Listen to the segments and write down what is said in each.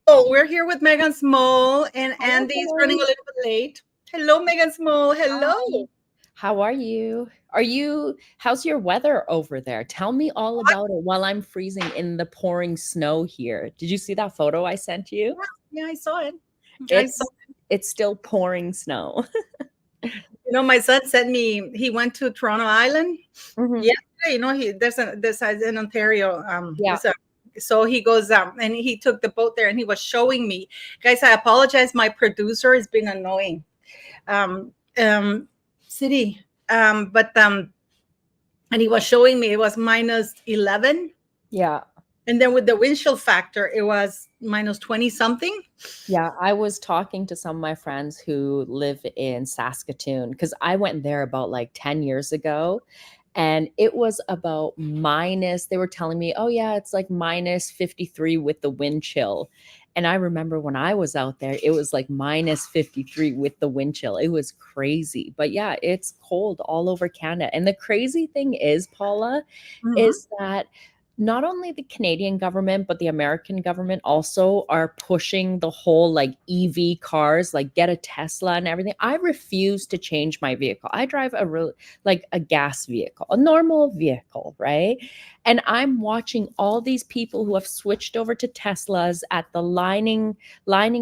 Oh, we're here with Megan Small, and Hello, Andy's running a hello. little bit late. Hello, Megan Small. Hi. Hello. How are you? How's your weather over there? Tell me all about it while I'm freezing in the pouring snow here. Did you see that photo I sent you? Yeah, I saw it. I saw. It's it's still pouring snow. My son sent me. He went to Toronto Island Hmm. yesterday. There's in Ontario. Yeah. So he goes and he took the boat there, and he was showing me. Guys, I apologize. My producer has been annoying. Um, um, city. But and he was showing me it was minus 11. Yeah. And then with the windshield factor, it was minus 20 something. Yeah, I was talking to some of my friends who live in Saskatoon because I went there about like 10 years ago and it was about minus, they were telling me, oh, yeah, it's like minus 53 with the wind chill. And I remember when I was out there, it was like minus 53 with the wind chill. It was crazy. But yeah, it's cold all over Canada. And the crazy thing is, Paula, Mhm. is that not only the Canadian government, but the American government also are pushing the whole like EV cars, like get a Tesla and everything. I refuse to change my vehicle. I drive a real like a gas vehicle, a normal vehicle, right? And I'm watching all these people who have switched over to Teslas at the lining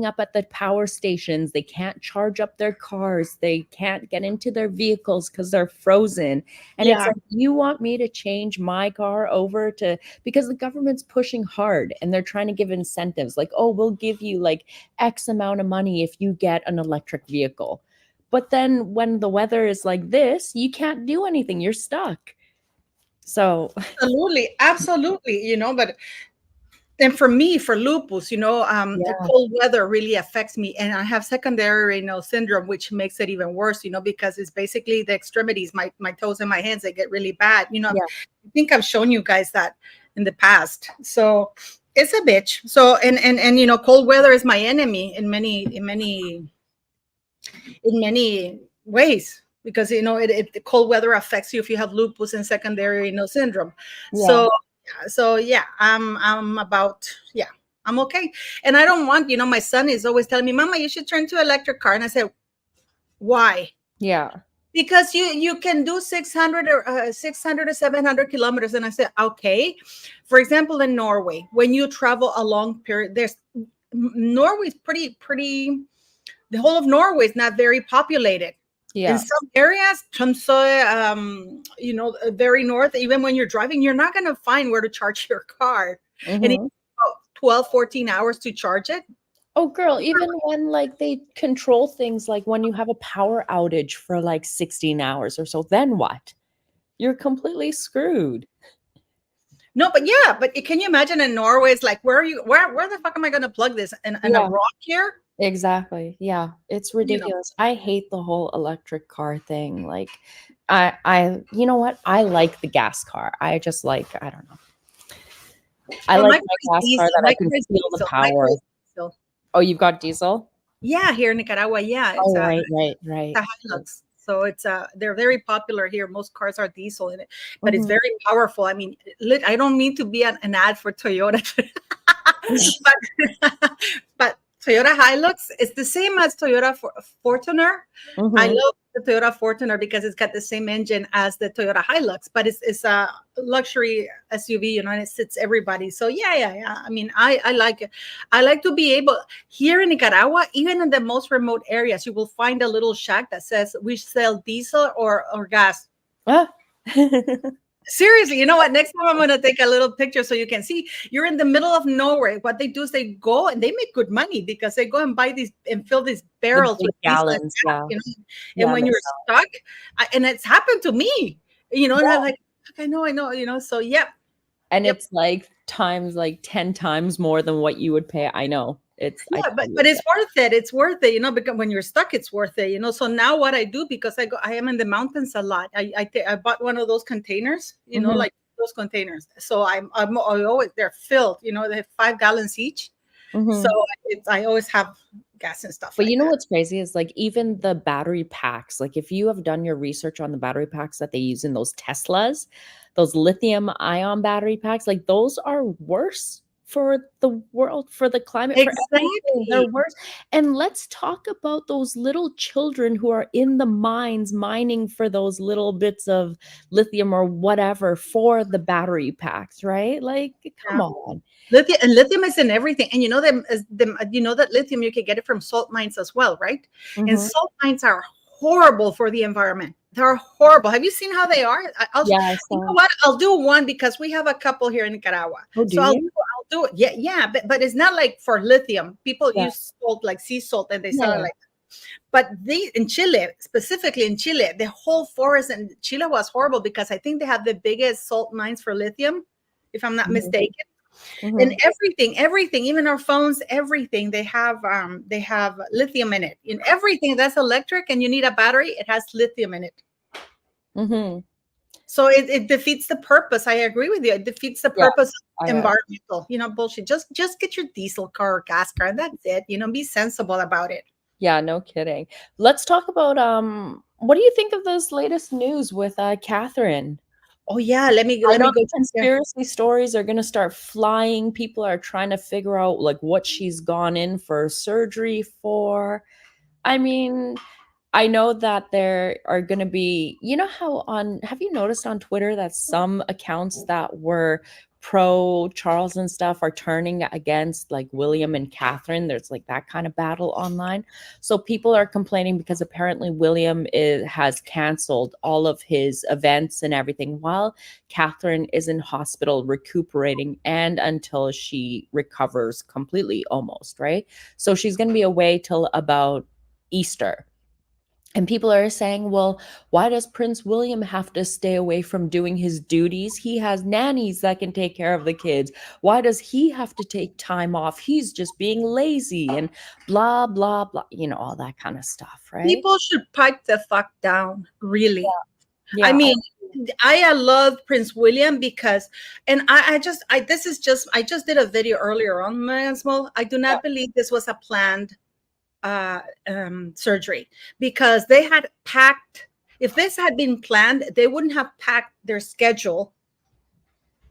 up at the power stations. They can't charge up their cars. They can't get into their vehicles because they're frozen. And it's Yeah. like, you want me to change my car over to, because the government's pushing hard and they're trying to give incentives like, oh, we'll give you like X amount of money if you get an electric vehicle. But then when the weather is like this, you can't do anything. You're stuck. So, Absolutely. Absolutely. But then for me, for lupus, the yeah, cold weather really affects me. And I have secondary renal syndrome, which makes it even worse, because it's basically the extremities, my toes and my hands, they get really bad. yeah, I think I've shown you guys that in the past. So it's a bitch. So and cold weather is my enemy in many ways, because the cold weather affects you if you have lupus and secondary renal syndrome. yeah. So yeah, I'm about, yeah, I'm okay. And I don't want, my son is always telling me, Mama, you should turn to electric car. And I said, why? Yeah. Because you can do 600 or 600 or 700 kilometers. And I said, okay. For example, in Norway, when you travel a long period, Norway's pretty, the whole of Norway is not very populated. In Yeah. some areas, Tromsø, very north, even when you're driving, you're not going to find where to charge your car. And it's Hmm. about 12, 14 hours to charge it. Oh, girl, even when like they control things like when you have a power outage for like 16 hours or so, then what? You're completely screwed. No, but yeah, but can you imagine in Norway? It's like, where the fuck am I going to plug this? In a Yeah. rock here? Exactly. Yeah, it's You know, ridiculous. I hate the whole electric car thing. Like, you know what? I like the gas car. I just like, I don't know. I well, like my car is my gas car diesel. that My I can car is feel the diesel. My car power. is diesel. Oh, you've got diesel? Yeah, here in Nicaragua, yeah, Oh, right, right, right. it's a Hilux. So they're very popular here. Most cars are diesel in it, but it's Mhm. very powerful. I mean, I don't mean to be an ad for Toyota, but but Toyota Hilux is the same as Toyota Fortuner. I Mhm. love the Toyota Fortuner because it's got the same engine as the Toyota Hilux, but it's a luxury SUV, and it sits everybody. So yeah, yeah, yeah. I mean, I like it. I like to be able, here in Nicaragua, even in the most remote areas, you will find a little shack that says we sell diesel or gas. Ah. Seriously, you know what? Next time I'm going to take a little picture so you can see. You're in the middle of nowhere. What they do is they go and they make good money because they go and buy these and fill these The barrels big with diesel and gallons, gas, yeah. And Yeah, when they you're sell. stuck, and it's happened to me, and I'm Yeah, like, I know, So yep, and yep. it's like times like 10 times more than what you would pay. I know. I Yeah, but totally but it's get worth it. It's worth it, because when you're stuck, it's worth it, So now what I do, because I am in the mountains a lot. I bought one of those containers, it. Mhm. like those containers. So I always, they're filled. They have 5 gallons each. So Mhm. I always have gas and stuff But you like know that. what's crazy is like even the battery packs, like if you have done your research on the battery packs that they use in those Teslas, those lithium ion battery packs, like those are worse for the world, for the climate, for everything. They're Exactly. worse. And let's talk about those little children who are in the mines mining for those little bits of lithium or whatever for the battery packs, right? Like, come Yeah. on. Lithium is in everything, and you know you know that lithium you can get it from salt mines as well, right? And Mhm. salt mines are horrible for the environment. They're horrible. Have you seen how they are? Yeah, I You know saw. what? I'll do one because we have a couple here in Nicaragua. Oh, do So I'll you? do it. Yeah, yeah, but it's not like for lithium. People Yeah. use salt like sea salt, and they Yeah, sell it yeah. like. But in Chile, specifically in Chile, the whole forest in Chile was horrible because I think they have the biggest salt mines for lithium, if I'm not Mhm. mistaken. And Mhm. everything, even our phones, everything they have lithium in it. In everything that's electric and you need a battery, it has lithium in it. Mhm. So it defeats the purpose. I agree with you. It defeats the Yeah, purpose of I environmental, bullshit. Just get your diesel car or gas car, and that's it. Be sensible about it. Yeah, no kidding. Let's talk about what do you think of this latest news with Catherine? Oh yeah, let me I let know me go the check there. conspiracy stories are gonna start flying. People are trying to figure out like what she's gone in for surgery for. I mean, I know that there are going to be, have you noticed on Twitter that some accounts that were pro Charles and stuff are turning against like William and Catherine? There's like that kind of battle online. So people are complaining because apparently William has canceled all of his events and everything while Catherine is in hospital recuperating and until she recovers completely almost, right? So she's going to be away till about Easter. And people are saying, well, why does Prince William have to stay away from doing his duties? He has nannies that can take care of the kids. Why does he have to take time off? He's just being lazy and blah, blah, blah, all that kind of stuff, right? People should pipe the fuck down, really. I Yeah. mean, I love Prince William because, and I just did a video earlier on Mansmo. I do Yeah. not believe this was a planned surgery because they had packed. If this had been planned, they wouldn't have packed their schedule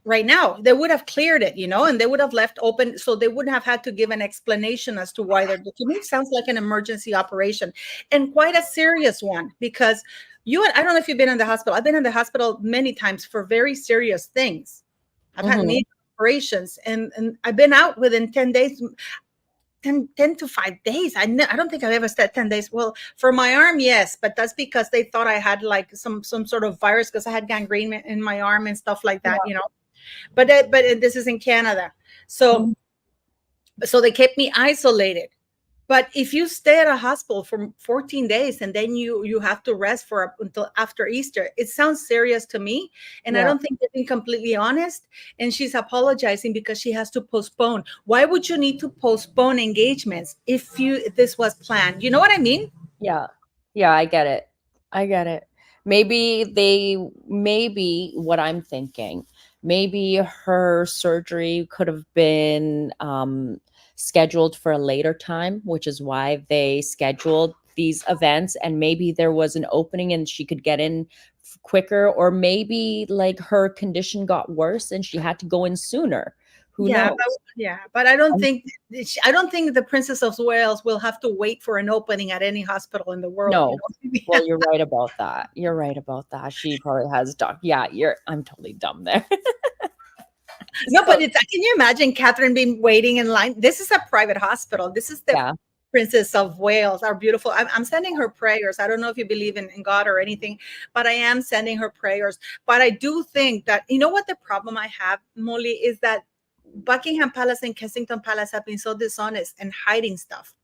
right now. They would have cleared it, and they would have left open, so they wouldn't have had to give an explanation as to why they're. To me, it sounds like an emergency operation, and quite a serious one because I don't know if you've been in the hospital. I've been in the hospital many times for very serious things. I've had Mhm. major operations, and I've been out within 10 days. 10 to 5 days. I don't think I've ever said 10 days. Well, for my arm, yes, but that's because they thought I had like some sort of virus because I had gangrene in my arm and stuff like that, But this is in Canada, so Mhm. they kept me isolated. But if you stay at a hospital for 14 days and then you have to rest until after Easter, it sounds serious to me. And I Yeah. don't think they're being completely honest. And she's apologizing because she has to postpone. Why would you need to postpone engagements if this was planned? You know what I mean? Yeah. Yeah, I get it. I get it. Maybe what I'm thinking, maybe her surgery could have been scheduled for a later time, which is why they scheduled these events. And maybe there was an opening and she could get in quicker, or maybe like her condition got worse and she had to go in sooner. Who Yeah, knows? but I don't think the Princess of Wales will have to wait for an opening at any hospital in the world. No. Well, you're right about that. You're right about that. She probably has yeah, I'm totally dumb there. No, So, but can you imagine Catherine being waiting in line? This is a private hospital. This is the yeah. Princess of Wales, our beautiful. I'm sending her prayers. I don't know if you believe in God or anything, but I am sending her prayers. But I do think that, what the problem I have, Molly, is that Buckingham Palace and Kensington Palace have been so dishonest and hiding stuff.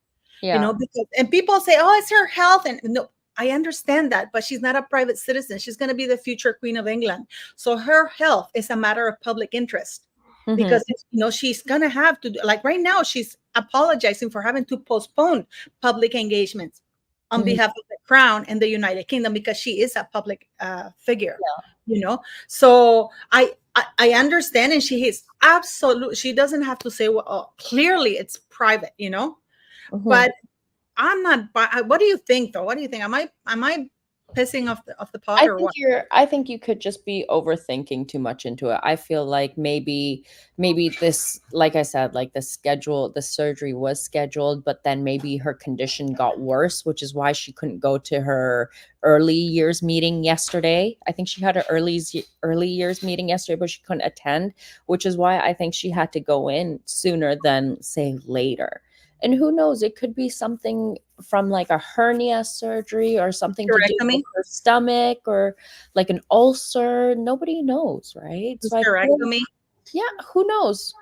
Yeah. Because, and people say, oh, it's her health. And no, I understand that, but she's not a private citizen. She's going to be the future Queen of England. So her health is a matter of public interest Mhm. because, she's going to have to, like right now, she's apologizing for having to postpone public engagements on Mhm. behalf of the crown and the United Kingdom because she is a public figure, So I understand. And she is she doesn't have to say, well, clearly it's private, Mhm. but I'm not. What do you think, though? What do you think? Am I pissing of the pot or what? I think you could just be overthinking too much into it. I feel like maybe this, like I said, like the surgery was scheduled, but then maybe her condition got worse, which is why she couldn't go to her early years meeting yesterday. I think she had her early years meeting yesterday, but she couldn't attend, which is why I think she had to go in sooner than say later. And who knows, it could be something from like a hernia surgery or something to do with her stomach or like an ulcer. Nobody knows, right? So yeah, who knows?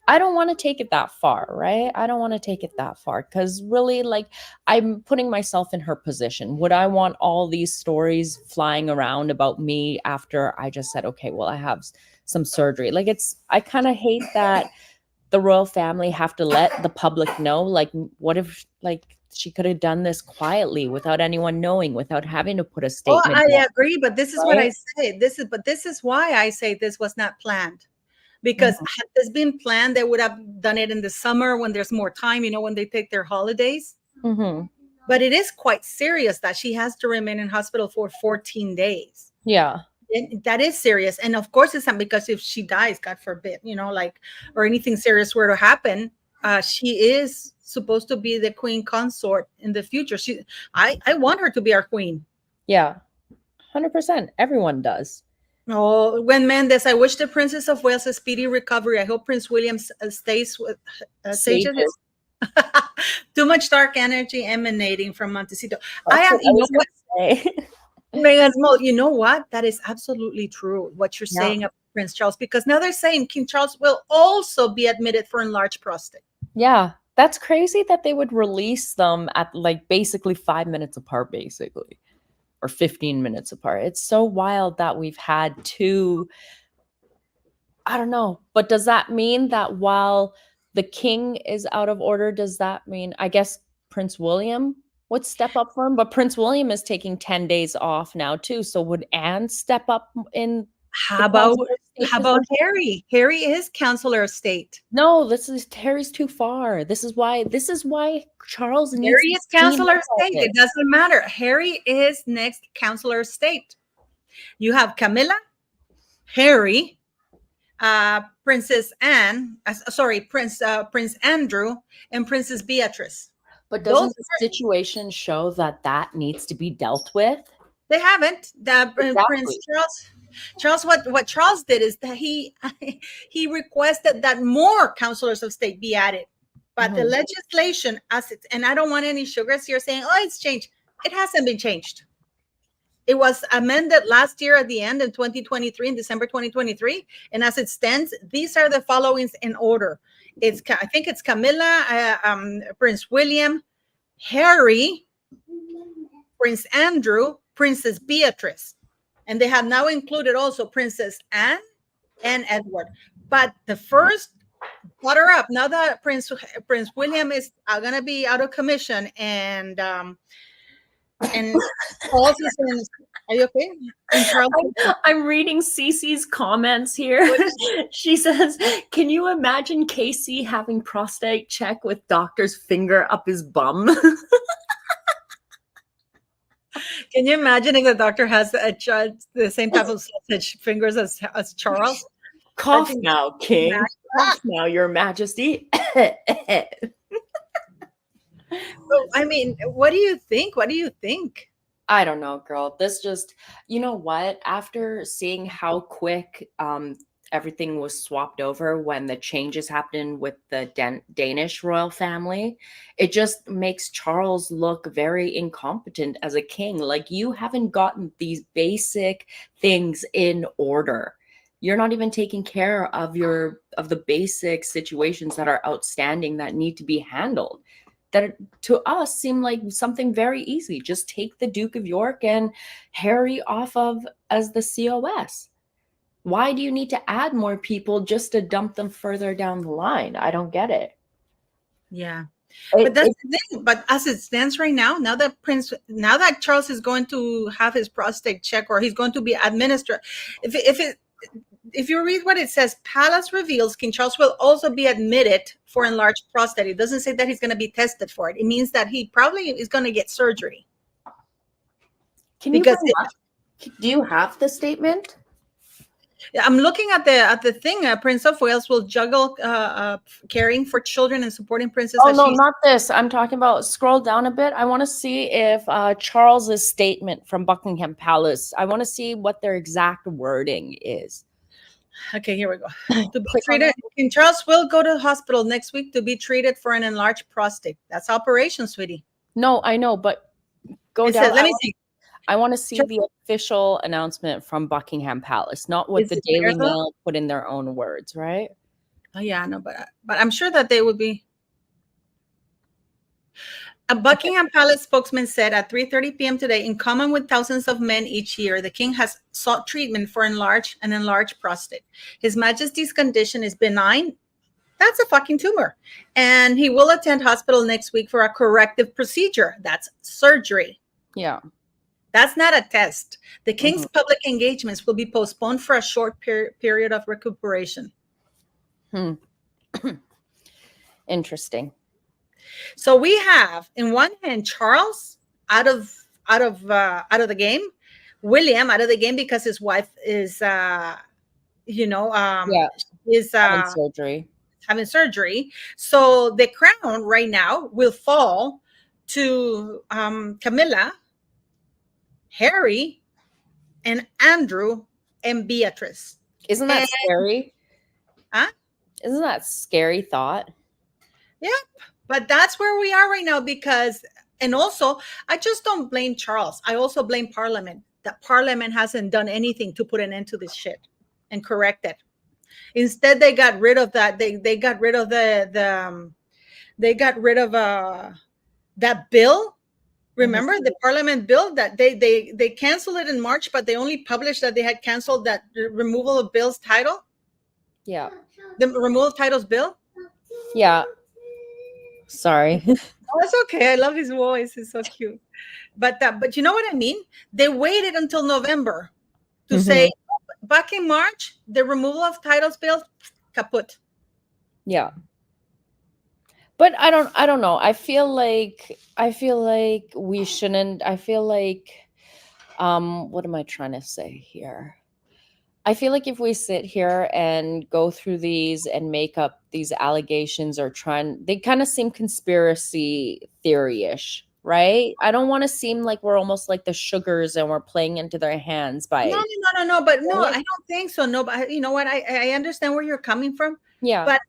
I don't want to take it that far, right? I don't want to take it that far because really, like, I'm putting myself in her position. Would I want all these stories flying around about me after I just said, okay, well, I have some surgery? Like, I kind of hate that the royal family have to let the public know. Like, what if, like, she could have done this quietly without anyone knowing, without having to put a statement? Oh, I agree, but this is what I say. This is why I say this was not planned. Because had this been planned, they would have done it in the summer when there's more time, when they take their holidays. But it is quite serious that she has to remain in hospital for 14 days. Yeah. That is serious. And of course, it's not because if she dies, God forbid, or anything serious were to happen, she is supposed to be the queen consort in the future. I want her to be our queen. Yeah, 100%. Everyone does. Oh, when Mendes, I wish the Princess of Wales a speedy recovery. I hope Prince William stays with sages. Too much dark energy emanating from Montecito. You know what? That is absolutely true. What you're saying about Prince Charles, because now they're saying King Charles will also be admitted for enlarged prostate. Yeah, that's crazy that they would release them at like basically 5 minutes apart, basically. Or 15 minutes apart. It's so wild that we've had two. I don't know. But does that mean that while the king is out of order, does that mean, I guess, Prince William would step up for him? But Prince William is taking 10 days off now, too. So would Anne step up in? How about Harry? Harry is Counselor of State. No, Harry's too far. This is why Charles needs Harry is Counselor of State. It doesn't matter. Harry is next Counselor of State. You have Camilla, Harry, Princess Anne, Prince Andrew, and Princess Beatrice. But doesn't the situation show that needs to be dealt with? They haven't. Prince Charles, what Charles did is that he requested that more counselors of state be added, but the legislation and I don't want any sugars here saying, oh, it's changed. It hasn't been changed. It was amended last year at the end in 2023, in December 2023, and as it stands, these are the followings in order. I think it's Camilla, Prince William, Harry, Prince Andrew, Princess Beatrice. And they have now included also Princess Anne and Edward. But the first butter up, now that Prince William is going to be out of commission and Charles is in, are you okay? I'm reading Cece's comments here. She says, can you imagine Casey having prostate check with doctor's finger up his bum? Can you imagine if the doctor has the same type of sausage fingers as Charles? Cough now, King. Cough now, Your Majesty. I mean, what do you think? What do you think? I don't know, girl. This just, you know what? After seeing how quick everything was swapped over when the changes happened with the Danish royal family, it just makes Charles look very incompetent as a king. Like, you haven't gotten these basic things in order. You're not even taking care of the basic situations that are outstanding that need to be handled. That to us seem like something very easy. Just take the Duke of York and Harry off of as the COS. Why do you need to add more people just to dump them further down the line? I don't get it. Yeah. But that's the thing. But as it stands right now, now that Charles is going to have his prostate check, or he's going to be administered, if you read what it says, Palace reveals King Charles will also be admitted for enlarged prostate. It doesn't say that he's going to be tested for it. It means that he probably is going to get surgery. Can you because bring up? Do you have the statement? I'm looking at the thing. Prince of Wales will juggle caring for children and supporting Princess. Oh, no, not this. I'm talking about, scroll down a bit. I want to see if Charles's statement from Buckingham Palace, I want to see what their exact wording is. Okay, here we go. To be treated, King Charles will go to the hospital next week to be treated for an enlarged prostate. That's operation, sweetie. No, I know, but go It down. says, let me see. I want to see the official announcement from Buckingham Palace, not what the Daily Mail put in their own words, right? Oh yeah, no, but I'm sure that they would be. A Buckingham Palace spokesman said at 3:30 p.m. today, in common with thousands of men each year, the king has sought treatment for an enlarged prostate. His Majesty's condition is benign. That's a fucking tumor. And he will attend hospital next week for a corrective procedure. That's surgery. Yeah. That's not a test. The king's public engagements will be postponed for a short period of recuperation. Interesting. So we have, in one hand, Charles out of the game, William out of the game because his wife is, is having surgery. So the crown right now will fall to Camilla, Harry, and Andrew, and Beatrice. Isn't that scary? Huh? Isn't that scary thought? Yeah, but that's where we are right now because, and also, I just don't blame Charles. I also blame Parliament. That Parliament hasn't done anything to put an end to this shit and correct it. Instead, they got rid of that. They got rid of that bill. Remember the Parliament bill that they canceled it in March, but they only published that they had canceled that removal of bills title. Yeah. The removal of titles bill. Yeah. Sorry. That's okay. I love his voice. It's so cute. But you know what I mean? They waited until November to say back in March, the removal of titles bill kaput. Yeah. But I don't know. I feel like we shouldn't. I feel like what am I trying to say here? I feel like if we sit here and go through these and make up these allegations or they kind of seem conspiracy theory-ish, right? I don't want to seem like we're almost like the sugars and we're playing into their hands by. No. But no, I don't think so. No, but you know what? I understand where you're coming from. Yeah. But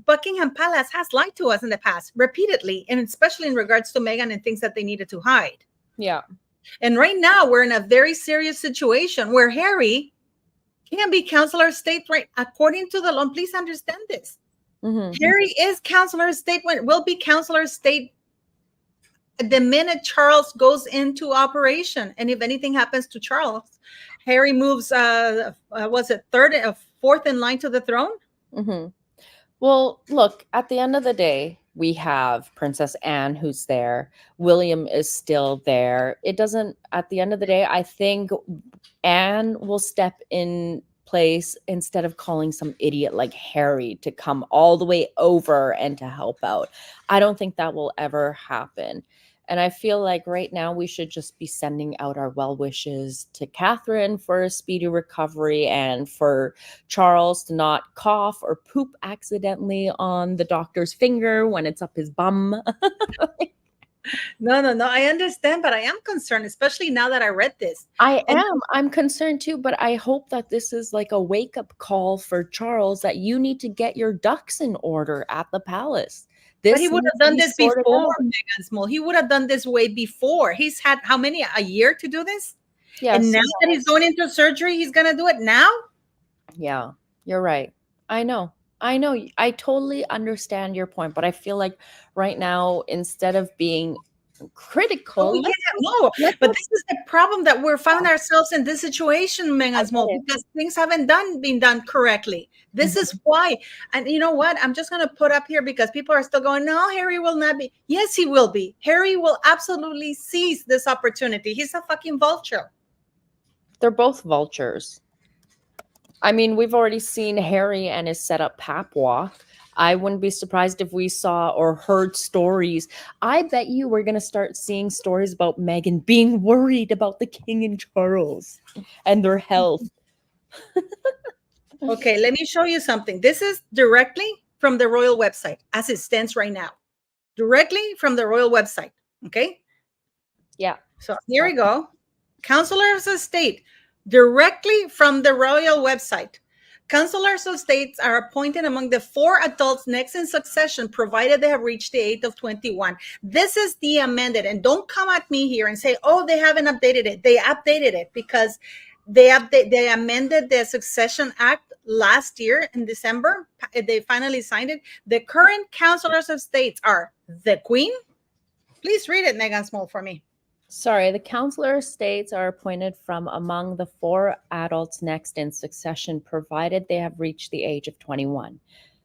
Buckingham Palace has lied to us in the past repeatedly, and especially in regards to Meghan and things that they needed to hide. Yeah. And right now we're in a very serious situation where Harry can be Councilor of State, right? According to the law, please understand this. Harry is Councilor of State, will be Councilor of State the minute Charles goes into operation. And if anything happens to Charles, Harry moves, fourth in line to the throne? Well, look, at the end of the day, we have Princess Anne who's there. William is still there. It doesn't, at the end of the day, I think Anne will step in place instead of calling some idiot like Harry to come all the way over and to help out. I don't think that will ever happen. And I feel like right now we should just be sending out our well wishes to Catherine for a speedy recovery and for Charles to not cough or poop accidentally on the doctor's finger when it's up his bum. No. I understand, but I am concerned, especially now that I read this. I'm concerned too, but I hope that this is like a wake-up call for Charles that you need to get your ducks in order at the palace. But he would have done this before, Megan Small. He would have done this way before. He's had how many? A year to do this? Yeah. And now that he's going into surgery, he's going to do it now? Yeah, you're right. I know. I totally understand your point, but I feel like right now, instead of being critical. But this is the problem that we're finding ourselves in this situation, Megan Small, because things haven't been done correctly. This is why. And you know what? I'm just going to put up here because people are still going, no, Harry will not be. Yes, he will be. Harry will absolutely seize this opportunity. He's a fucking vulture. They're both vultures. I mean, we've already seen Harry and his setup pap walk. I wouldn't be surprised if we saw or heard stories. I bet you we're going to start seeing stories about Meghan being worried about the King and Charles and their health. Okay, let me show you something. This is directly from the royal website as it stands right now. Directly from the royal website. Okay. Yeah. So here we go. Councilors of State, directly from the royal website. Councilors of States are appointed among the 4 adults next in succession, provided they have reached the age of 21. This is the amended, and don't come at me here and say, oh, they haven't updated it. They updated it because they amended the Succession Act last year in December. They finally signed it. The current councilors of states are the Queen. Please read it, Megan Small, for me. Sorry, the councilor states are appointed from among the 4 adults next in succession, provided they have reached the age of 21.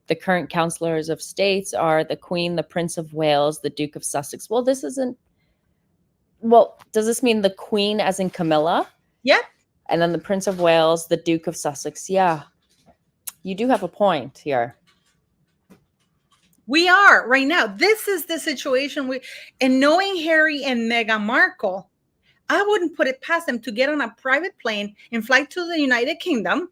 The current councilors of states are the Queen, the Prince of Wales, the Duke of Sussex. Well, this isn't. Well, does this mean the Queen as in Camilla? Yeah. And then the Prince of Wales, the Duke of Sussex. Yeah, you do have a point here. We are right now. This is the situation. And knowing Harry and Meghan Markle, I wouldn't put it past them to get on a private plane and fly to the United Kingdom,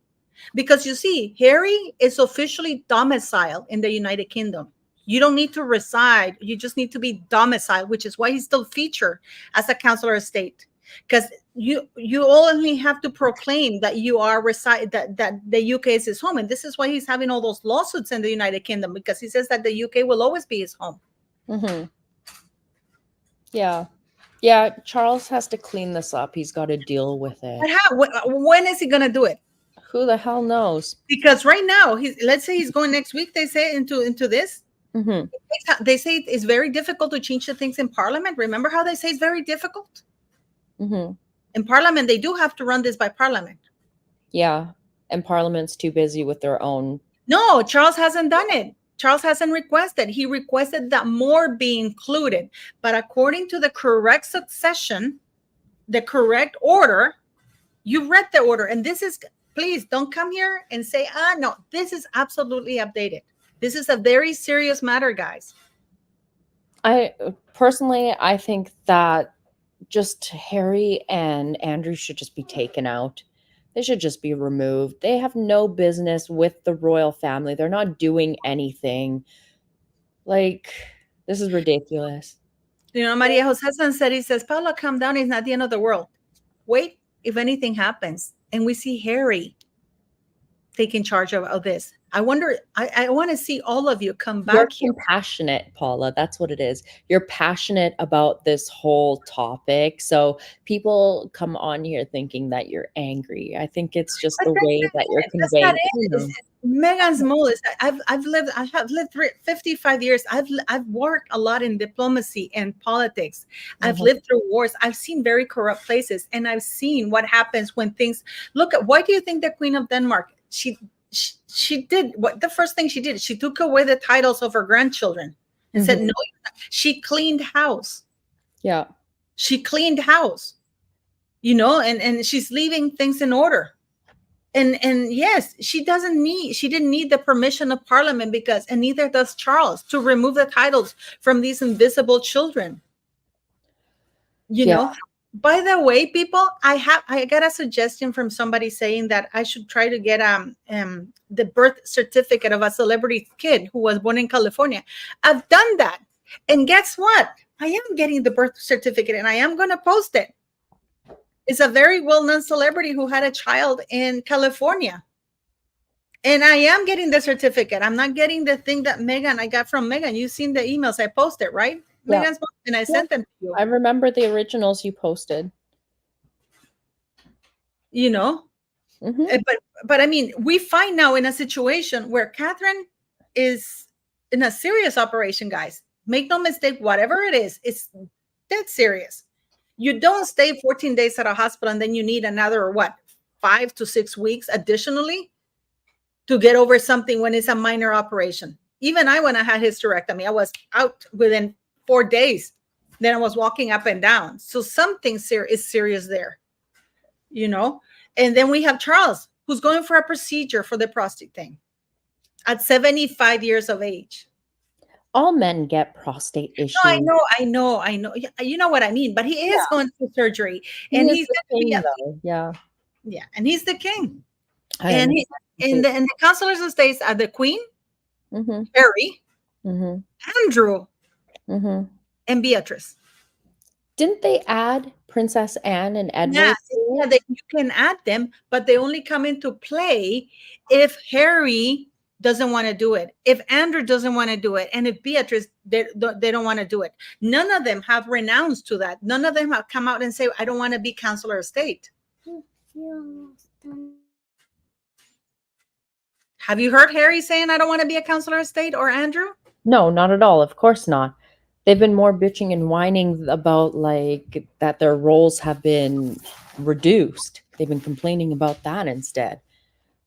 because you see, Harry is officially domiciled in the United Kingdom. You don't need to reside. You just need to be domiciled, which is why he's still featured as a councilor of state. Because you only have to proclaim that you are that the UK is his home, and this is why he's having all those lawsuits in the United Kingdom, because he says that the UK will always be his home. Mm-hmm. Yeah. Charles has to clean this up. He's got to deal with it. But when is he gonna do it? Who the hell knows? Because right now, let's say he's going next week. They say into this. Mm-hmm. They say it's very difficult to change the things in Parliament. Remember how they say it's very difficult? Mm-hmm. In Parliament, they do have to run this by Parliament. Yeah, and Parliament's too busy with their own. No, Charles hasn't done it. Charles hasn't requested. He requested that more be included. But according to the correct succession, the correct order, you read the order. And this is, please don't come here and say, no, this is absolutely updated. This is a very serious matter, guys. I think that just Harry and Andrew should just be taken out. They should just be removed. They have no business with the royal family. They're not doing anything. Like, this is ridiculous. You know, Maria Jose said, he says, Paula, calm down. It's not the end of the world. Wait, if anything happens and we see Harry taking charge of this. I wonder, I want to see all of you come back. You're compassionate, Paula. That's what it is. You're passionate about this whole topic. So people come on here thinking that you're angry. I think it's just the way that you're conveying. Megan's Mole is I have lived 55 years. I've worked a lot in diplomacy and politics. I've lived through wars. I've seen very corrupt places, and I've seen what happens when things. Look at, why do you think the Queen of Denmark, she did what the first thing she did? She took away the titles of her grandchildren and said no. She cleaned house. Yeah, she cleaned house. You know, and she's leaving things in order. And yes, she didn't need the permission of Parliament, because, and neither does Charles, to remove the titles from these invisible children. You know, by the way, people, I got a suggestion from somebody saying that I should try to get the birth certificate of a celebrity kid who was born in California. I've done that. And guess what? I am getting the birth certificate, and I am going to post it. It's a very well-known celebrity who had a child in California. And I am getting the certificate. I'm not getting the thing that I got from Megan. You've seen the emails I posted, right? Yeah. Megan's, and I sent them to you. I remember the originals you posted. You know? But I mean, we find now in a situation where Catherine is in a serious operation, guys. Make no mistake, whatever it is, it's dead serious. You don't stay 14 days at a hospital and then you need another, 5 to 6 weeks additionally to get over something when it's a minor operation. Even when I had hysterectomy, I was out within 4 days. Then I was walking up and down. So something is serious there, you know? And then we have Charles, who's going for a procedure for the prostate thing. at 75 years of age. All men get prostate No, issues. I know. You know what I mean. But he is going through surgery, He and is he's the going to be king, though. Yeah, yeah, and he's the king. I And understand. he and the councilors of states are the Queen, Mm-hmm. Harry, Mm-hmm. Andrew, Mm-hmm. and Beatrice. Didn't they add Princess Anne and Edward? Yeah, you can add them, but they only come into play if Harry doesn't want to do it, if Andrew doesn't want to do it, and if Beatrice they don't want to do it. None of them have renounced to that. None of them have come out and say, "I don't want to be councilor of state." Have you heard Harry saying, "I don't want to be a councilor of state," or Andrew? No, not at all. Of course not. They've been more bitching and whining about like that their roles have been reduced. They've been complaining about that instead.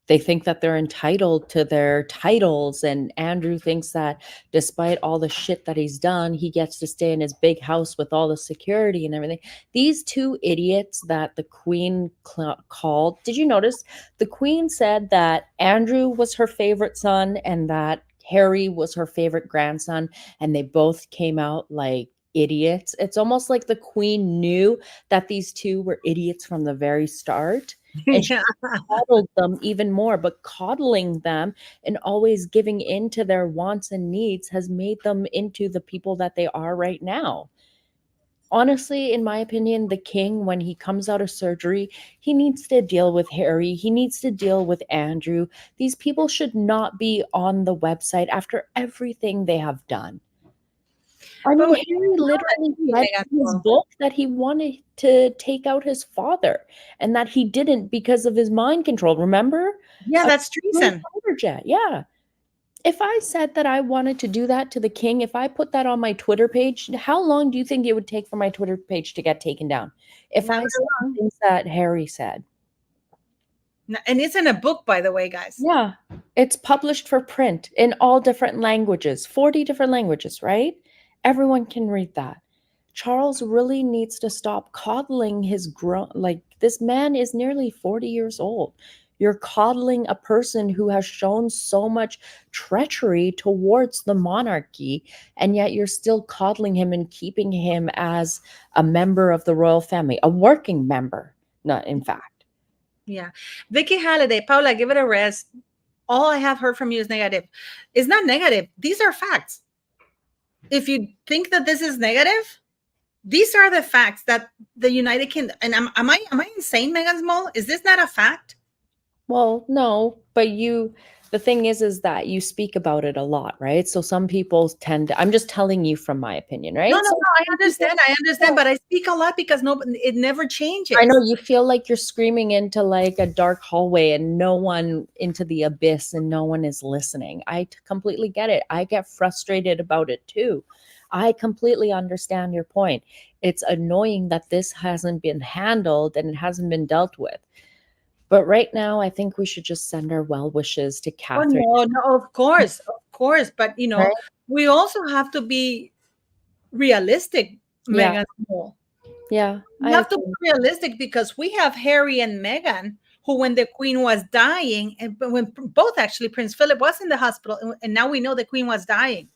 They think that they're entitled to their titles, and Andrew thinks that despite all the shit that he's done, he gets to stay in his big house with all the security and everything. These two idiots that the queen called, did you notice the queen said that Andrew was her favorite son and that Harry was her favorite grandson, and they both came out like idiots? It's almost like the queen knew that these two were idiots from the very start, and she Yeah. coddled them even more. But coddling them and always giving in to their wants and needs has made them into the people that they are right now. Honestly, in my opinion, the king, when he comes out of surgery, he needs to deal with Harry. He needs to deal with Andrew. These people should not be on the website after everything they have done. I mean, But Harry literally said in his book that he wanted to take out his father and that he didn't because of his mind control. Remember? yeah, A that's treason. fighter jet. Yeah. If I said that I wanted to do that to the king, if I put that on my Twitter page, how long do you think it would take for my Twitter page to get taken down? If I said the things that Harry said. And it's in a book, by the way, guys. Yeah. It's published for print in all different languages, 40 different languages, right? Everyone can read that. Charles really needs to stop coddling his like this man is nearly 40 years old. You're coddling a person who has shown so much treachery towards the monarchy, and yet you're still coddling him and keeping him as a member of the royal family, a working member, not in fact. Yeah. Vicky Halliday, Paula, give it a rest. All I have heard from you is negative. It's not negative. These are facts. If you think that this is negative, these are the facts that the United Kingdom, and am I insane, Megan Small? Is this not a fact? Well, no, but the thing is that you speak about it a lot, right? So some people tend to, I'm just telling you from my opinion, right? No, I understand, but I speak a lot because it never changes. I know you feel like you're screaming into like a dark hallway and no one into the abyss and no one is listening. I completely get it. I get frustrated about it too. I completely understand your point. It's annoying that this hasn't been handled and it hasn't been dealt with. But right now, I think we should just send our well wishes to Catherine. Oh, no, of course. But Right? we also have to be realistic, Yeah. Megan. Yeah. We have to be realistic because we have Harry and Meghan, who, when the Queen was dying, and when both actually Prince Philip was in the hospital, and now we know the Queen was dying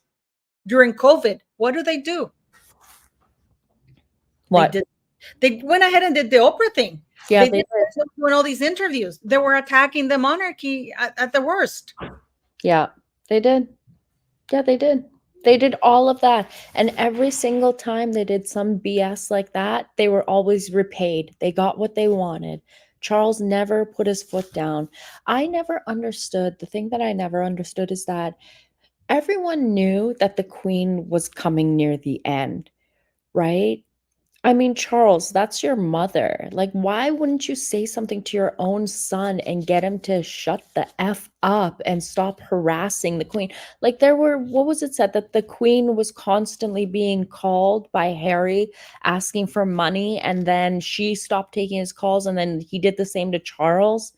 during COVID. What do? What? They went ahead and did the Oprah thing. Yeah, they did doing all these interviews. They were attacking the monarchy at the worst. Yeah, they did. Yeah, they did. They did all of that. And every single time they did some BS like that, they were always repaid. They got what they wanted. Charles never put his foot down. I never understood. The thing that I never understood is that everyone knew that the Queen was coming near the end, right? I mean, Charles, that's your mother. Like, why wouldn't you say something to your own son and get him to shut the F up and stop harassing the Queen? Like, what was it said? That the Queen was constantly being called by Harry asking for money, and then she stopped taking his calls, and then he did the same to Charles.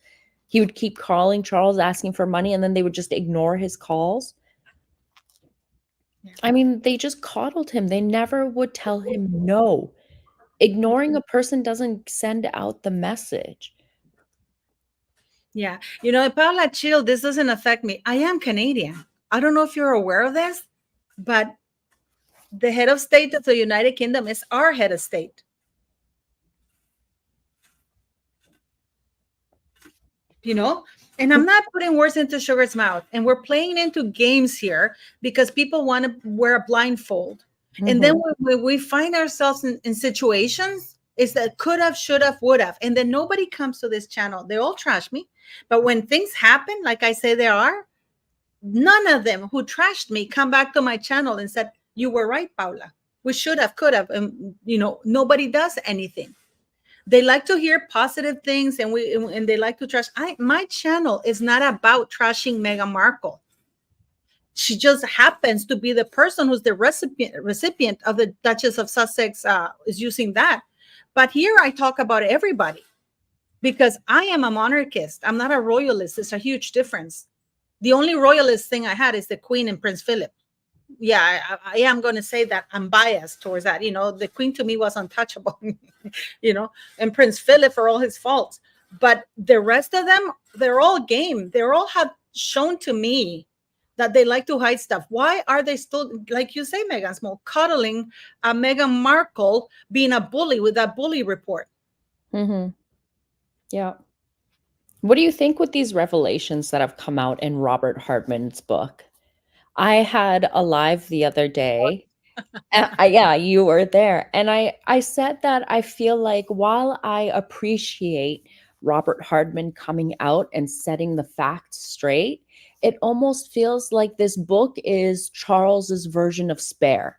He would keep calling Charles asking for money, and then they would just ignore his calls. I mean, they just coddled him. They never would tell him no. Ignoring a person doesn't send out the message. Yeah. Paula, chill. This doesn't affect me. I am Canadian. I don't know if you're aware of this, but the head of state of the United Kingdom is our head of state. And I'm not putting words into Sugar's mouth. And we're playing into games here because people want to wear a blindfold. Mm-hmm. And then when we find ourselves in situations, it's that could have, should have, would have. And then nobody comes to this channel. They all trash me. But when things happen, like I say there are, none of them who trashed me come back to my channel and said, you were right, Paula. We should have, could have. And, nobody does anything. They like to hear positive things, and they like to trash. My channel is not about trashing Meghan Markle. She just happens to be the person who's the recipient of the Duchess of Sussex is using that. But here I talk about everybody because I am a monarchist. I'm not a royalist. It's a huge difference. The only royalist thing I had is the Queen and Prince Philip. Yeah, I am going to say that I'm biased towards that. The Queen to me was untouchable, and Prince Philip for all his faults. But the rest of them, they're all game. They all have shown to me that they like to hide stuff. Why are they still, like you say, Meghan Small, cuddling Meghan Markle being a bully with that bully report? Mm-hmm. Yeah. What do you think with these revelations that have come out in Robert Hardman's book? I had a live the other day. Yeah, you were there. And I said that I feel like while I appreciate Robert Hardman coming out and setting the facts straight, it almost feels like this book is Charles's version of Spare,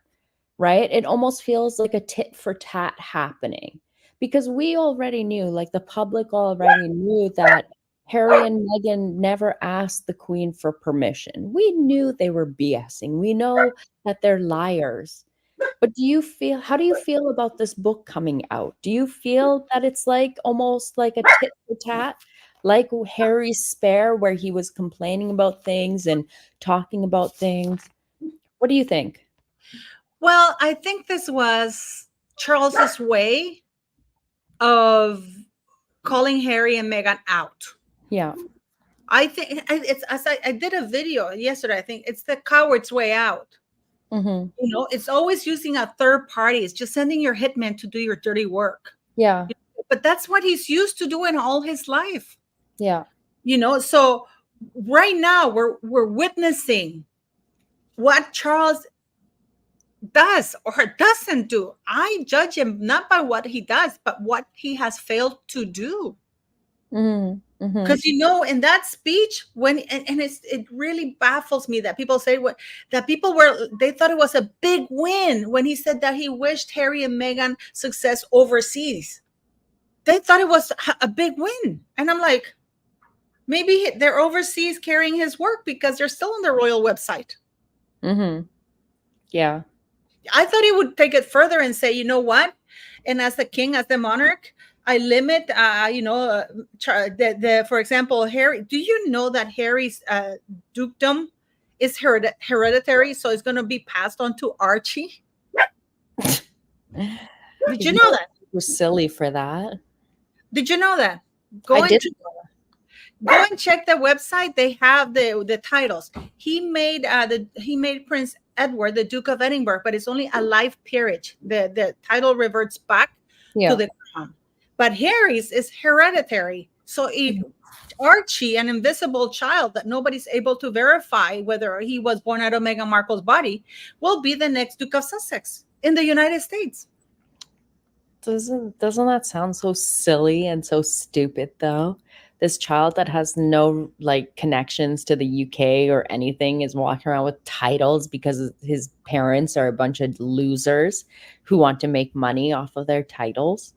right? It almost feels like a tit for tat happening because we already knew, like the public already knew that Harry and Meghan never asked the Queen for permission. We knew they were BSing. We know that they're liars. But how do you feel about this book coming out? Do you feel that it's like almost like a tit for tat, like Harry's Spare, where he was complaining about things and talking about things? What do you think? Well, I think this was Charles's way of calling Harry and Meghan out. Yeah. I think it's, as I did a video yesterday, I think it's the coward's way out. Mm-hmm. It's always using a third party. It's just sending your hitman to do your dirty work. Yeah. But that's what he's used to doing all his life. Yeah. So right now we're witnessing what Charles does or doesn't do. I judge him not by what he does, but what he has failed to do. Because in that speech, it really baffles me that people say they thought it was a big win when he said that he wished Harry and Meghan success overseas. They thought it was a big win, and I'm like, maybe they're overseas carrying his work because they're still on the royal website. Yeah, I thought he would take it further and say, you know what? And as the king, as the monarch, I limit, for example, Harry. Do you know that Harry's dukedom is hereditary, so it's going to be passed on to Archie? Did you know that? We're silly for that. Did you know that? I didn't. Go and check the website. They have the titles. He made Prince Edward the Duke of Edinburgh, but it's only a life peerage. The title reverts back to the crown. But Harry's is hereditary. So Archie, an invisible child that nobody's able to verify whether he was born out of Meghan Markle's body, will be the next Duke of Sussex in the United States. Doesn't that sound so silly and so stupid though? This child that has no connections to the UK or anything is walking around with titles because his parents are a bunch of losers who want to make money off of their titles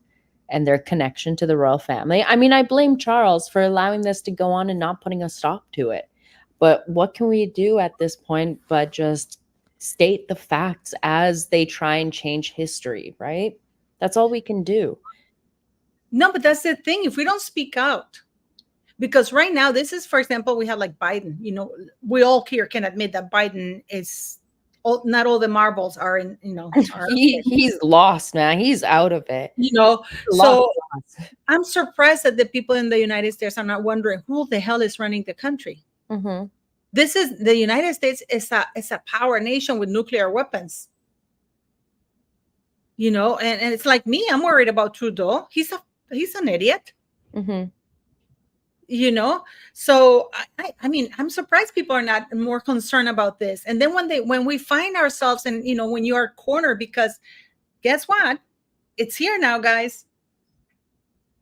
and their connection to the royal family. I mean, I blame Charles for allowing this to go on and not putting a stop to it. But what can we do at this point but just state the facts as they try and change history, right? That's all we can do. No, but that's the thing. If we don't speak out, because right now, this is, for example, we have Biden. We all here can admit that Biden is not all the marbles are in. He's lost, man. He's out of it. So I'm surprised that the people in the United States are not wondering who the hell is running the country. Mm-hmm. This is the United States is a power nation with nuclear weapons. You know, and it's like me, I'm worried about Trudeau. He's an idiot. Mm-hmm. You know, so I mean, I'm surprised people are not more concerned about this. And then when we find ourselves and, you know, when you are cornered, because guess what? It's here now, guys.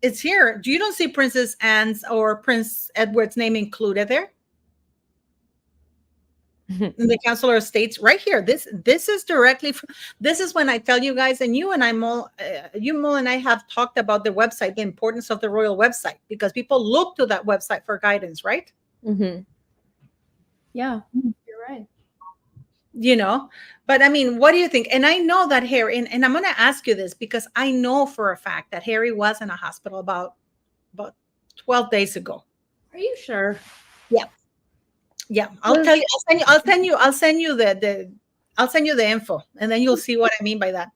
It's here. You don't see Princess Anne's or Prince Edward's name included there in the Councilor of States right here. This is directly from, this is when I tell you guys, and you and I, Mo and I have talked about the website, the importance of the royal website, because people look to that website for guidance, right? Mm-hmm. Yeah, you're right. You know, but I mean, what do you think? And I know that Harry, and I'm going to ask you this because I know for a fact that Harry was in a hospital about 12 days ago. Are you sure? Yeah, I'll tell you. I'll send you the info, and then you'll see what I mean by that.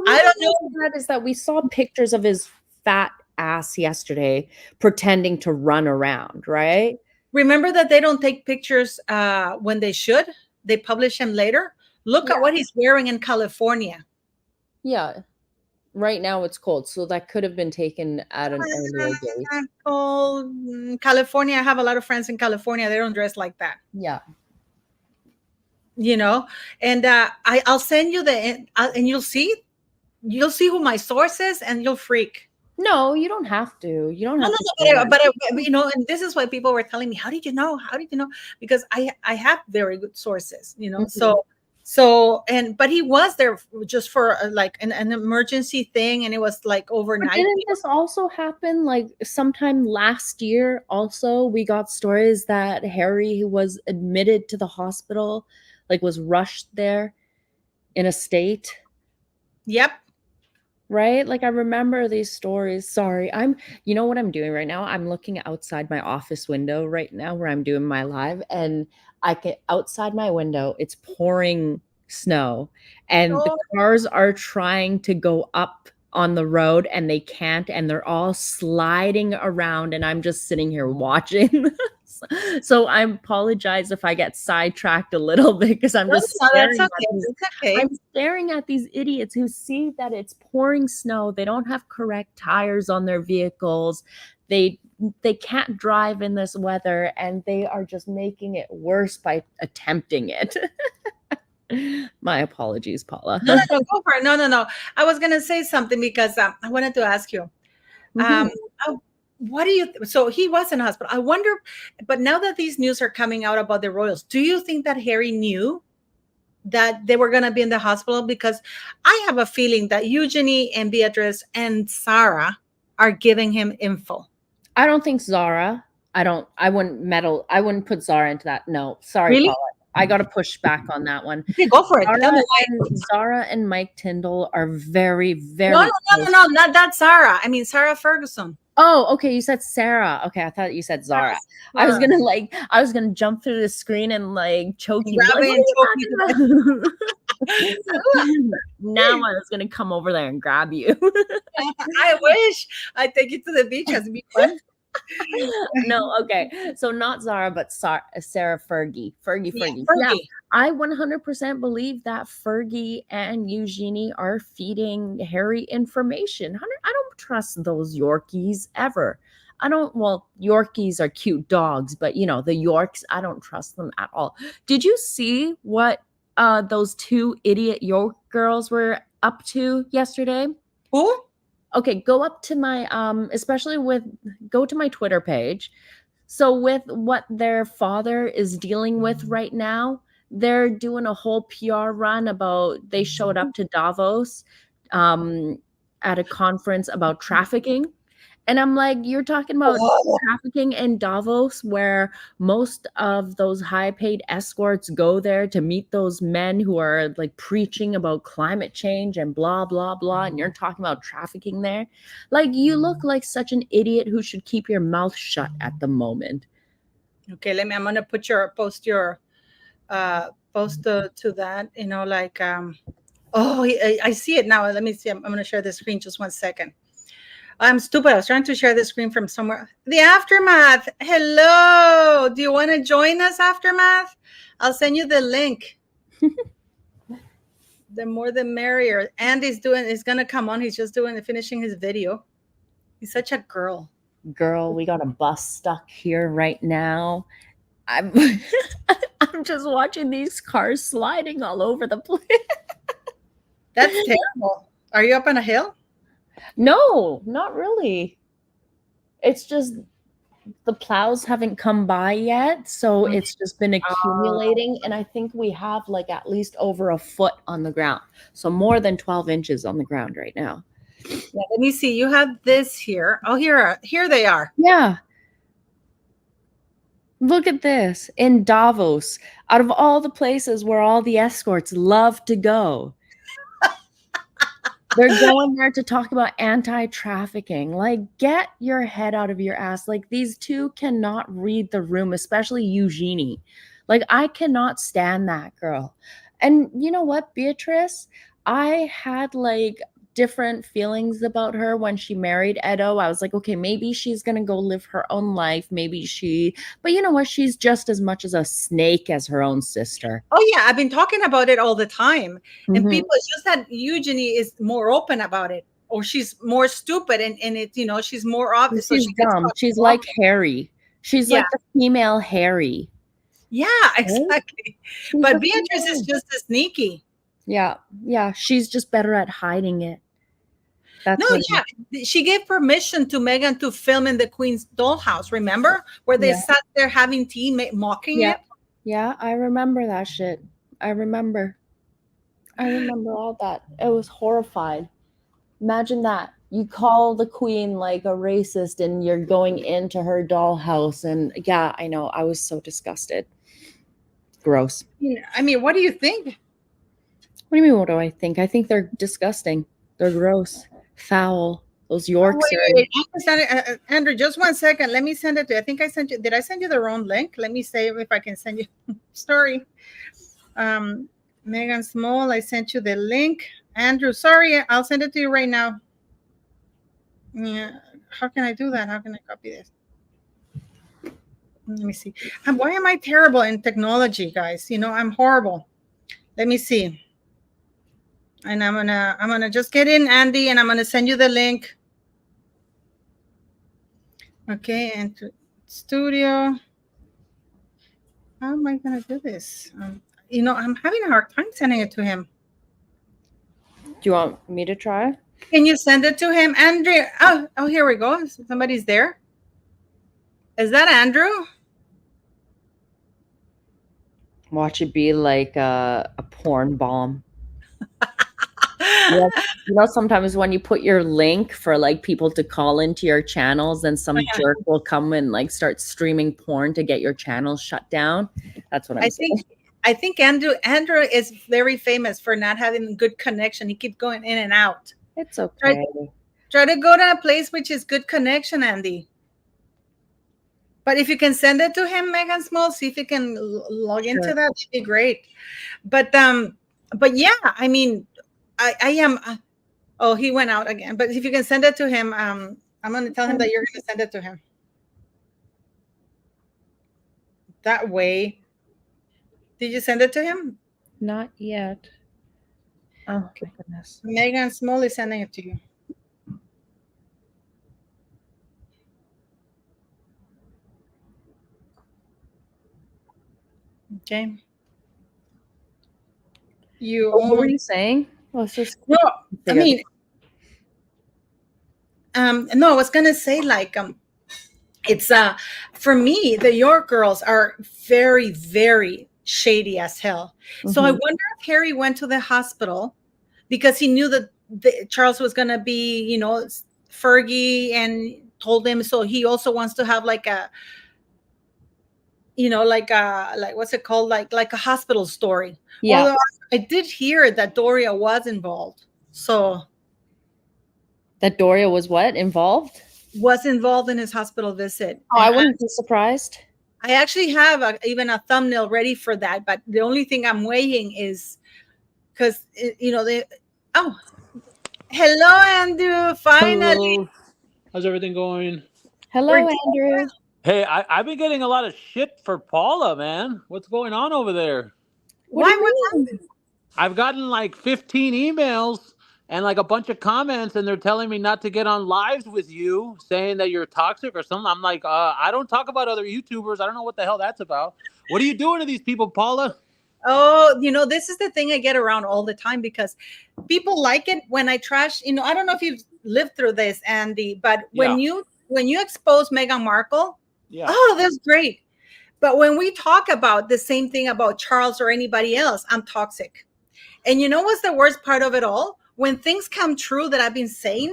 I don't know. That is that we saw pictures of his fat ass yesterday pretending to run around, right? Remember that they don't take pictures when they should. They publish them later. Look at what he's wearing in California. Yeah. Right now it's cold, so that could have been taken at an earlier date. Cold. California, I have a lot of friends in California. They don't dress like that. Yeah. You know, and I'll send you and you'll see who my source is, and you'll freak. No, you don't have to. You don't have to. But you know, and this is why people were telling me, how did you know? How did you know? Because I have very good sources, you know. Mm-hmm. But he was there just for like an emergency thing, and it was like overnight. But didn't this also happen like sometime last year? Also, we got stories that Harry was admitted to the hospital, like was rushed there in a state. Yep. Right? Like I remember these stories. Sorry. You know what I'm doing right now? I'm looking outside my office window right now where I'm doing my live, and outside my window, it's pouring snow, and the cars are trying to go up on the road and they can't, and they're all sliding around, and I'm just sitting here watching. So I apologize if I get sidetracked a little bit because I'm just I'm staring at these idiots who see that it's pouring snow. They don't have correct tires on their vehicles. They can't drive in this weather, and they are just making it worse by attempting it. My apologies, Paula. No, go for it. No. I was going to say something because I wanted to ask you. What do you so he was in hospital. I wonder, but now that these news are coming out about the royals, do you think that Harry knew that they were going to be in the hospital? Because I have a feeling that Eugenie and Beatrice and Sarah are giving him info. I don't think Zara. I wouldn't put Zara into that. No, sorry, really? Paula. I got to push back on that one. Okay, go for it. Zara and Mike Tyndall are very, very. No, not that Zara. I mean Sarah Ferguson. Oh, okay. You said Sarah. Okay, I thought you said Zara. I was gonna jump through the screen and like choke you. Now I was gonna come over there and grab you. I wish. I'd take you to the beach. It'd be fun. No, okay. So not Zara, but Sarah Fergie. Fergie. Yeah, I 100% believe that Fergie and Eugenie are feeding Harry information. I don't trust those Yorkies ever. Well, Yorkies are cute dogs, but you know, the Yorks, I don't trust them at all. Did you see what those two idiot York girls were up to yesterday? Who? Okay, go up to my go to my Twitter page. So with what their father is dealing with right now, they're doing a whole PR run about they showed up to Davos at a conference about trafficking. And I'm like, you're talking about trafficking in Davos, where most of those high-paid escorts go there to meet those men who are like preaching about climate change and blah, blah, blah. And you're talking about trafficking there. Like, you look like such an idiot who should keep your mouth shut at the moment. Okay, I'm going to post to that, you know, like, I see it now. Let me see. I'm going to share the screen just 1 second. I'm stupid. I was trying to share the screen from somewhere. The Aftermath. Hello. Do you want to join us, Aftermath? I'll send you the link. The more the merrier. Andy's gonna come on. He's just finishing his video. He's such a girl. Girl, we got a bus stuck here right now. I'm I'm just watching these cars sliding all over the place. That's terrible. Are you up on a hill? No, not really. It's just the plows haven't come by yet, so it's just been accumulating, and I think we have like at least over a foot on the ground, so more than 12 inches on the ground right now. Yeah, let me see. You have this here. Oh, here they are. Yeah. Look at this in Davos, out of all the places where all the escorts love to go. They're going there to talk about anti-trafficking. Like, get your head out of your ass. Like, these two cannot read the room, especially Eugenie. Like, I cannot stand that girl. And you know what, Beatrice? I had like different feelings about her when she married Edo. I was like, okay, maybe she's gonna go live her own life. But you know what? She's just as much as a snake as her own sister. Oh yeah, I've been talking about it all the time. And people, it's just that Eugenie is more open about it, or she's more stupid, and it, she's more obvious. She's dumb. She's like Harry. She's like the female Harry. Yeah, exactly. But Beatrice is just as sneaky. Yeah. She's just better at hiding it. She gave permission to Meghan to film in the Queen's dollhouse. Remember where they sat there having tea, mocking it? Yeah, I remember that shit. I remember all that. It was horrified. Imagine that. You call the Queen like a racist, and you're going into her dollhouse. And yeah, I know. I was so disgusted. Gross. I mean, what do you think? What do you mean, what do I think? I think they're disgusting. They're gross. Foul. Those Yorks are... Andrew, just 1 second. Let me send it to you. I think I sent you. Did I send you the wrong link? Let me see if I can send you. Sorry. Megan Small, I sent you the link. Andrew, sorry. I'll send it to you right now. Yeah. How can I do that? How can I copy this? Let me see. Why am I terrible in technology, guys? I'm horrible. Let me see. And I'm gonna just get in, Andy, and I'm gonna send you the link. Okay, and to studio. How am I gonna do this? I'm having a hard time sending it to him. Do you want me to try? Can you send it to him, Andrew? Oh, here we go. Somebody's there. Is that Andrew? Watch it be like a porn bomb. Sometimes when you put your link for like people to call into your channels, then some jerk will come and like start streaming porn to get your channel shut down. That's what I'm saying. I think Andrew is very famous for not having good connection. He keeps going in and out. It's okay. Try to go to a place which is good connection, Andy. But if you can send it to him, Megan Small, see if you can log into that. That'd be great. But yeah, I mean, I am. Oh, he went out again. But if you can send it to him, I'm going to tell him that you're going to send it to him. That way. Did you send it to him? Not yet. Oh, my goodness. Megan Small is sending it to you. Okay. What were you saying? Let's just. No, I mean, no, I was gonna say like it's for me the York girls are very, very shady as hell. So I wonder if Harry went to the hospital because he knew that Charles was gonna be, Fergie, and told him. So he also wants to have like a. Like what's it called? Like a hospital story. Yeah. Although I did hear that Doria was involved. So. That Doria was what? Involved? Was involved in his hospital visit. Oh, I wouldn't be surprised. I actually have even a thumbnail ready for that. But the only thing I'm weighing is because, hello, Andrew. Finally. Hello. How's everything going? Hello, Andrew. Hey, I've been getting a lot of shit for Paula, man. What's going on over there? What do Why? you What's mean? happening? I've gotten like 15 emails and like a bunch of comments, and they're telling me not to get on lives with you, saying that you're toxic or something. I'm like, I don't talk about other YouTubers. I don't know what the hell that's about. What are you doing to these people, Paula? Oh, this is the thing I get around all the time because people like it when I trash. I don't know if you've lived through this, Andy, but when you expose Meghan Markle, oh, that's great. But when we talk about the same thing about Charles or anybody else, I'm toxic. And you know what's the worst part of it all? When things come true that I've been saying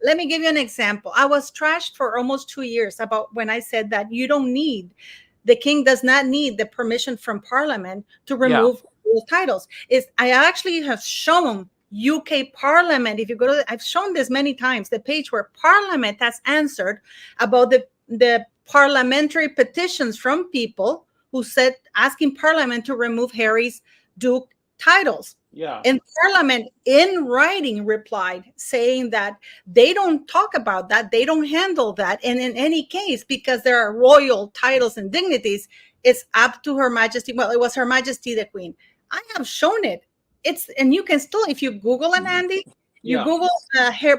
let me give you an example. I was trashed for almost 2 years about when I said that the king does not need the permission from Parliament to remove titles. I actually have shown UK Parliament. If you go to, I've shown this many times, the page where Parliament has answered about the parliamentary petitions from people who said asking Parliament to remove Harry's Duke titles. Yeah. And Parliament in writing replied saying that they don't talk about that, they don't handle that, and in any case, because there are royal titles and dignities, it's up to Her Majesty. Well, it was Her Majesty the Queen. I have shown it. And you can still, if you Google it, Andy, you Google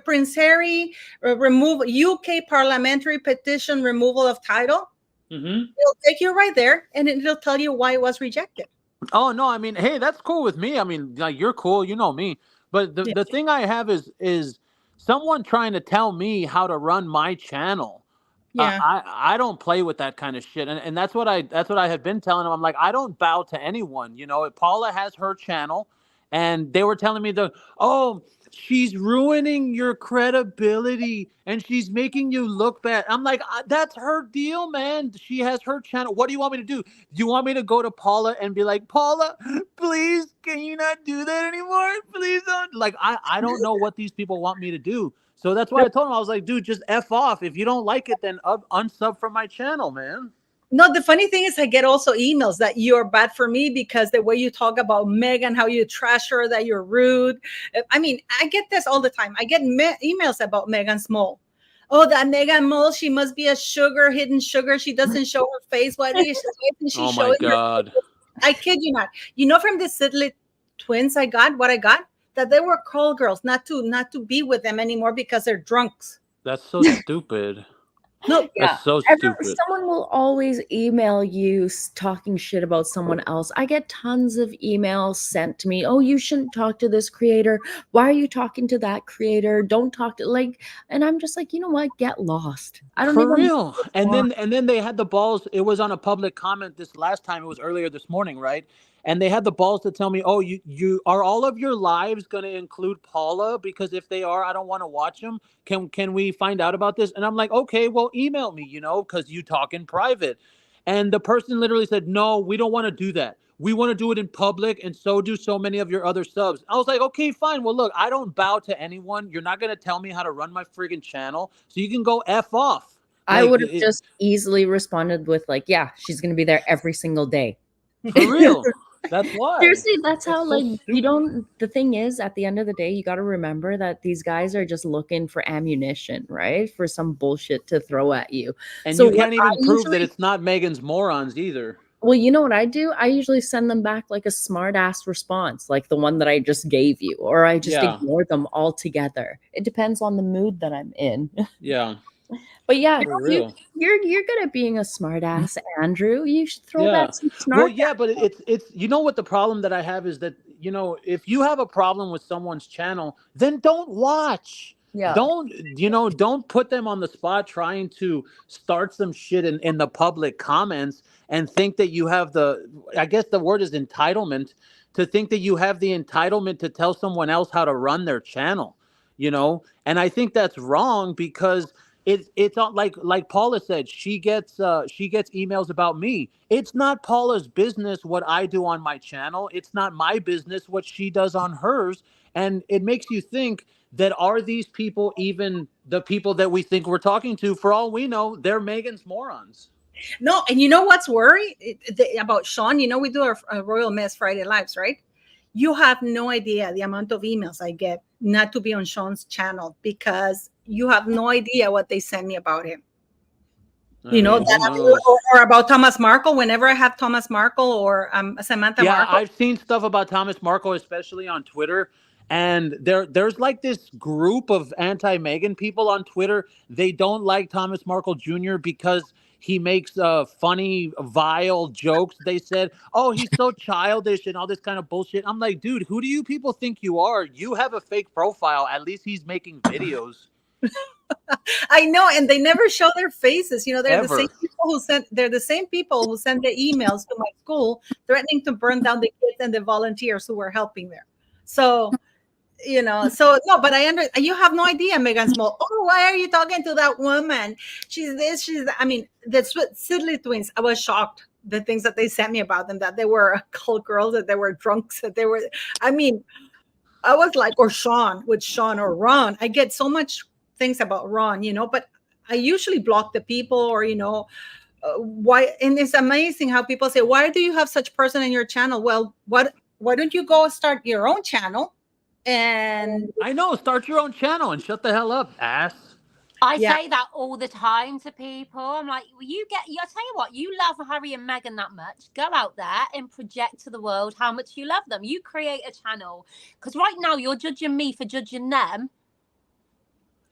Prince Harry remove UK parliamentary petition removal of title. It'll take you right there, and it'll tell you why it was rejected. Oh no, I mean, hey, that's cool with me. I mean, like, you're cool, you know me. But the thing I have is someone trying to tell me how to run my channel. Yeah. I don't play with that kind of shit. And that's what I had been telling them. I'm like, I don't bow to anyone. Paula has her channel, and they were telling me she's ruining your credibility and she's making you look bad. I'm like, that's her deal, man. She has her channel. What do you want me to do? Do you want me to go to Paula and be like, Paula, please, can you not do that anymore? Please don't. Like, I don't know what these people want me to do. So that's why I told him, I was like, dude, just F off. If you don't like it, then unsub from my channel, man. No, the funny thing is I get also emails that you're bad for me because the way you talk about Meghan, how you trash her, that you're rude. I mean, I get this all the time. I get emails about Meghan Small. Oh, that Meghan Mole, she must be a hidden sugar. She doesn't show her face. Why isn't she oh showing my God. I kid you not. From the Sidley twins I got, that they were call girls, not to be with them anymore because they're drunks. That's so stupid. No, that's so stupid. Someone will always email you talking shit about someone else. I get tons of emails sent to me. Oh, you shouldn't talk to this creator. Why are you talking to that creator? Don't talk to and I'm just like, you know what? Get lost. I don't for real. And then they had the balls. It was on a public comment this last time. It was earlier this morning, right? And they had the balls to tell me, oh, you are all of your lives going to include Paula? Because if they are, I don't want to watch them. Can we find out about this? And I'm like, okay, well, email me, because you talk in private. And the person literally said, no, we don't want to do that. We want to do it in public, and so do so many of your other subs. I was like, okay, fine. Well, look, I don't bow to anyone. You're not going to tell me how to run my friggin' channel, so you can go F off. I would have just easily responded with yeah, she's going to be there every single day. For real. That's why. Seriously, that's how you don't. The thing is, at the end of the day, you got to remember that these guys are just looking for ammunition, right? For some bullshit to throw at you. And so you can't even prove that it's not Meghan's morons either. Well, you know what I do? I usually send them back a smart ass response, like the one that I just gave you, or I just ignore them altogether. It depends on the mood that I'm in. Yeah. But yeah, you're good at being a smart ass, Andrew. You should throw that some snark. Well, yeah, but it's what the problem that I have is that if you have a problem with someone's channel, then don't watch. Yeah. Don't put them on the spot trying to start some shit in the public comments and think that you have I guess the word is entitlement, to think that you have the entitlement to tell someone else how to run their channel, and I think that's wrong because it's not like Paula said, she gets emails about me. It's not Paula's business what I do on my channel. It's not my business what she does on hers. And it makes you think that are these people even the people that we think we're talking to? For all we know, they're Meghan's morons. No, and you know what's worry about Sean? We do our Royal Mess Friday Lives, right? You have no idea the amount of emails I get not to be on Sean's channel because you have no idea what they send me about him. I mean, or about Thomas Markle. Whenever I have Thomas Markle or Samantha Markle. I've seen stuff about Thomas Markle, especially on Twitter. And there's like this group of anti-Meghan people on Twitter. They don't like Thomas Markle Jr. because he makes funny, vile jokes. They said, oh, he's so childish and all this kind of bullshit. I'm like, dude, who do you people think you are? You have a fake profile. At least he's making videos. I know, and they never show their faces. You know, they're Ever. the same people who send the emails to my school threatening to burn down the kids and the volunteers who were helping there. So, you know, no, but you have no idea, Megan Small. Oh, why are you talking to that woman? She's this, she's that. I mean, the Sidley twins, I was shocked. The things that they sent me about them, that they were cult girls, that they were drunks, that they were, I mean, I was like, or Sean or Ron. I get so much things about Ron, you know, but I usually block the people, or, you know, why. And it's amazing how people say, why do you have such person in your channel? Well, why don't you go start your own channel? And I know, start your own channel and shut the hell up, ass. I say that all the time to people. I'm like, well, I'll tell you what, you love Harry and Meghan that much. Go out there and project to the world how much you love them. You create a channel. Because right now you're judging me for judging them.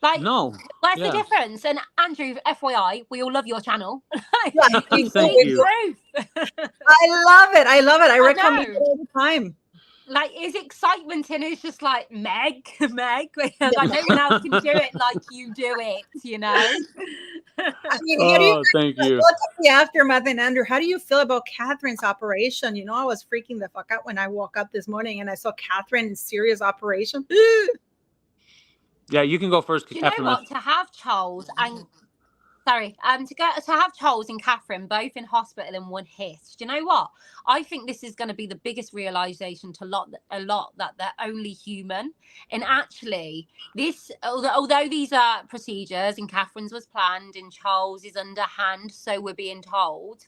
Like, no. Where's the difference? And Andrew, FYI, we all love your channel. Thank you. I love it. I recommend it all the time. Like, his excitement in it's just like, Meg. Like, no one else can do it like you do it, you know? I mean, thank you. Look at the aftermath. And Andrew, how do you feel about Catherine's operation? You know, I was freaking the fuck out when I woke up this morning and I saw Catherine in serious operation. Yeah, you can go first. Do you know what? To have Charles and to have Charles and Catherine both in hospital in one hit. Do you know what? I think this is going to be the biggest realization to a lot that they're only human. And actually, this, although these are procedures and Catherine's was planned and Charles is underhand, so we're being told.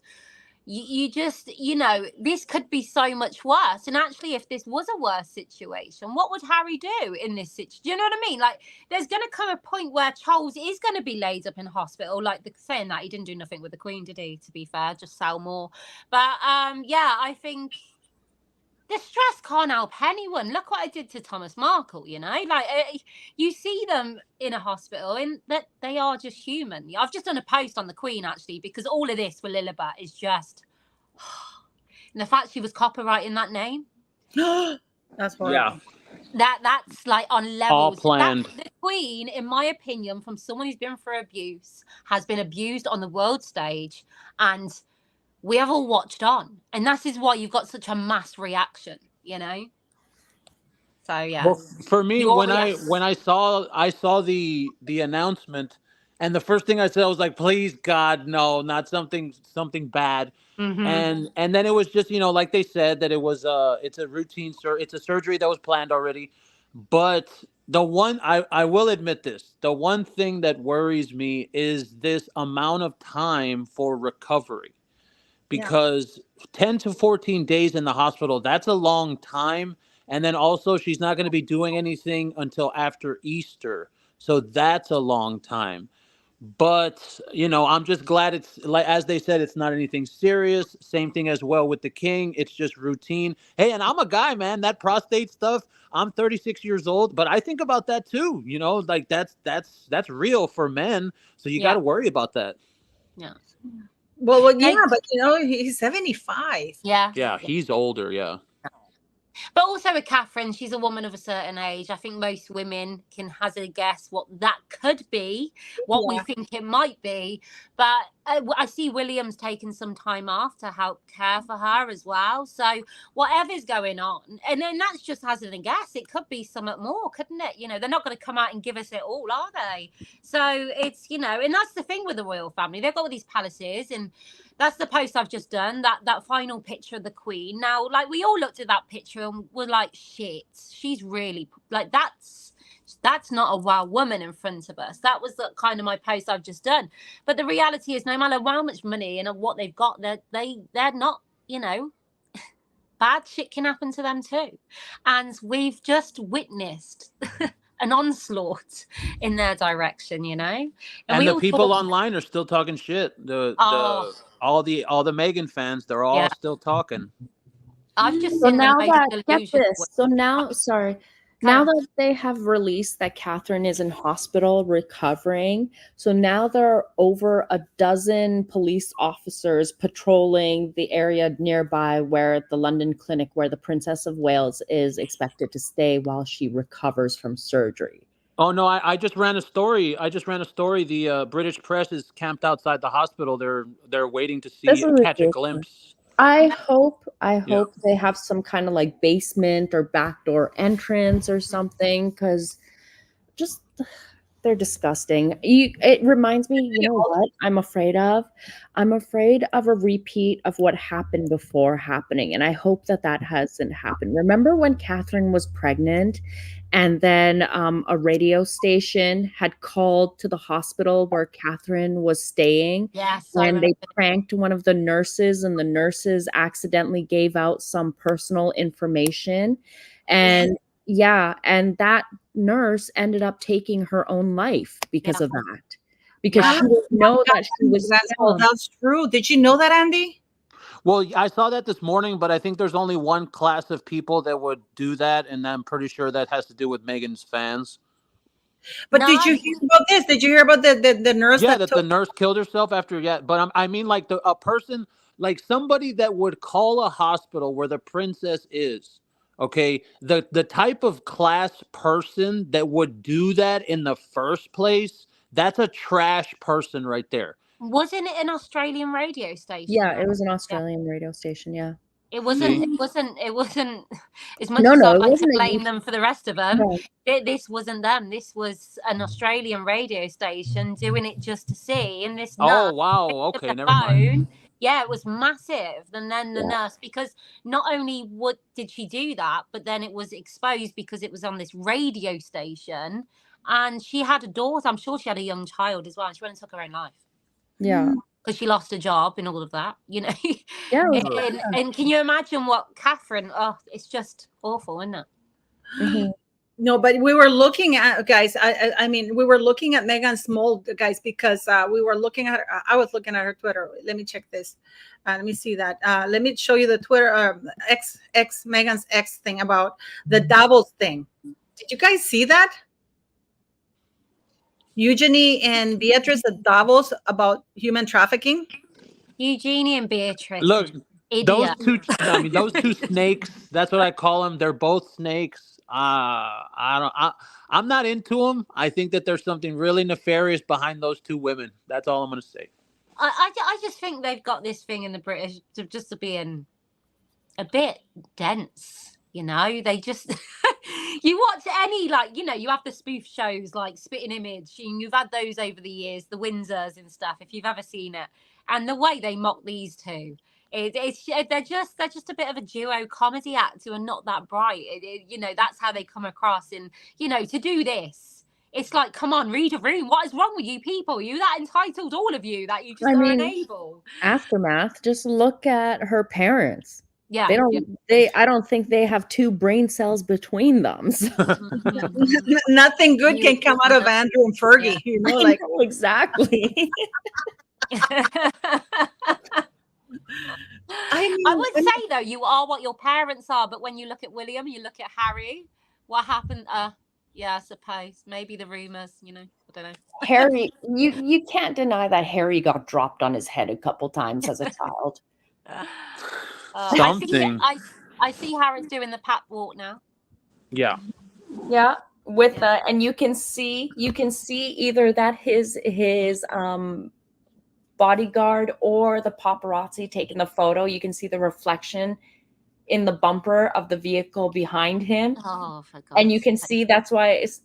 You just, you know, this could be so much worse. And actually, if this was a worse situation, what would Harry do in this situation? Do you know what I mean? Like, there's going to come a point where Charles is going to be laid up in hospital. Like, saying that, he didn't do nothing with the Queen, did he? To be fair, just sell more. But yeah, I think the stress can't help anyone. Look what I did to Thomas Markle, you know? Like, you see them in a hospital and that they are just human. I've just done a post on the Queen, actually, because all of this with Lilibet is just... And the fact she was copywriting that name. That's horrible. Yeah. That's like on levels. All planned. The Queen, in my opinion, from someone who's been through abuse, has been abused on the world stage. And... we have all watched on, and that is why you've got such a mass reaction, you know. So yeah. Well, for me, when I saw the announcement, and the first thing I said, I was like, please God, no, not something bad. Mm-hmm. And then it was just, you know, like they said that it's a routine it's a surgery that was planned already. But the one I will admit this, the one thing that worries me is this amount of time for recovery. Because 10 to 14 days in the hospital, that's a long time. And then also she's not going to be doing anything until after Easter. So that's a long time. But, you know, I'm just glad it's, like, as they said, it's not anything serious. Same thing as well with the King. It's just routine. Hey, and I'm a guy, man, that prostate stuff, I'm 36 years old, but I think about that too. You know, like that's real for men. So you got to worry about that. Yeah. Well, yeah, but you know, he's 75. Yeah. Yeah, he's older, yeah. But also with Catherine, she's a woman of a certain age. I think most women can hazard a guess what that could be, what we think it might be. But I see William's taken some time off to help care for her as well. So whatever's going on, and then that's just hazard a guess. It could be something more, couldn't it? You know, they're not going to come out and give us it all, are they? So it's, you know, and that's the thing with the royal family. They've got all these palaces, and that's the post I've just done, that final picture of the Queen. Now, like, we all looked at that picture and were like, shit, she's really, like, that's not a wild woman in front of us. That was the kind of my post I've just done. But the reality is, no matter how much money and what they've got, they're not, you know, bad shit can happen to them too. And we've just witnessed an onslaught in their direction, you know. And the people online are still talking shit. All the Meghan fans, they're all still talking. I've just so seen now them that make get delusion. this. So now, sorry. Now that they have released that Catherine is in hospital recovering, so now there are over a dozen police officers patrolling the area nearby where the London clinic where the Princess of Wales is expected to stay while she recovers from surgery. Oh no, I just ran a story. The British press is camped outside the hospital. They're waiting to catch a glimpse. I hope they have some kind of like basement or backdoor entrance or something, because just they're disgusting. It reminds me, you know what I'm afraid of? I'm afraid of a repeat of what happened before happening, and I hope that hasn't happened. Remember when Catherine was pregnant and then a radio station had called to the hospital where Catherine was staying? Yes, and they pranked one of the nurses, and the nurses accidentally gave out some personal information. And and that nurse ended up taking her own life because of that. Because she didn't know that she was that's true. Did you know that, Andy? Well, I saw that this morning, but I think there's only one class of people that would do that, and I'm pretty sure that has to do with Meghan's fans. But did you hear about this? Did you hear about the nurse? Yeah, that the nurse killed herself after. Yeah, but I mean, like a person, like somebody that would call a hospital where the princess is. Okay, the type of class person that would do that in the first place, that's a trash person right there. Wasn't it an Australian radio station? Yeah, it was an Australian radio station. Yeah. It wasn't as much as I'd like to blame them for the rest of them. No. This wasn't them. This was an Australian radio station doing it just to see. And this nurse, okay, never mind. Yeah, it was massive. And then the nurse, because not only did she do that, but then it was exposed because it was on this radio station, and she had a daughter. I'm sure she had a young child as well. And she went and took her own life. Yeah. Because she lost her job and all of that, you know. Yeah. And can you imagine what Catherine? Oh, it's just awful, isn't it? Mm-hmm. No, but we were looking at, guys. I mean, we were looking at Meghan's mold, guys, because we were looking at. I was looking at her Twitter. Let me check this. Let me see that. Let me show you the Twitter Meghan's X thing about the Davos thing. Did you guys see that? Eugenie and Beatrice at Davos about human trafficking. Eugenie and Beatrice. Look, those two snakes. That's what I call them. They're both snakes. I'm not into them. I think that there's something really nefarious behind those two women. That's all I'm going to say. I just think they've got this thing in the British to being a bit dense. You know, they just you watch any, like, you know, you have the spoof shows like Spitting Image, and you've had those over the years, the Windsors and stuff, if you've ever seen it, and the way they mock these two, they're just a bit of a duo comedy act who are not that bright. You know, that's how they come across. And you know, to do this, it's like, come on, read a room. What is wrong with you people? Are you that entitled, all of you, that you just are unable? Aftermath. Just look at her parents. Yeah, I don't think they have two brain cells between them. So. Nothing good can come out of Andrew and Fergie. You know, like exactly. I would say though, you are what your parents are, but when you look at William, you look at Harry. What happened? Yeah, I suppose maybe the rumors. You know, I don't know. Harry, you can't deny that Harry got dropped on his head a couple times as a child. Something. I see Harry's doing the pat walk now. Yeah. Yeah, with and you can see either that his bodyguard or the paparazzi taking the photo. You can see the reflection in the bumper of the vehicle behind him. Oh, for God's and you can see that's why it's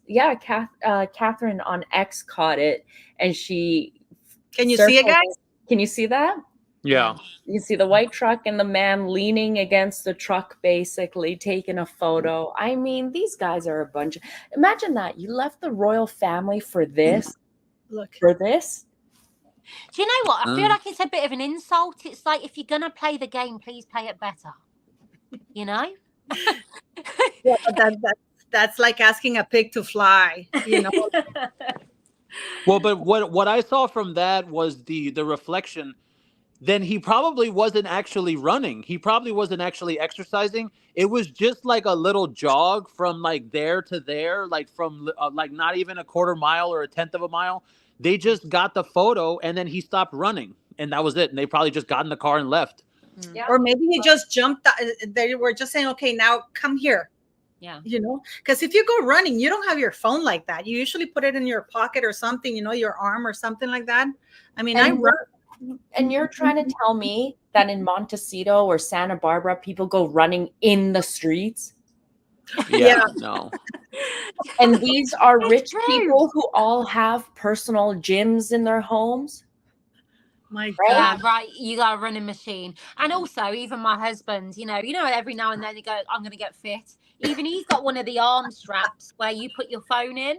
Catherine on X caught it, and she. Can you see it, guys? Can you see that? Yeah. You see the white truck and the man leaning against the truck, basically taking a photo. I mean, these guys are a bunch of... Imagine that. You left the royal family for this. Look. For this. Do you know what? I feel like it's a bit of an insult. It's like, if you're going to play the game, please play it better. You know? Yeah, that's like asking a pig to fly, you know. Well, but what I saw from that was the reflection. Then he probably wasn't actually running. He probably wasn't actually exercising. It was just like a little jog from like there to there, like from like not even a quarter mile or a tenth of a mile. They just got the photo and then he stopped running and that was it. And they probably just got in the car and left. Yeah. Or maybe he just jumped. They were just saying, okay, now come here. Yeah. You know, because if you go running, you don't have your phone like that. You usually put it in your pocket or something, you know, your arm or something like that. I mean, and you're trying to tell me that in Montecito or Santa Barbara, people go running in the streets? Yeah. No. And these are rich people who all have personal gyms in their homes? My God. Yeah, right. You got a running machine. And also, even my husband, you know, every now and then they go, I'm going to get fit. Even he's got one of the arm straps where you put your phone in.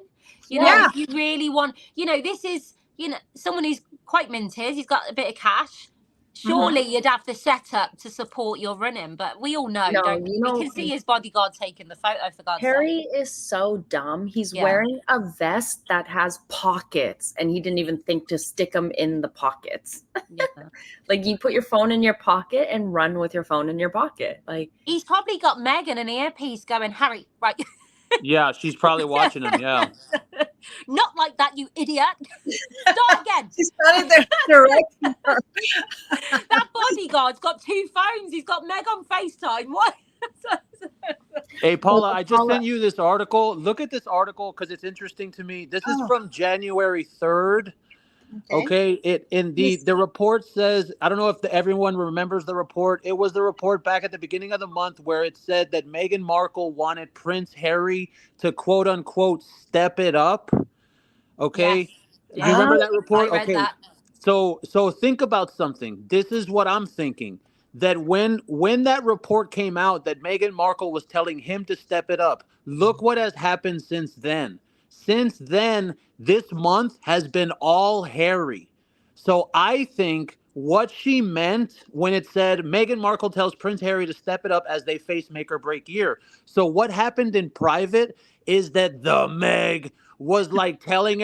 You know, if you really want, you know, this is, you know, someone who's quite minted, he's got a bit of cash. Surely you'd have the setup to support your running, but we all know, don't we? We can see his bodyguard taking the photo, for God's sake. Harry is so dumb. He's wearing a vest that has pockets, and he didn't even think to stick them in the pockets. Yeah. Like, you put your phone in your pocket and run with your phone in your pocket. Like, he's probably got Megan an earpiece going, Harry, right? Yeah, she's probably watching him. Yeah. Not like that, you idiot. Start again. She's standing there directing her. That bodyguard's got 2 phones. He's got Meg on FaceTime. What? Hey, Paula, I just sent you this article. Look at this article because it's interesting to me. This is from January 3rd. Okay. The report says, I don't know if everyone remembers the report. It was the report back at the beginning of the month where it said that Meghan Markle wanted Prince Harry to quote unquote step it up. Okay. Yes. You remember that report? I read that. So think about something. This is what I'm thinking. That when that report came out that Meghan Markle was telling him to step it up, look what has happened since then. Since then, this month has been all Harry. So I think what she meant when it said Meghan Markle tells Prince Harry to step it up as they face make or break year. So what happened in private is that the Meg was like telling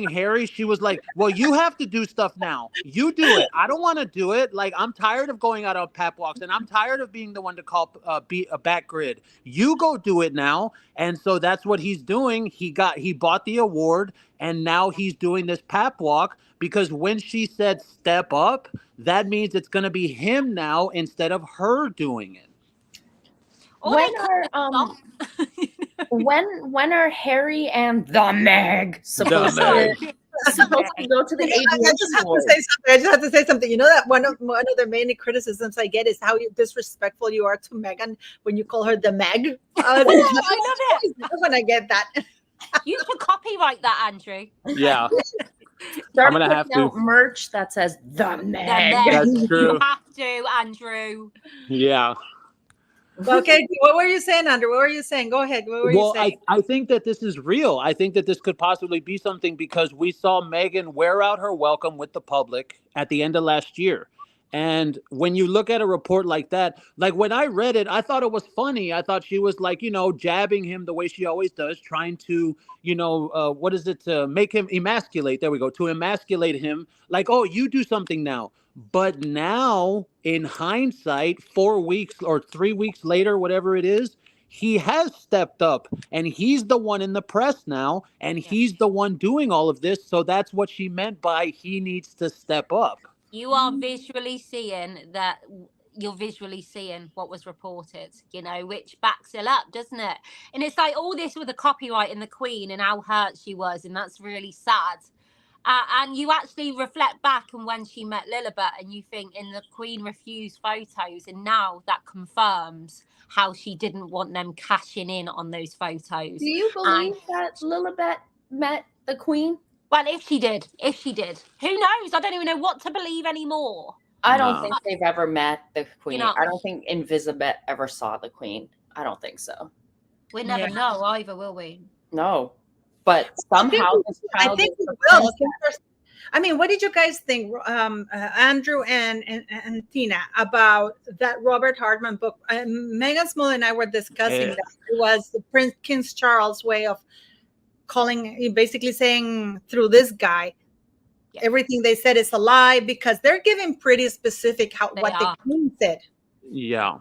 Harry, she was like, well, you have to do stuff now. You do it. I don't want to do it. Like, I'm tired of going out on pap walks and I'm tired of being the one to call be a back grid. You go do it now. And so that's what he's doing. He bought the award and now he's doing this pap walk because when she said step up, that means it's going to be him now instead of her doing it. When are Harry and the Meg supposed to go to the I just have to say something. You know that one of the main criticisms I get is how disrespectful you are to Meghan when you call her the Meg. I love it. When I get that. You should copyright that, Andrew. Yeah. I'm going to have to. Merch that says the Meg. That's true. You have to, Andrew. Yeah. Okay, what were you saying, Andrew? What were you saying? Go ahead. What were you saying? I think that this is real. I think that this could possibly be something because we saw Meghan wear out her welcome with the public at the end of last year. And when you look at a report like that, like when I read it, I thought it was funny. I thought she was like, jabbing him the way she always does, trying to, to make him emasculate. There we go. To emasculate him. Like, oh, you do something now. But now, in hindsight, 4 weeks or 3 weeks later, whatever it is, he has stepped up and he's the one in the press now and he's the one doing all of this. So that's what she meant by he needs to step up. You are visually seeing that. You're visually seeing what was reported, which backs it up, doesn't it? And it's like all this with the copyright and the Queen and how hurt she was. And that's really sad. And you actually reflect back on when she met Lilibet and you think the Queen refused photos and now that confirms how she didn't want them cashing in on those photos. Do you believe that Lilibet met the Queen? Well, if she did, who knows? I don't even know what to believe anymore. I don't think they've ever met the Queen. I don't think Invisibet ever saw the Queen. I don't think so. We'll never know either, will we? No. But somehow I think we will. I mean, what did you guys think, Andrew and Tina, about that Robert Hardman book? Megan Small and I were discussing that it was the King Charles' way of basically saying through this guy, everything they said is a lie, because they're giving pretty specific what the king said. Yeah.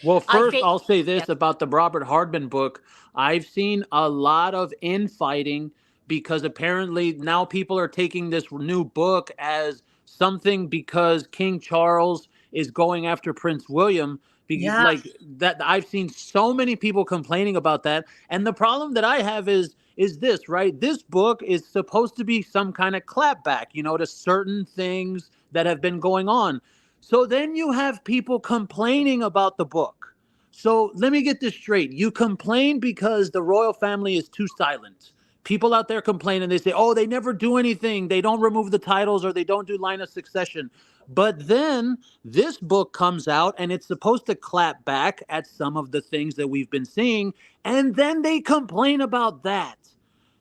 Well, first I'll say this about the Robert Hardman book. I've seen a lot of infighting because apparently now people are taking this new book as something because King Charles is going after Prince William. Like that, I've seen so many people complaining about that. And the problem that I have is this, right? This book is supposed to be some kind of clapback, to certain things that have been going on. So then you have people complaining about the book. So let me get this straight. You complain because the royal family is too silent. People out there complain and they say, oh, they never do anything. They don't remove the titles or they don't do line of succession. But then this book comes out and it's supposed to clap back at some of the things that we've been seeing. And then they complain about that.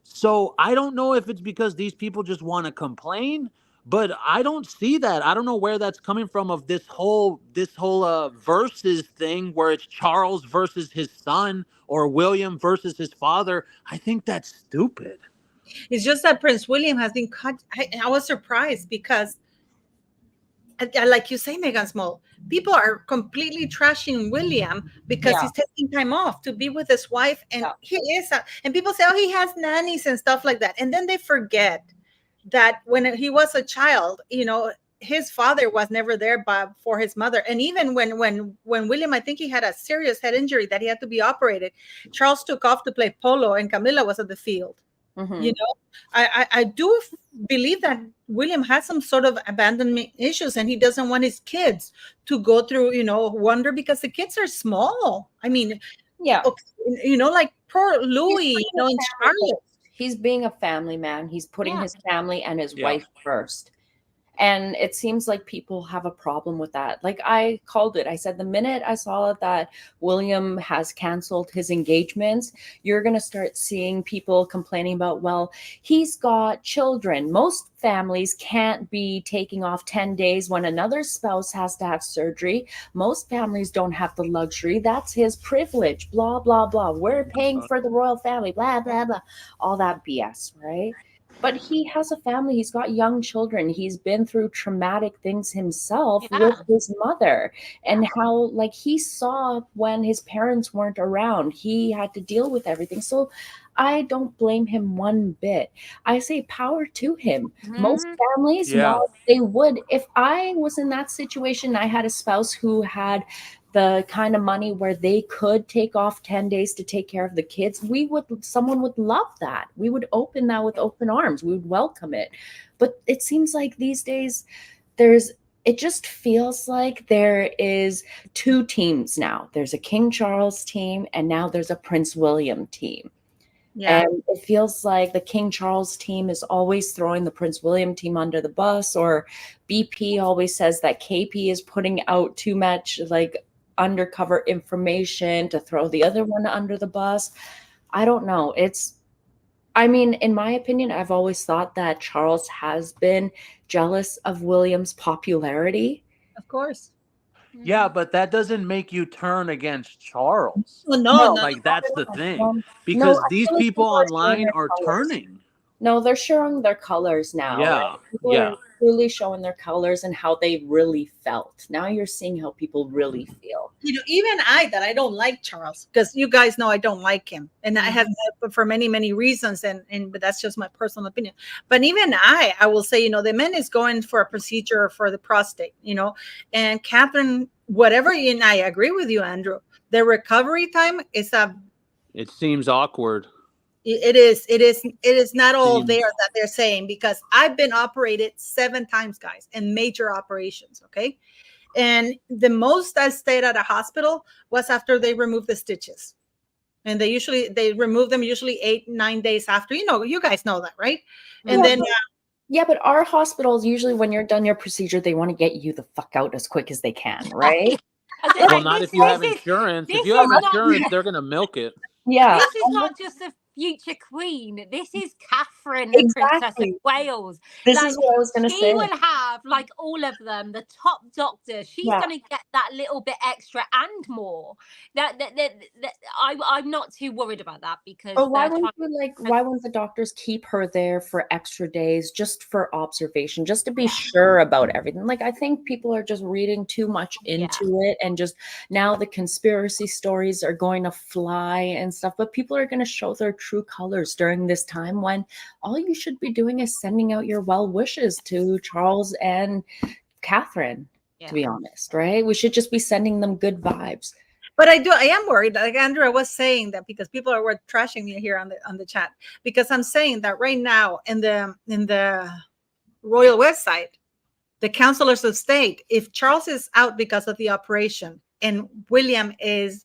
So I don't know if it's because these people just want to complain, but I don't see that. I don't know where that's coming from, of this whole versus thing where it's Charles versus his son or William versus his father. I think that's stupid. It's just that Prince William has been cut. I was surprised because, like you say, Megan Small, people are completely trashing William because he's taking time off to be with his wife, and he is. And people say, oh, he has nannies and stuff like that, and then they forget that when he was a child, his father was never there for his mother. And even when William, I think he had a serious head injury that he had to be operated, Charles took off to play polo and Camilla was at the field. Mm-hmm. I do believe that William has some sort of abandonment issues, and he doesn't want his kids to go through, wonder, because the kids are small. I mean, like poor Louis, and Charlotte. He's being a family man. He's putting his family and his wife first. And it seems like people have a problem with that. Like I called it. I said, the minute I saw that William has canceled his engagements, you're going to start seeing people complaining about, well, he's got children. Most families can't be taking off 10 days when another spouse has to have surgery. Most families don't have the luxury. That's his privilege, blah, blah, blah. We're paying for the royal family, blah, blah, blah. All that BS, right? But he has a family. He's got young children. He's been through traumatic things himself with his mother, and how, like, he saw when his parents weren't around, he had to deal with everything. So I don't blame him one bit. I say power to him. Mm-hmm. Most families, while they would, if I was in that situation, I had a spouse who had the kind of money where they could take off 10 days to take care of the kids, someone would love that. We would open that with open arms. We would welcome it. But it seems like these days it just feels like there is two teams now. There's a King Charles team, and now there's a Prince William team. Yeah. And it feels like the King Charles team is always throwing the Prince William team under the bus, or BP always says that KP is putting out too much, like, undercover information to throw the other one under the bus. I don't know. In my opinion, I've always thought that Charles has been jealous of William's popularity. Of course. Yeah, but that doesn't make you turn against Charles. No. That's the thing. Because these people online are turning. No, they're showing their colors now. Yeah. People are really showing their colors and how they really felt. Now you're seeing how people really feel. Even I don't like Charles, because you guys know I don't like him, and I have for many, many reasons, but that's just my personal opinion. But even I will say, the man is going for a procedure for the prostate, and Catherine, whatever, and I agree with you, Andrew. The recovery time is it seems awkward. It is not all there that they're saying, because I've been operated 7 times, guys, in major operations. Okay. And the most I stayed at a hospital was after they removed the stitches, and they remove them usually 8-9 days after, you guys know that, right? And then, but our hospitals, usually when you're done your procedure, they want to get you the fuck out as quick as they can. Right. Well, not if you have insurance. If you have insurance, they're going to milk it. Yeah. This is not just a future queen. This is Catherine. Catherine, the Princess of Wales. This is what I was going to say. She will have, like, all of them, the top doctor. She's going to get that little bit extra and more. I'm not too worried about that because. But why wouldn't the doctors keep her there for extra days just for observation, just to be sure about everything? Like, I think people are just reading too much into it, and just now the conspiracy stories are going to fly and stuff. But people are going to show their true colors during this time when all you should be doing is sending out your well wishes to Charles and Catherine. To be honest, right? We should just be sending them good vibes. But I am worried. Like Andrew was saying that because people were trashing me here on the chat, because I'm saying that right now in the royal website, the councilors of state, if Charles is out because of the operation and William is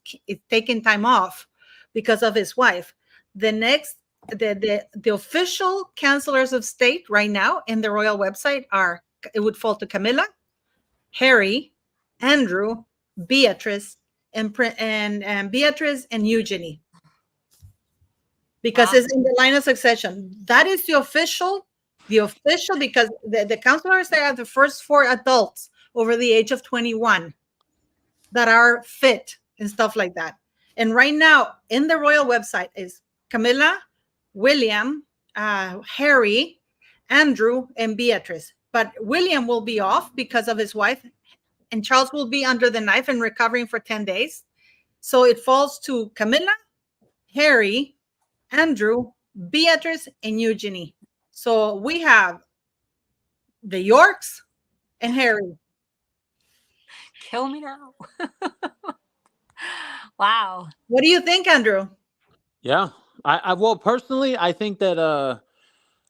taking time off because of his wife, the official councilors of state right now in the royal website it would fall to Camilla, Harry, Andrew, Beatrice, and Beatrice and Eugenie, because it's in the line of succession. That is the official, because the councilors, they are the first 4 adults over the age of 21 that are fit and stuff like that. And right now in the royal website is Camilla, William, Harry, Andrew, and Beatrice. But William will be off because of his wife, and Charles will be under the knife and recovering for 10 days. So it falls to Camilla, Harry, Andrew, Beatrice, and Eugenie. So we have the Yorks and Harry. Kill me now. Wow. What do you think, Andrew? Yeah. Well, personally, I think that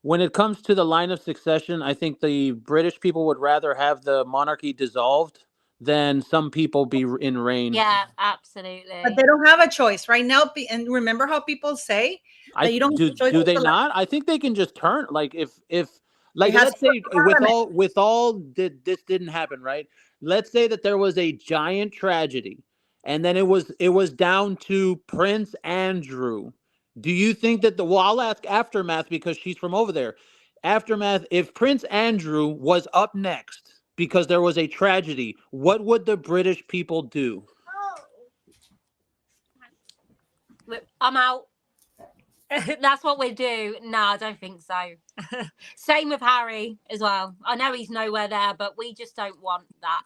when it comes to the line of succession, I think the British people would rather have the monarchy dissolved than some people be in reign. Yeah, absolutely. But they don't have a choice right now. And remember how people say that you don't have a choice. Do they not? I think they can just turn. Like if let's say with all this didn't happen, right? Let's say that there was a giant tragedy, and then it was down to Prince Andrew. Do you think that I'll ask Aftermath because she's from over there. Aftermath, if Prince Andrew was up next because there was a tragedy, what would the British people do? I'm out. That's what we do. No, I don't think so. Same with Harry as well. I know he's nowhere there, but we just don't want that.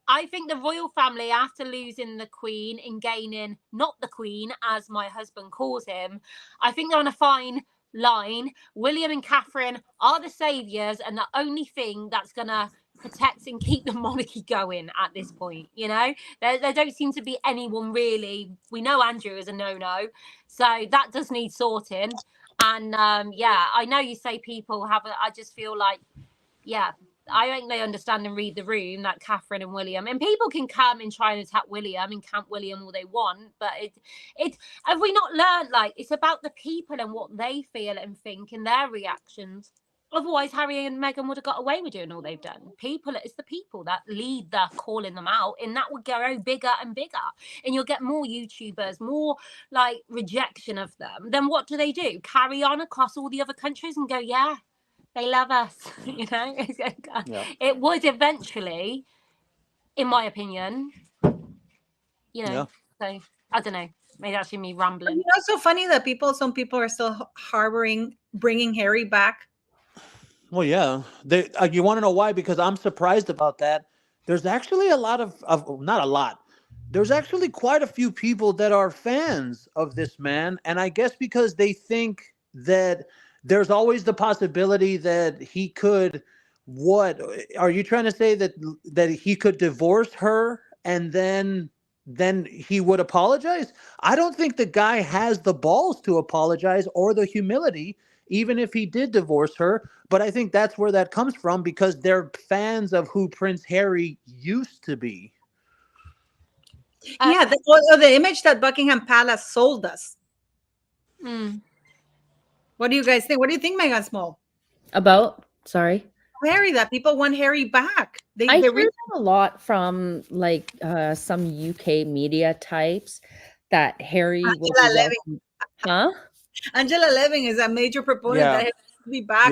I think the royal family, after losing the Queen and gaining not the Queen, as my husband calls him, I think they're on a fine line. William and Catherine are the saviors and the only thing that's gonna protect and keep the monarchy going at this point. You know, there don't seem to be anyone really. We know Andrew is a no-no, so that does need sorting. And I know you say people have I just feel like I think they understand and read the room, that Catherine and William, and people can come and try and attack William and camp William all they want, but it have we not learned, like, it's about the people and what they feel and think and their reactions. Otherwise, Harry and Meghan would have got away with doing all they've done. It's the people that lead the calling them out, and that would grow bigger and bigger. And you'll get more YouTubers, more like rejection of them. Then what do? Carry on across all the other countries and go, yeah, they love us. You know, It would eventually, in my opinion, you know. So I don't know. Maybe that's me rambling. You know, it's so funny that some people are still harboring bringing Harry back. Well, yeah. You want to know why? Because I'm surprised about that. There's actually a lot of not a lot. There's actually quite a few people that are fans of this man. And I guess because they think that there's always the possibility that he could, what are you trying to say, that he could divorce her and then he would apologize? I don't think the guy has the balls to apologize or the humility, even if he did divorce her. But I think that's where that comes from, because they're fans of who Prince Harry used to be. The image that Buckingham Palace sold us. What do you guys think? What do you think, Megan Small? About? Sorry? Harry, that people want Harry back. I heard that a lot from like some UK media types that Harry was Angela Levin is a major proponent that has to be back.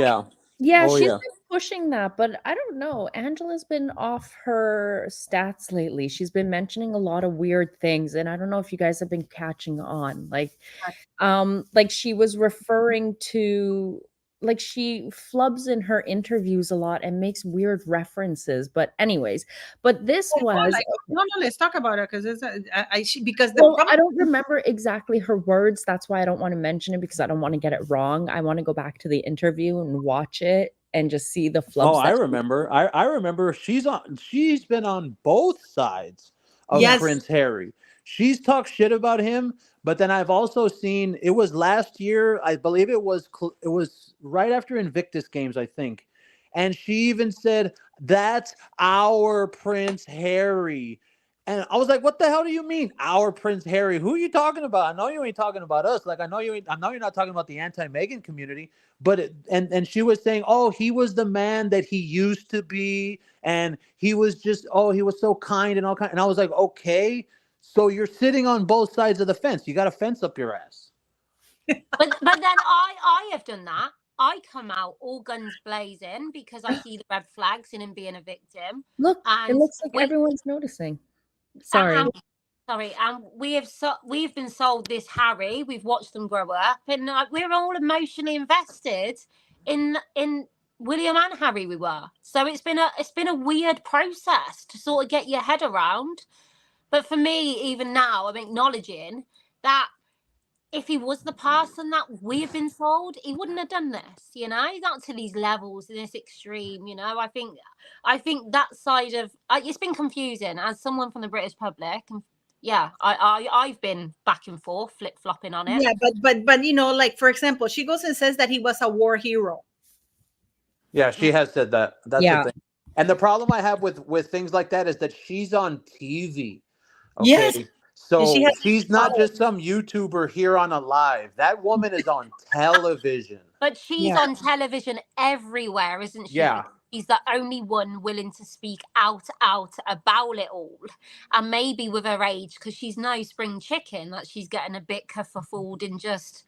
Yeah, she's been pushing that, but I don't know. Angela's been off her stats lately. She's been mentioning a lot of weird things, and I don't know if you guys have been catching on. Like she was referring to, like, she flubs in her interviews a lot and makes weird references. But anyways, this was no, let's talk about it, because it's I don't remember exactly her words. That's why I don't want to mention it, because I don't want to get it wrong. I want to go back to the interview and watch it and just see the flubs. Oh, I remember. I remember she's been on both sides of Prince Harry. She's talked shit about him, but then I've also seen, it was last year, I believe it was right after Invictus Games, I think. And she even said, "That's our Prince Harry." And I was like, "What the hell do you mean, our Prince Harry? Who are you talking about? I know you ain't talking about us. Like, I know you're not talking about the anti-Meghan community." But and she was saying, "Oh, he was the man that he used to be, and he was just, he was so kind and all kind." And I was like, "Okay, so you're sitting on both sides of the fence. You got a fence up your ass." But then I have done that. I come out all guns blazing because I see the red flags in him being a victim. Look, it looks like everyone's noticing. Sorry. And we've been sold this Harry. We've watched them grow up, and we're all emotionally invested in William and Harry. We were. So it's been a weird process to sort of get your head around. But for me, even now, I'm acknowledging that if he was the person that we've been sold, he wouldn't have done this, not to these levels, in this extreme, I think that side of it's been confusing as someone from the British public. And I've been back and forth, flip-flopping on it. Yeah, but like, for example, she goes and says that he was a war hero. Yeah, she has said that. That's the thing. And the problem I have with things like that is that she's on TV. Okay. Yes. So she's not just some YouTuber here on a live. That woman is on television. But she's on television everywhere, isn't she? Yeah. She's the only one willing to speak out about it all. And maybe with her age, because she's no spring chicken, that she's getting a bit kerfuffled and just,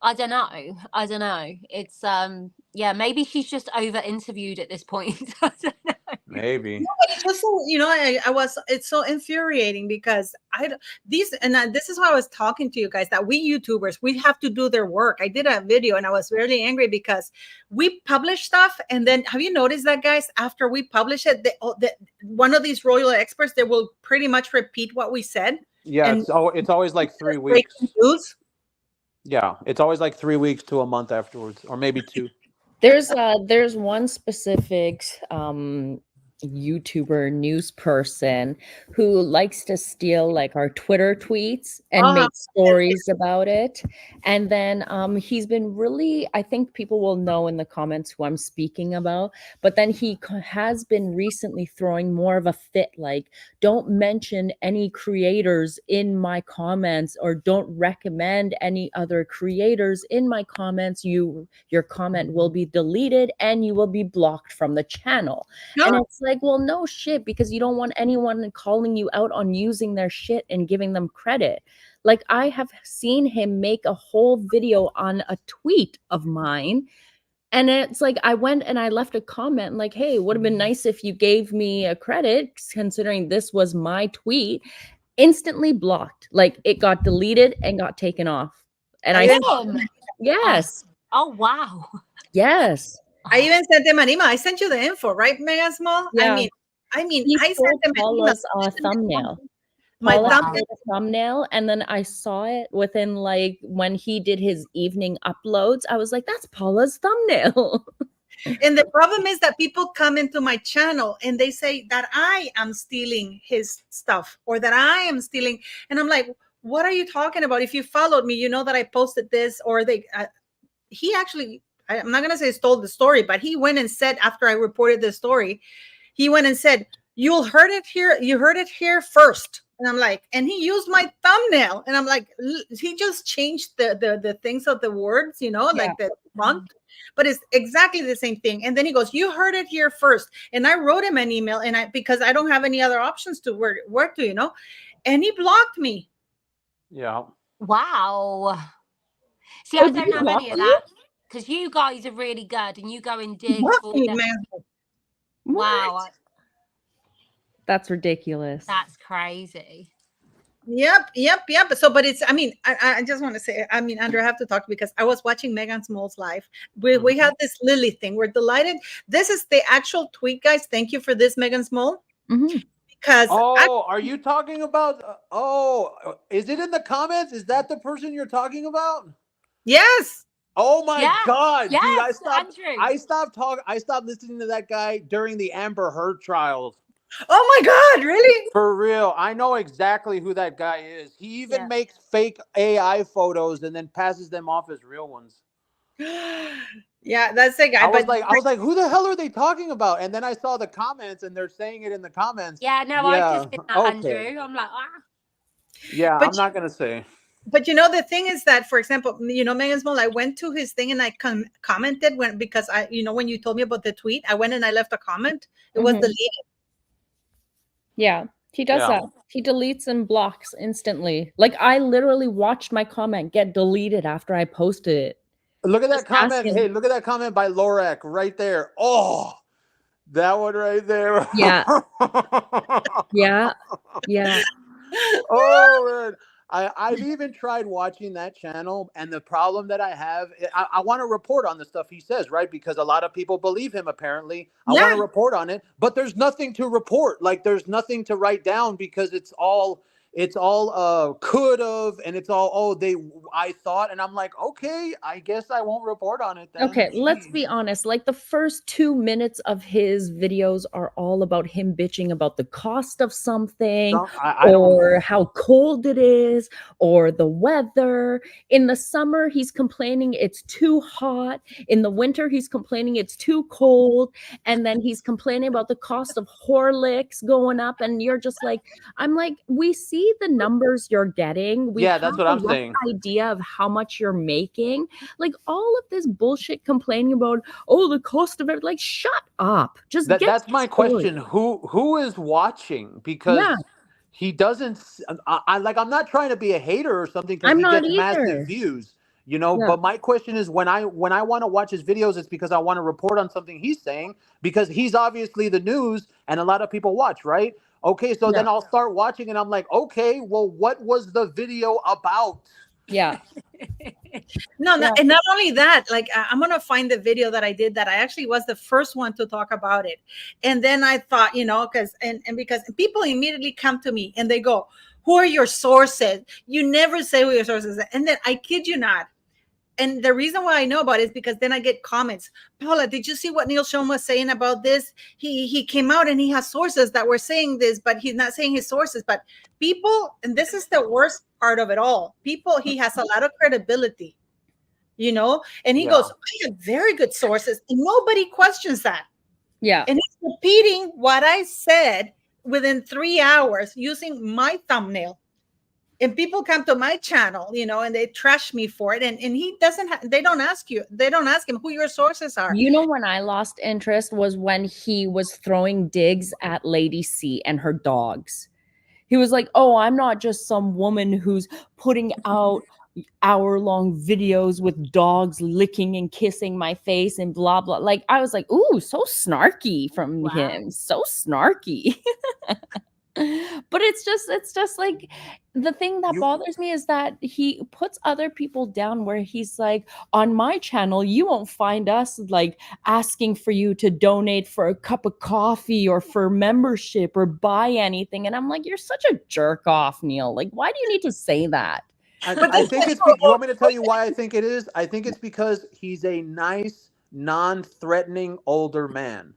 I don't know. It's, maybe she's just over-interviewed at this point. I don't know. Maybe. No, it's just so, it's so infuriating because this is why I was talking to you guys, that we YouTubers, we have to do their work. I did a video and I was really angry because we publish stuff, and then have you noticed that, guys, after we publish it, one of these royal experts, they will pretty much repeat what we said. Yeah, it's always like 3 weeks. Yeah, it's always like 3 weeks to a month afterwards, or maybe 2. There's one specific YouTuber news person who likes to steal like our Twitter tweets and make stories about it. And then he's been really, I think people will know in the comments who I'm speaking about, but then he has been recently throwing more of a fit, like, don't mention any creators in my comments, or don't recommend any other creators in my comments. Your comment will be deleted and you will be blocked from the channel. No. And it's like, well, no shit, because you don't want anyone calling you out on using their shit and giving them credit. Like, I have seen him make a whole video on a tweet of mine, and it's like, I went and I left a comment like, hey, would have been nice if you gave me a credit considering this was my tweet. Instantly blocked. Like, it got deleted and got taken off. And yes. Oh wow. Yes. I even sent him an email. I sent you the info, right, Mega Small? Yeah. I mean, he I sent him Paula's thumbnail. My thumbnail, and then I saw it within, like, when he did his evening uploads. I was like, that's Paula's thumbnail. And the problem is that people come into my channel and they say that I am stealing his stuff, or that I am stealing. And I'm like, what are you talking about? If you followed me, you know that I posted this, or he actually, I'm not going to say stole the story, but he went and said, after I reported the story, he went and said, you heard it here first. And I'm like, and he used my thumbnail. And I'm like, he just changed the things of the words, like the font, but it's exactly the same thing. And then he goes, you heard it here first. And I wrote him an email, and because I don't have any other options to work to, and he blocked me. Yeah. Wow. See, I did don't you have block any of me? that because you guys are really good and you go and dig Block for me, them. man. Wow, That's ridiculous. that's crazy. Yep. So, but it's, I mean, I just want to say, I mean, Andrew, I have to talk because I was watching Megan Small's live. We have this Lily thing. We're delighted. This is the actual tweet, guys. Thank you for this, Megan Small. Because are you talking about? Is it in the comments? Is that the person you're talking about? yes. Oh my God, dude! Yes, Andrew. I stopped listening to that guy during the Amber Heard trials. Oh my God, really? For real, I know exactly who that guy is. He even makes fake AI photos and then passes them off as real ones. Yeah, that's the guy. I was like, who the hell are they talking about? And then I saw the comments, and they're saying it in the comments. Yeah, no, I just did that, Andrew. I'm like, Yeah, but I'm not gonna say. But you know, the thing is that, for example, you know, Megan Small, I went to his thing and I commented because I, you know, when you told me about the tweet, I went and I left a comment. It was deleted. Yeah, he does that. He deletes and blocks instantly. Like, I literally watched my comment get deleted after I posted it. Look at that comment. Hey, look at that comment by Lorak right there. Oh, that one right there. Yeah. Yeah. Oh, man. I've even tried watching that channel, and the problem that I have, I want to report on the stuff he says, right? Because a lot of people believe him, apparently. I want to report on it, but there's nothing to report. Like, there's nothing to write down because it's all could have, and it's all, I thought, and I'm like, okay, I guess I won't report on it then. Okay, let's be honest. Like, the first 2 minutes of his videos are all about him bitching about the cost of something, or how cold it is, or the weather. In the summer, he's complaining it's too hot. In the winter, he's complaining it's too cold. And then he's complaining about the cost of Horlicks going up. And you're just like, I'm like, we see the numbers you're getting. We that's what I'm saying. Idea of how much you're making. Like, all of this bullshit complaining about, oh, the cost of it. Like, shut up. Just that's my question. Who is watching? Because he doesn't. I'm not trying to be a hater or something, because he gets massive views. You know, but my question is, when I want to watch his videos, it's because I want to report on something he's saying, because he's obviously the news and a lot of people watch, right? Okay, so then I'll start watching and I'm like, okay, well, what was the video about? Yeah. And not only that, like, I'm going to find the video that I did that I actually was the first one to talk about it. And then I thought, you know, because people immediately come to me and they go, who are your sources? You never say who your sources are. And then I kid you not. And the reason why I know about it is because then I get comments. Paula, did you see what Neil Schon was saying about this? He came out and he has sources that were saying this, but he's not saying his sources. But people, and this is the worst part of it all, people, he has a lot of credibility, you know? And he goes, I have very good sources. And nobody questions that. Yeah. And he's repeating what I said within 3 hours using my thumbnail. And people come to my channel, you know, and they trash me for it. And he doesn't, they don't ask him who your sources are. You know, when I lost interest was when he was throwing digs at Lady C and her dogs. He was like, oh, I'm not just some woman who's putting out hour-long videos with dogs licking and kissing my face and blah, blah. Like, I was like, ooh, so snarky from him. So snarky. But it's just like, the thing that bothers me is that he puts other people down, where he's like, on my channel, you won't find us like asking for you to donate for a cup of coffee or for membership or buy anything. And I'm like, you're such a jerk off, Neil. Like, why do you need to say that? I think it's, you want me to tell you why I think it is? I think it's because he's a nice, non-threatening older man.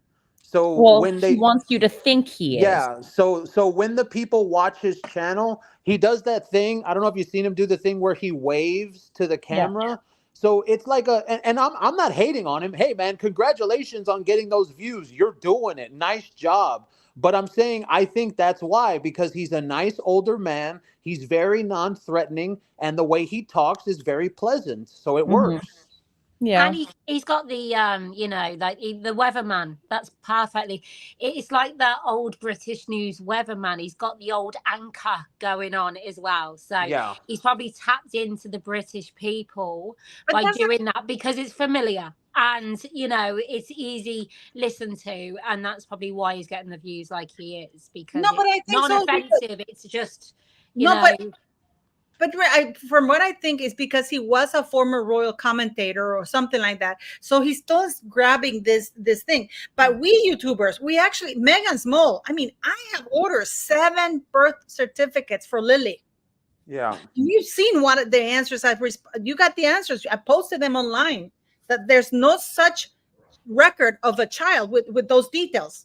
So when he wants you to think he is. Yeah. So when the people watch his channel, he does that thing. I don't know if you've seen him do the thing where he waves to the camera. Yeah. So it's like and I'm not hating on him. Hey man, congratulations on getting those views. You're doing it. Nice job. But I'm saying, I think that's why, because he's a nice older man. He's very non-threatening, and the way he talks is very pleasant. So it works. Yeah. And he's got the you know, like the weatherman. That's perfectly. It's like that old British news weatherman. He's got the old anchor going on as well. So Yeah. he's probably tapped into the British people But by that's doing that because it's familiar and you know it's easy listened to, and that's probably why he's getting the views like he is, because no, but I it's think so. non-offensive. It's just you No, know. but from what I think is because he was a former royal commentator or something like that. So he's still grabbing this thing. But we YouTubers, we actually, Megan's mole. I mean, I have ordered 7 birth certificates for Lily. Yeah. You've seen what the answers you got the answers. I posted them online that there's no such record of a child with those details.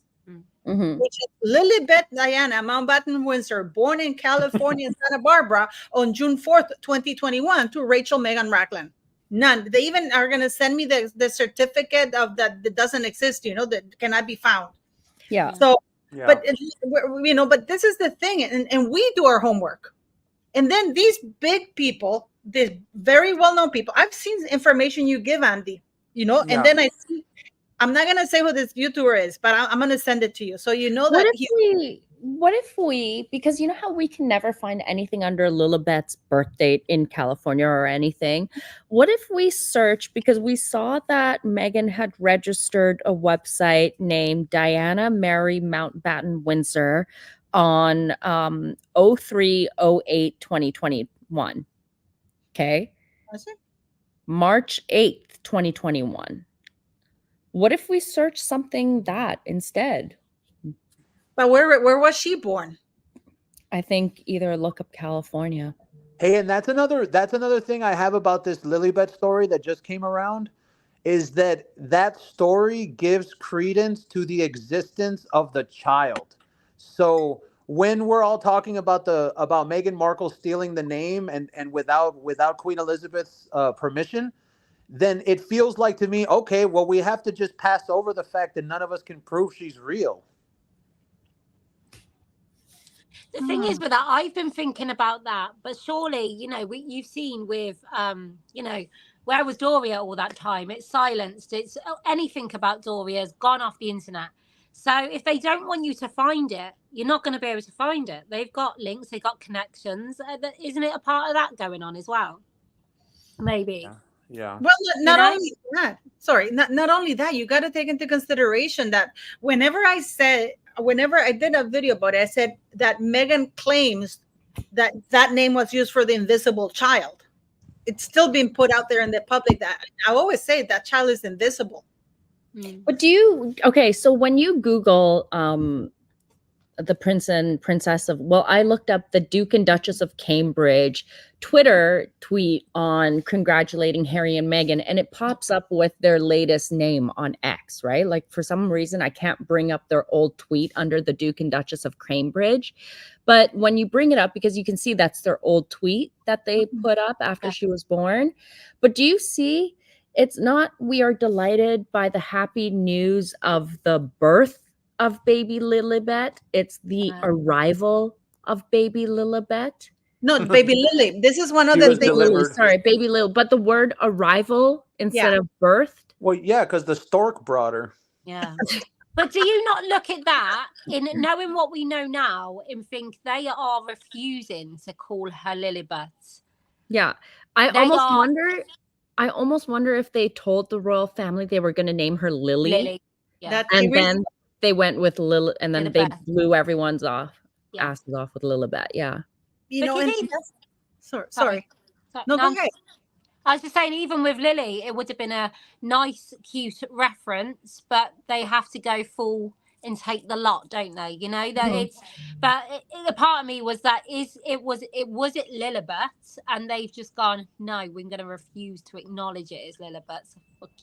Mm-hmm. Which is Lilibet Diana Mountbatten Windsor, born in California, Santa Barbara, on June 4th, 2021, to Rachel Megan Racklin. None. They even are going to send me the certificate of that doesn't exist, you know, that cannot be found. Yeah. So, Yeah. but, you know, but this is the thing. And we do our homework. And then these big people, these very well-known people, I've seen information you give, Andy, you know, and then I see, I'm not gonna say who this YouTuber is, but I'm gonna send it to you so you know that. What if we, because you know how we can never find anything under Lilibet's birth date in California or anything. What if we search, because we saw that Megan had registered a website named Diana Mary Mountbatten Windsor on 03/08/2021. Okay. March 8th, 2021. What if we search something that instead? But where was she born? I think either look up California. Hey, and that's another thing I have about this Lilibet story that just came around, is that story gives credence to the existence of the child. So when we're all talking about Meghan Markle stealing the name and without Queen Elizabeth's permission, then it feels like to me, okay, well, we have to just pass over the fact that none of us can prove she's real. The thing is with that, I've been thinking about that, but surely, you know, you've seen with, you know, where was Doria all that time? It's silenced. It's anything about Doria has gone off the internet. So if they don't want you to find it, you're not going to be able to find it. They've got links, they've got connections. Isn't it a part of that going on as well? Maybe. Yeah. Well, not only that. Sorry, not only that. You got to take into consideration that whenever I did a video about it, I said that Megan claims that name was used for the invisible child. It's still being put out there in the public that I always say that child is invisible. But so when you Google the prince and princess of, well, I looked up the Duke and Duchess of Cambridge Twitter tweet on congratulating Harry and Meghan, and it pops up with their latest name on X, right? Like for some reason, I can't bring up their old tweet under the Duke and Duchess of Cambridge. But when you bring it up, because you can see that's their old tweet that they put up after she was born. But do you see, it's not, we are delighted by the happy news of the birth of baby Lilibet. It's the arrival of baby Lilibet. No, baby Lily. This is one of the things. Lily, sorry, baby Lil. But the word arrival instead of birthed. Well, yeah, because the stork brought her. Yeah. But do you not look at that in knowing what we know now and think they are refusing to call her Lilibet? Yeah. I almost wonder if they told the royal family they were going to name her Lily. Yeah. And then they went with Lil, and then they blew everyone's asses off with Lilibet. Yeah. You know, sorry. No, go ahead. I was just saying, even with Lily, it would have been a nice, cute reference, but they have to go full and take the lot, don't they? You know that it's. But a part of me was that was it Lilibet, and they've just gone, no, we're going to refuse to acknowledge it as Lilibet. So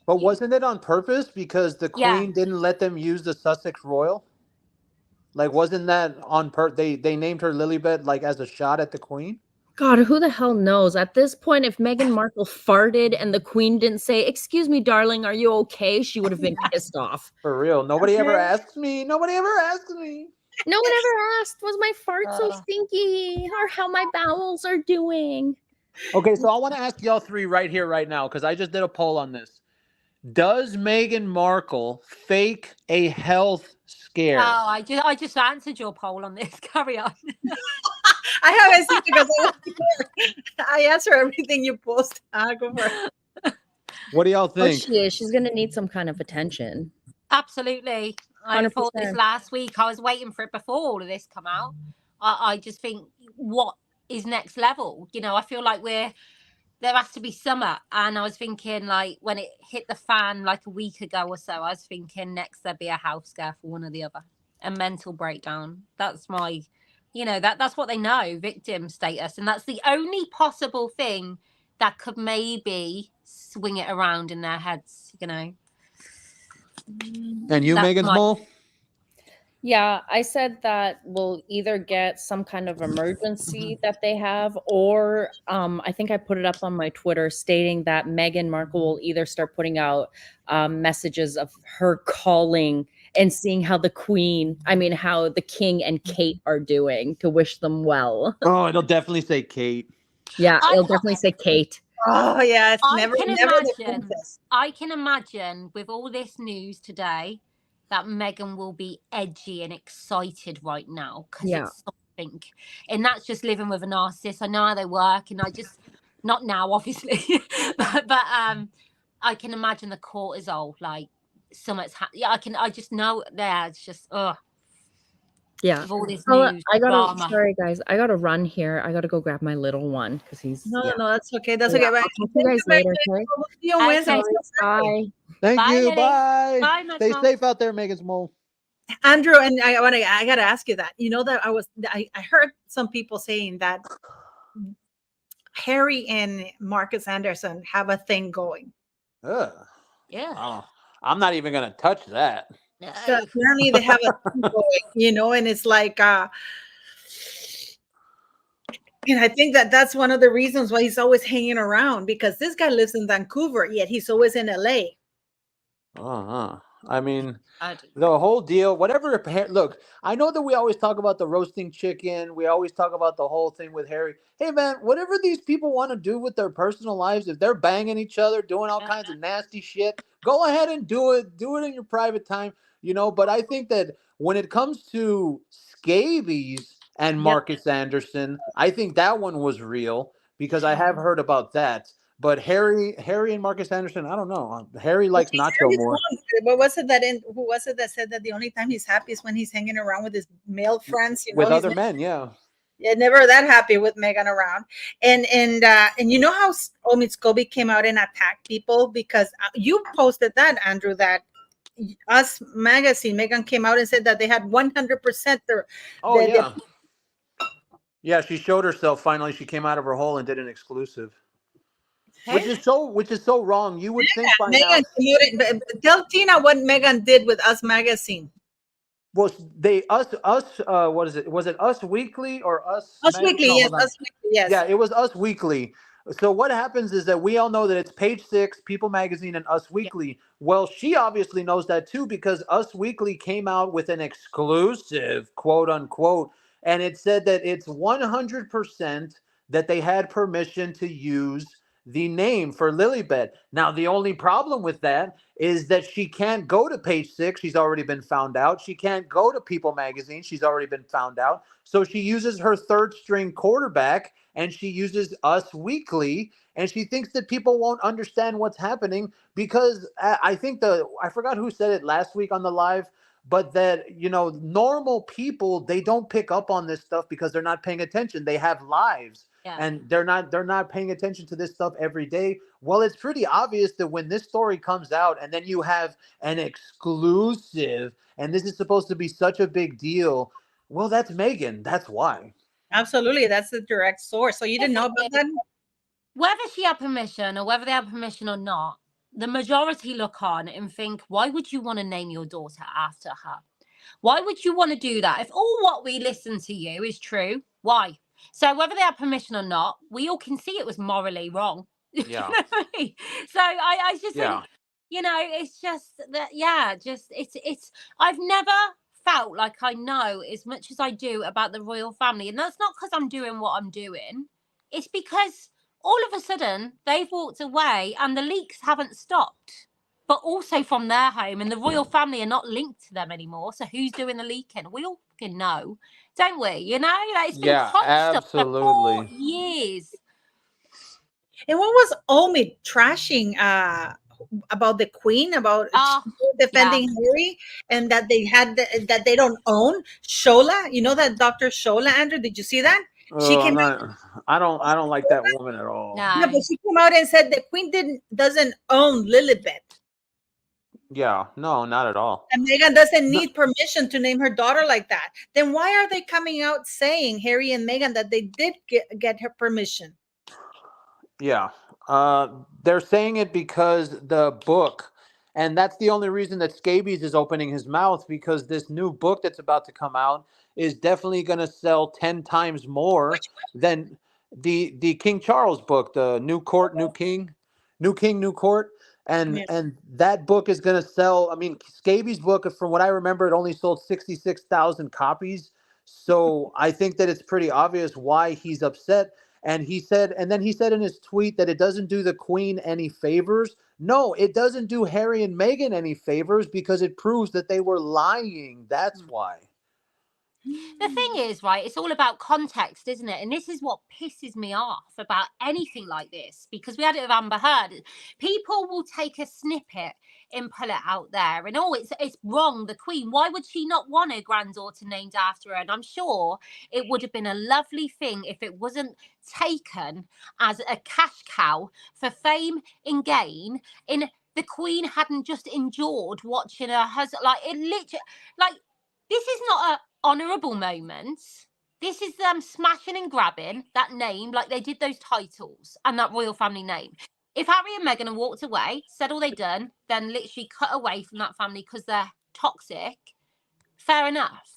but wasn't it on purpose because the Queen didn't let them use the Sussex Royal? Like, wasn't that on They named her Lilibet like as a shot at the Queen? God, who the hell knows? At this point, if Meghan Markle farted and the Queen didn't say, "Excuse me, darling, are you okay?" she would have been pissed off. For real. Nobody ever asked me. No one ever asked, was my fart so stinky? Or how my bowels are doing? Okay, so I want to ask y'all three right here, right now, because I just did a poll on this. Does Meghan Markle fake a health scare? Oh, I just answered your poll on this. Carry on. I haven't seen it because I answer everything you post. Go for it. What do y'all Oh, think? she is. She's gonna need some kind of attention. Absolutely. I thought this 100%. last week. I was waiting for it before all of this come out. I just think, what is next level? You know, I feel like there has to be summer. And I was thinking, like, when it hit the fan like a week ago or so, I was thinking next there'd be a health scare for one or the other. A mental breakdown. That's my, that's what they know, victim status. And that's the only possible thing that could maybe swing it around in their heads, And you, Megan's Mole? Yeah, I said that we'll either get some kind of emergency that they have, or I think I put it up on my Twitter stating that Meghan Markle will either start putting out messages of her calling and seeing how the king and Kate are doing to wish them well. Oh, it'll definitely say Kate. Yeah, it'll definitely say Kate. Oh yeah, it's never the princess. I can imagine with all this news today that Meghan will be edgy and excited right now because it's something, and that's just living with a narcissist. I know how they work, and I just not now, obviously, but I can imagine the cortisol, like something's I just know there. It's just yeah. All this news, drama. Sorry guys, I gotta run here. I gotta go grab my little one because he's no, that's okay. That's okay. I'll talk to you guys later. Okay? Bye. Thank you. Lily. Bye. Bye, Stay safe out there, Megan's Mole. Andrew, and I gotta ask you that. You know that I heard some people saying that Harry and Marcus Anderson have a thing going. Yeah. I'm not even gonna touch that. No. So apparently they have a thing going, and it's like and I think that that's one of the reasons why he's always hanging around, because this guy lives in Vancouver, yet he's always in LA. I mean, the whole deal, whatever. Look, I know that we always talk about the roasting chicken. We always talk about the whole thing with Harry. Hey, man, whatever these people want to do with their personal lives, if they're banging each other, doing all kinds of nasty shit, go ahead and do it. Do it in your private time, But I think that when it comes to scabies and Marcus Anderson, I think that one was real because I have heard about that. But Harry and Marcus Anderson, I don't know. Harry likes Nacho more. But who was it that said that the only time he's happy is when he's hanging around with his male friends? With other men, yeah. Yeah, never that happy with Meghan around. And you know how Scobie came out and attacked people because you posted that, Andrew, that Us Magazine, Meghan came out and said that they had 100% yeah, she showed herself finally. She came out of her hole and did an exclusive. Which is so wrong. You would think by now. Tell Tina what Meghan did with Us Magazine. Well, what is it? Was it Us Weekly or Us? Us Weekly, yes. Us Weekly, yes. Yeah, it was Us Weekly. So what happens is that we all know that it's Page 6, People Magazine, and Us Weekly. Yeah. Well, she obviously knows that too because Us Weekly came out with an exclusive, quote unquote, and it said that it's 100% that they had permission to use the name for Lilibet. Now, the only problem with that is that she can't go to Page 6. She's already been found out. She can't go to People Magazine. She's already been found out. So she uses her third string quarterback and she uses Us Weekly. And she thinks that people won't understand what's happening because I think I forgot who said it last week on the live, but that, normal people, they don't pick up on this stuff because they're not paying attention. They have lives. Yeah. And they're not paying attention to this stuff every day. Well, it's pretty obvious that when this story comes out and then you have an exclusive and this is supposed to be such a big deal, well, that's Meghan. That's why. Absolutely. That's the direct source. So you didn't know about that? Whether she had permission or whether they had permission or not, the majority look on and think, why would you want to name your daughter after her? Why would you want to do that? If all what we listen to you is true, why? So whether they have permission or not, we all can see it was morally wrong. Yeah. You know what I mean? So I just think, it's just that, it's I've never felt like I know as much as I do about the royal family. And that's not because I'm doing what I'm doing. It's because all of a sudden they've walked away and the leaks haven't stopped, but also from their home, and the royal family are not linked to them anymore. So who's doing the leaking? We all fucking know, don't we? You know, like, it's been hunched up for 4 years. And what was Omi trashing about the Queen, about defending Harry, and that they had that they don't own Shola? You know that Dr. Shola, Andrew? Did you see that? She came I don't like that woman at all. No, but she came out and said the Queen doesn't own Lilibet. Yeah, no, not at all. And Meghan doesn't need permission to name her daughter like that. Then why are they coming out saying, Harry and Meghan, that they did get her permission? Yeah, they're saying it because the book, and that's the only reason that Scabies is opening his mouth, because this new book that's about to come out is definitely going to sell 10 times more than the King Charles book, the New Court, New King, New Court. And that book is going to sell. I mean, Scabies' book, from what I remember, it only sold 66,000 copies. So I think that it's pretty obvious why he's upset. And then he said in his tweet that it doesn't do the Queen any favors. No, it doesn't do Harry and Meghan any favors, because it proves that they were lying. That's why. The thing is, right, it's all about context, isn't it? And this is what pisses me off about anything like this, because we had it with Amber Heard. People will take a snippet and pull it out there, and it's wrong. The Queen, why would she not want her granddaughter named after her? And I'm sure it would have been a lovely thing if it wasn't taken as a cash cow for fame and gain. In the Queen hadn't just endured watching her husband, like, it literally, like, this is not a honourable moment. This is them smashing and grabbing that name, like they did those titles and that royal family name. If Harry and Meghan had walked away, said all they'd done, then literally cut away from that family because they're toxic, fair enough.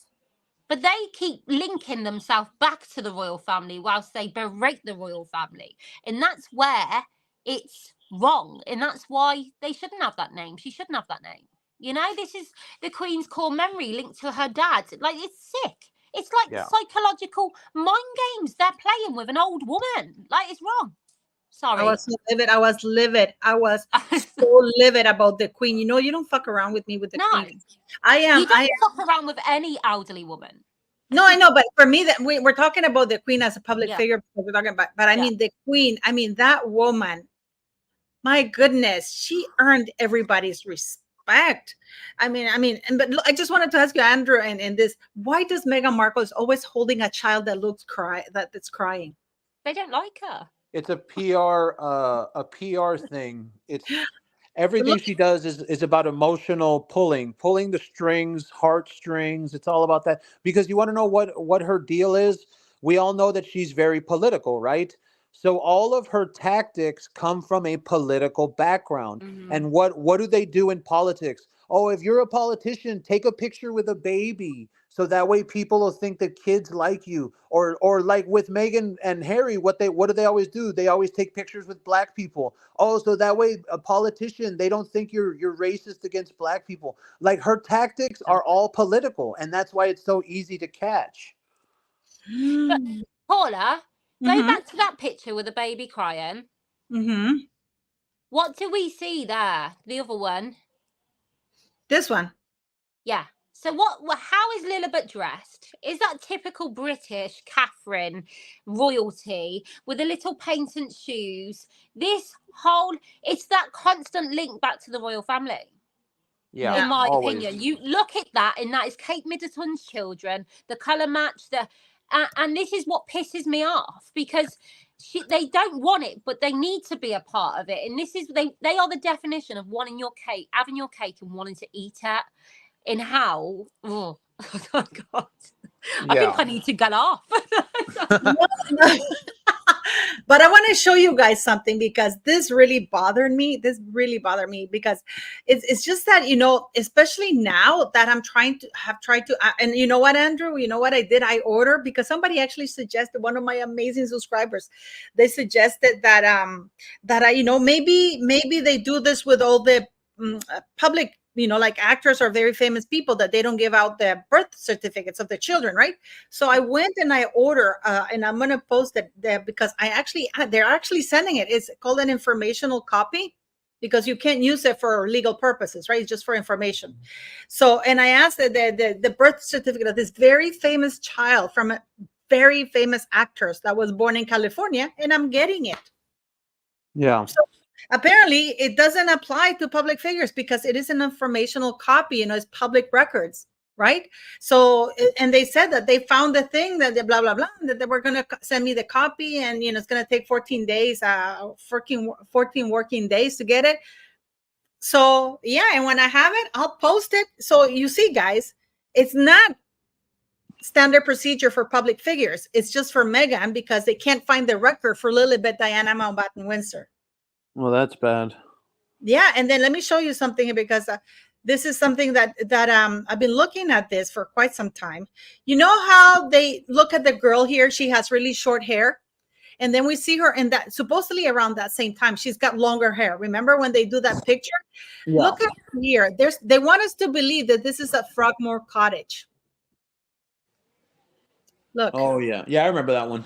But they keep linking themselves back to the royal family whilst they berate the royal family. And that's where it's wrong. And that's why they shouldn't have that name. She shouldn't have that name. You know, this is the Queen's core memory linked to her dad. Like, it's sick. It's like psychological mind games they're playing with an old woman. Like, it's wrong. Sorry. I was so livid. I was so livid about the Queen. You know, you don't fuck around with me with the Queen. You don't fuck around with any elderly woman. No, I know, but for me, that we're talking about the Queen as a public figure, because we're talking about, but I mean the Queen. I mean, that woman. My goodness, she earned everybody's respect. But I just wanted to ask you, Andrew, and this, why does Meghan Markle is always holding a child that looks that's crying? They don't like her. It's a PR thing. It's everything she does is about emotional pulling the strings, heartstrings. It's all about that, because you want to know what her deal is. We all know that she's very political, right? So all of her tactics come from a political background. Mm-hmm. And what do they do in politics? Oh, if you're a politician, take a picture with a baby, so that way people will think that kids like you. Or like with Meghan and Harry, what do they always do? They always take pictures with black people. Oh, so that way a politician, they don't think you're racist against black people. Like, her tactics are all political, and that's why it's so easy to catch. But, Paula, go back to that picture with the baby crying. Mm-hmm. What do we see there? The other one. This one. Yeah. So how is Lilibet dressed? Is that typical British Catherine royalty with the little patent shoes? It's that constant link back to the royal family. Yeah. In my opinion. You look at that, and that is Kate Middleton's children, the colour match, and this is what pisses me off, because they don't want it, but they need to be a part of it. And this is they are the definition of wanting your cake, having your cake and wanting to eat it. In how? Oh my God! I think I need to get off. But I want to show you guys something, because this really bothered me. Because it's just that, you know, especially now that I'm tried to, and you know what, Andrew, you know what I did? I ordered, because somebody actually suggested, one of my amazing subscribers, they suggested that I, you know, maybe they do this with all the public like actors or very famous people, that they don't give out the birth certificates of the children, right? So I went and I order, and I'm going to post it there because they're actually sending it. It's called an informational copy, because you can't use it for legal purposes, right? It's just for information. So, and I asked the birth certificate of this very famous child from a very famous actress that was born in California, and I'm getting it. Yeah. So apparently it doesn't apply to public figures because it is an informational copy, it's public records, right? So, and they said that they found the thing that blah, blah, blah, that they were going to send me the copy, and, it's going to take 14 days, 14 working days to get it. So, yeah, and when I have it, I'll post it. So you see, guys, it's not standard procedure for public figures. It's just for Meghan because they can't find the record for Lilibet, Diana, Mountbatten, Windsor. Well, that's bad. Yeah, and then let me show you something, because this is something that I've been looking at this for quite some time. You know how they look at the girl here? She has really short hair, and then we see her in that supposedly around that same time. She's got longer hair. Remember when they do that picture? Yeah. Look at here. They want us to believe that this is a Frogmore Cottage. Look. Oh yeah, I remember that one.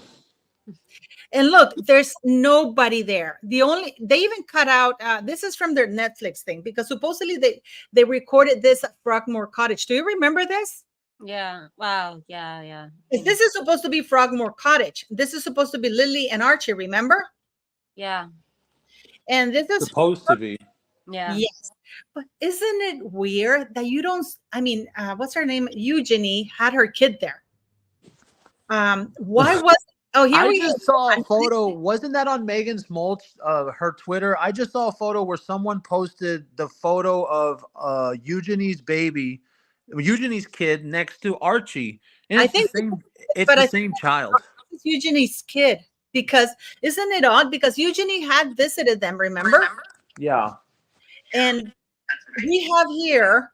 And look, there's nobody there. They even cut out, this is from their Netflix thing, because supposedly they recorded this at Frogmore Cottage. Do you remember this? Yeah. Wow. Yeah. This is supposed to be Frogmore Cottage. This is supposed to be Lily and Archie, remember? Yeah. And this is supposed to be. Yeah. Yes. But isn't it weird that you don't, what's her name? Eugenie had her kid there. Why was I just saw a photo. Wasn't that on Meghan's mulch, her Twitter? I just saw a photo where someone posted the photo of Eugenie's kid next to Archie. And it's the same child. It's Eugenie's kid, because isn't it odd? Because Eugenie had visited them, remember? Yeah. And we have here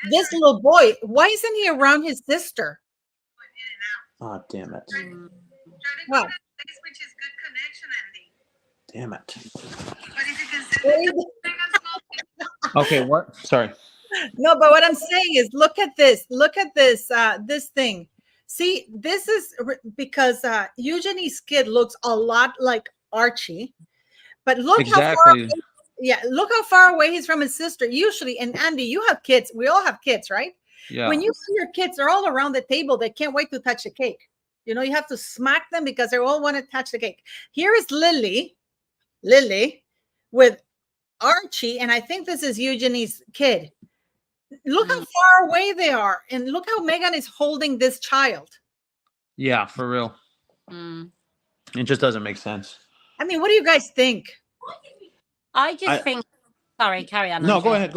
this little boy. Why isn't he around his sister? Oh, damn it. What? Damn it. Okay, what? Sorry. No, but what I'm saying is, look at this. Look at this. This thing. See, this is because Eugenie's kid looks a lot like Archie, but look how far. Yeah, look how far away he's from his sister. Usually, and Andy, you have kids. We all have kids, right? Yeah. When you see your kids, they're all around the table. They can't wait to touch the cake. You have to smack them because they all want to touch the cake. Here is Lily with Archie, and I think this is Eugenie's kid. Look how far away they are, and look how Meghan is holding this child. Yeah, for real. It just doesn't make sense. What do you guys think? I think. Sorry, carry on. No, go ahead.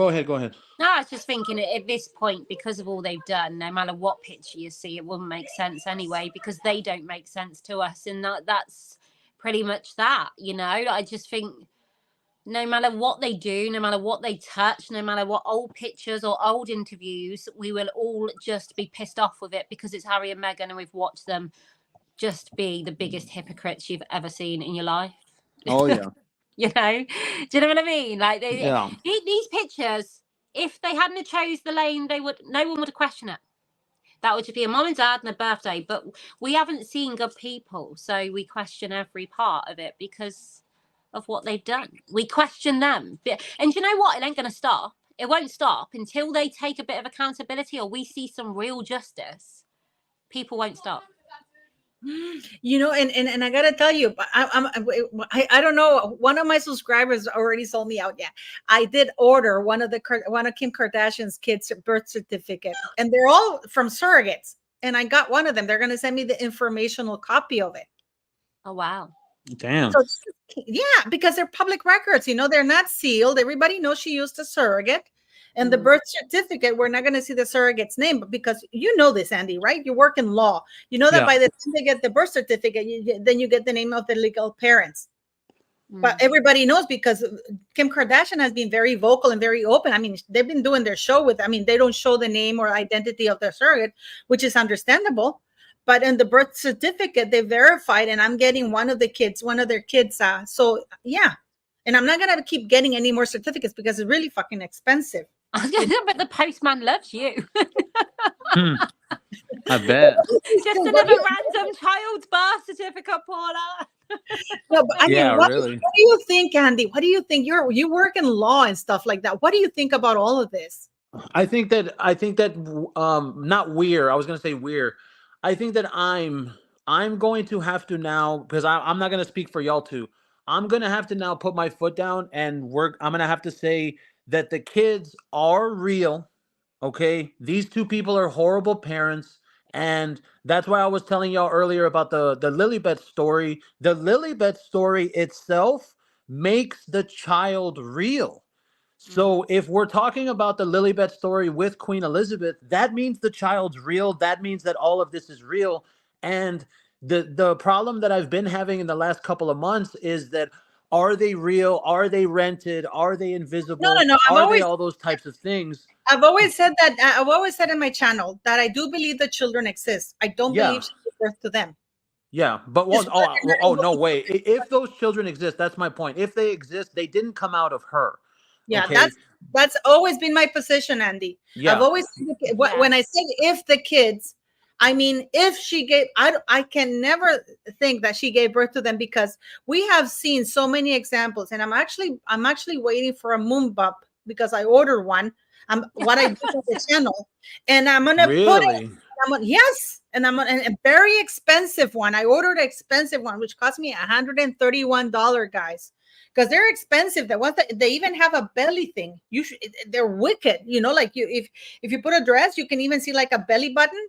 No, I was just thinking at this point, because of all they've done, no matter what picture you see, it wouldn't make sense anyway, because they don't make sense to us. And that's pretty much that, I just think no matter what they do, no matter what they touch, no matter what old pictures or old interviews, we will all just be pissed off with it, because it's Harry and Meghan, and we've watched them just be the biggest hypocrites you've ever seen in your life. Oh, yeah. Do you know what I mean? Like these pictures, if they hadn't have chose the lane, no one would have questioned it. That would just be a mom and dad and a birthday. But we haven't seen good people, so we question every part of it because of what they've done. We question them. And you know what? It ain't going to stop. It won't stop until they take a bit of accountability or we see some real justice. People won't stop. And I gotta tell you, I don't know. One of my subscribers already sold me out. Yeah, I did order one of Kim Kardashian's kids' birth certificate, and they're all from surrogates. And I got one of them. They're gonna send me the informational copy of it. Oh wow! Damn. So, yeah, because they're public records. They're not sealed. Everybody knows she used a surrogate. And the birth certificate, we're not going to see the surrogate's name, but because this, Andy, right? You work in law. You know that by the time they get the birth certificate, then you get the name of the legal parents. But everybody knows, because Kim Kardashian has been very vocal and very open. They've been doing their show with, they don't show the name or identity of their surrogate, which is understandable. But in the birth certificate, they verified, and I'm getting one of their kids. So, yeah. And I'm not going to keep getting any more certificates because it's really fucking expensive. But the postman loves you. I bet. Just another random child's birth certificate, Paula. No, but I mean, what really. do you think, Andy? What do you think? You work in law and stuff like that. What do you think about all of this? I think that not we're. I was gonna say we're. I think that I'm going to have to now, because I'm not gonna speak for y'all two. I'm gonna have to now put my foot down and work. I'm gonna have to say that the kids are real. Okay, these two people are horrible parents, and that's why I was telling y'all earlier about the Lilibet story. The Lilibet story itself makes the child real. So if we're talking about the Lilibet story with Queen Elizabeth, that means the child's real. That means that all of this is real. And the problem that I've been having in the last couple of months is that, are they real? Are they rented? Are they invisible? No. Are they all those types of things? I've always said that. I've always said in my channel that I do believe the children exist. I don't believe she gave birth to them. Yeah, but no way. If those children exist, that's my point. If they exist, they didn't come out of her. Yeah, okay? that's always been my position, Andy. Yeah. I've always said, when I said if the kids, I mean if she gave. I can never think that she gave birth to them, because we have seen so many examples, and I'm actually waiting for a moon bump because I ordered one. What I do on the channel, and I'm gonna put it. Yes, and I'm on a very expensive one. I ordered an expensive one, which cost me $131, guys, because they're expensive. The ones that they even have a belly thing. They're wicked. Like if you put a dress, you can even see like a belly button.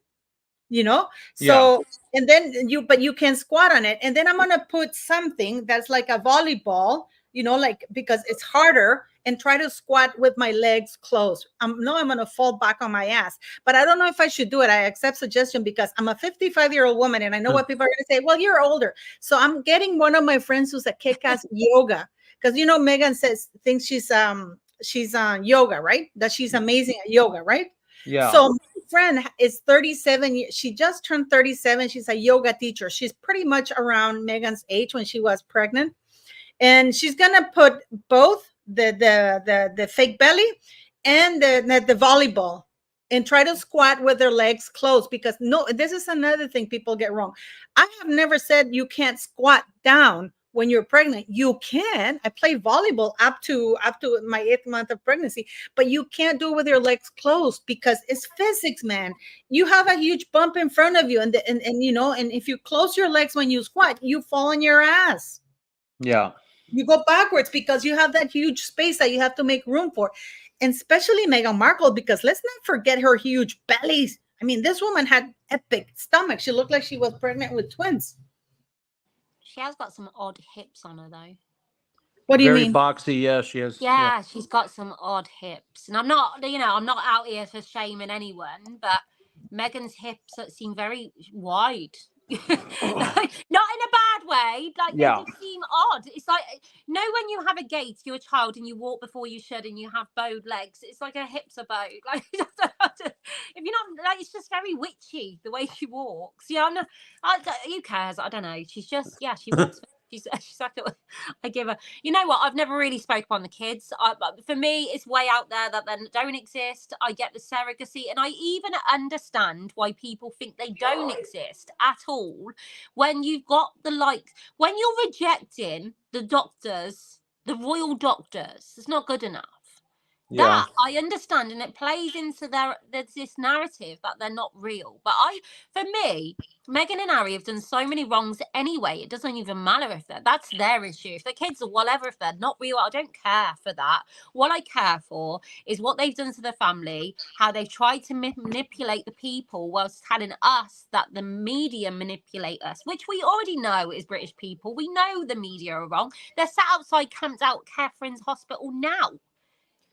So and then you can squat on it, and then I'm gonna put something that's like a volleyball. Like, because it's harder, and try to squat with my legs closed. I'm gonna fall back on my ass, but I don't know if I should do it. I accept suggestion because I'm a 55-year-old woman, and I know what people are gonna say. Well, you're older, so I'm getting one of my friends who's a kick-ass yoga, because Megan thinks she's on yoga, right? That she's amazing at yoga, right? Yeah. So my friend is 37. She just turned 37. She's a yoga teacher. She's pretty much around Megan's age when she was pregnant. And she's gonna put both the fake belly and the volleyball, and try to squat with their legs closed, because this is another thing people get wrong. I have never said you can't squat down when you're pregnant. You can. I play volleyball up to my 8th month of pregnancy, but you can't do it with your legs closed, because it's physics, man. You have a huge bump in front of you, and if you close your legs when you squat, you fall on your ass. Yeah. You go backwards because you have that huge space that you have to make room for. And especially Meghan Markle, because let's not forget her huge bellies. I mean, this woman had epic stomach. She looked like she was pregnant with twins. She has got some odd hips on her, though. What do you mean? Very boxy, yeah, she has. Yeah, she's got some odd hips. And I'm not out here for shaming anyone, but Meghan's hips seem very wide. Not in a bad way, like they just seem odd. It's like, when you have a gait, you're a child and you walk before you should, and you have bowed legs, it's like her hips are bowed. Like, if you're not, like, it's just very witchy the way she walks. Who cares? I don't know. She's just, she walks. She's like, I give her. You know what? I've never really spoke on the kids. For me, it's way out there that they don't exist. I get the surrogacy, and I even understand why people think they don't exist at all. When you've got when you're rejecting the doctors, the royal doctors, it's not good enough. That I understand, and it plays into this narrative that they're not real. But for me, Meghan and Harry have done so many wrongs anyway. It doesn't even matter if that's their issue. If the kids or whatever, if they're not real, I don't care for that. What I care for is what they've done to the family, how they've tried to manipulate the people whilst telling us that the media manipulate us, which we already know is British people. We know the media are wrong. They're sat outside Camped Out Catherine's hospital now.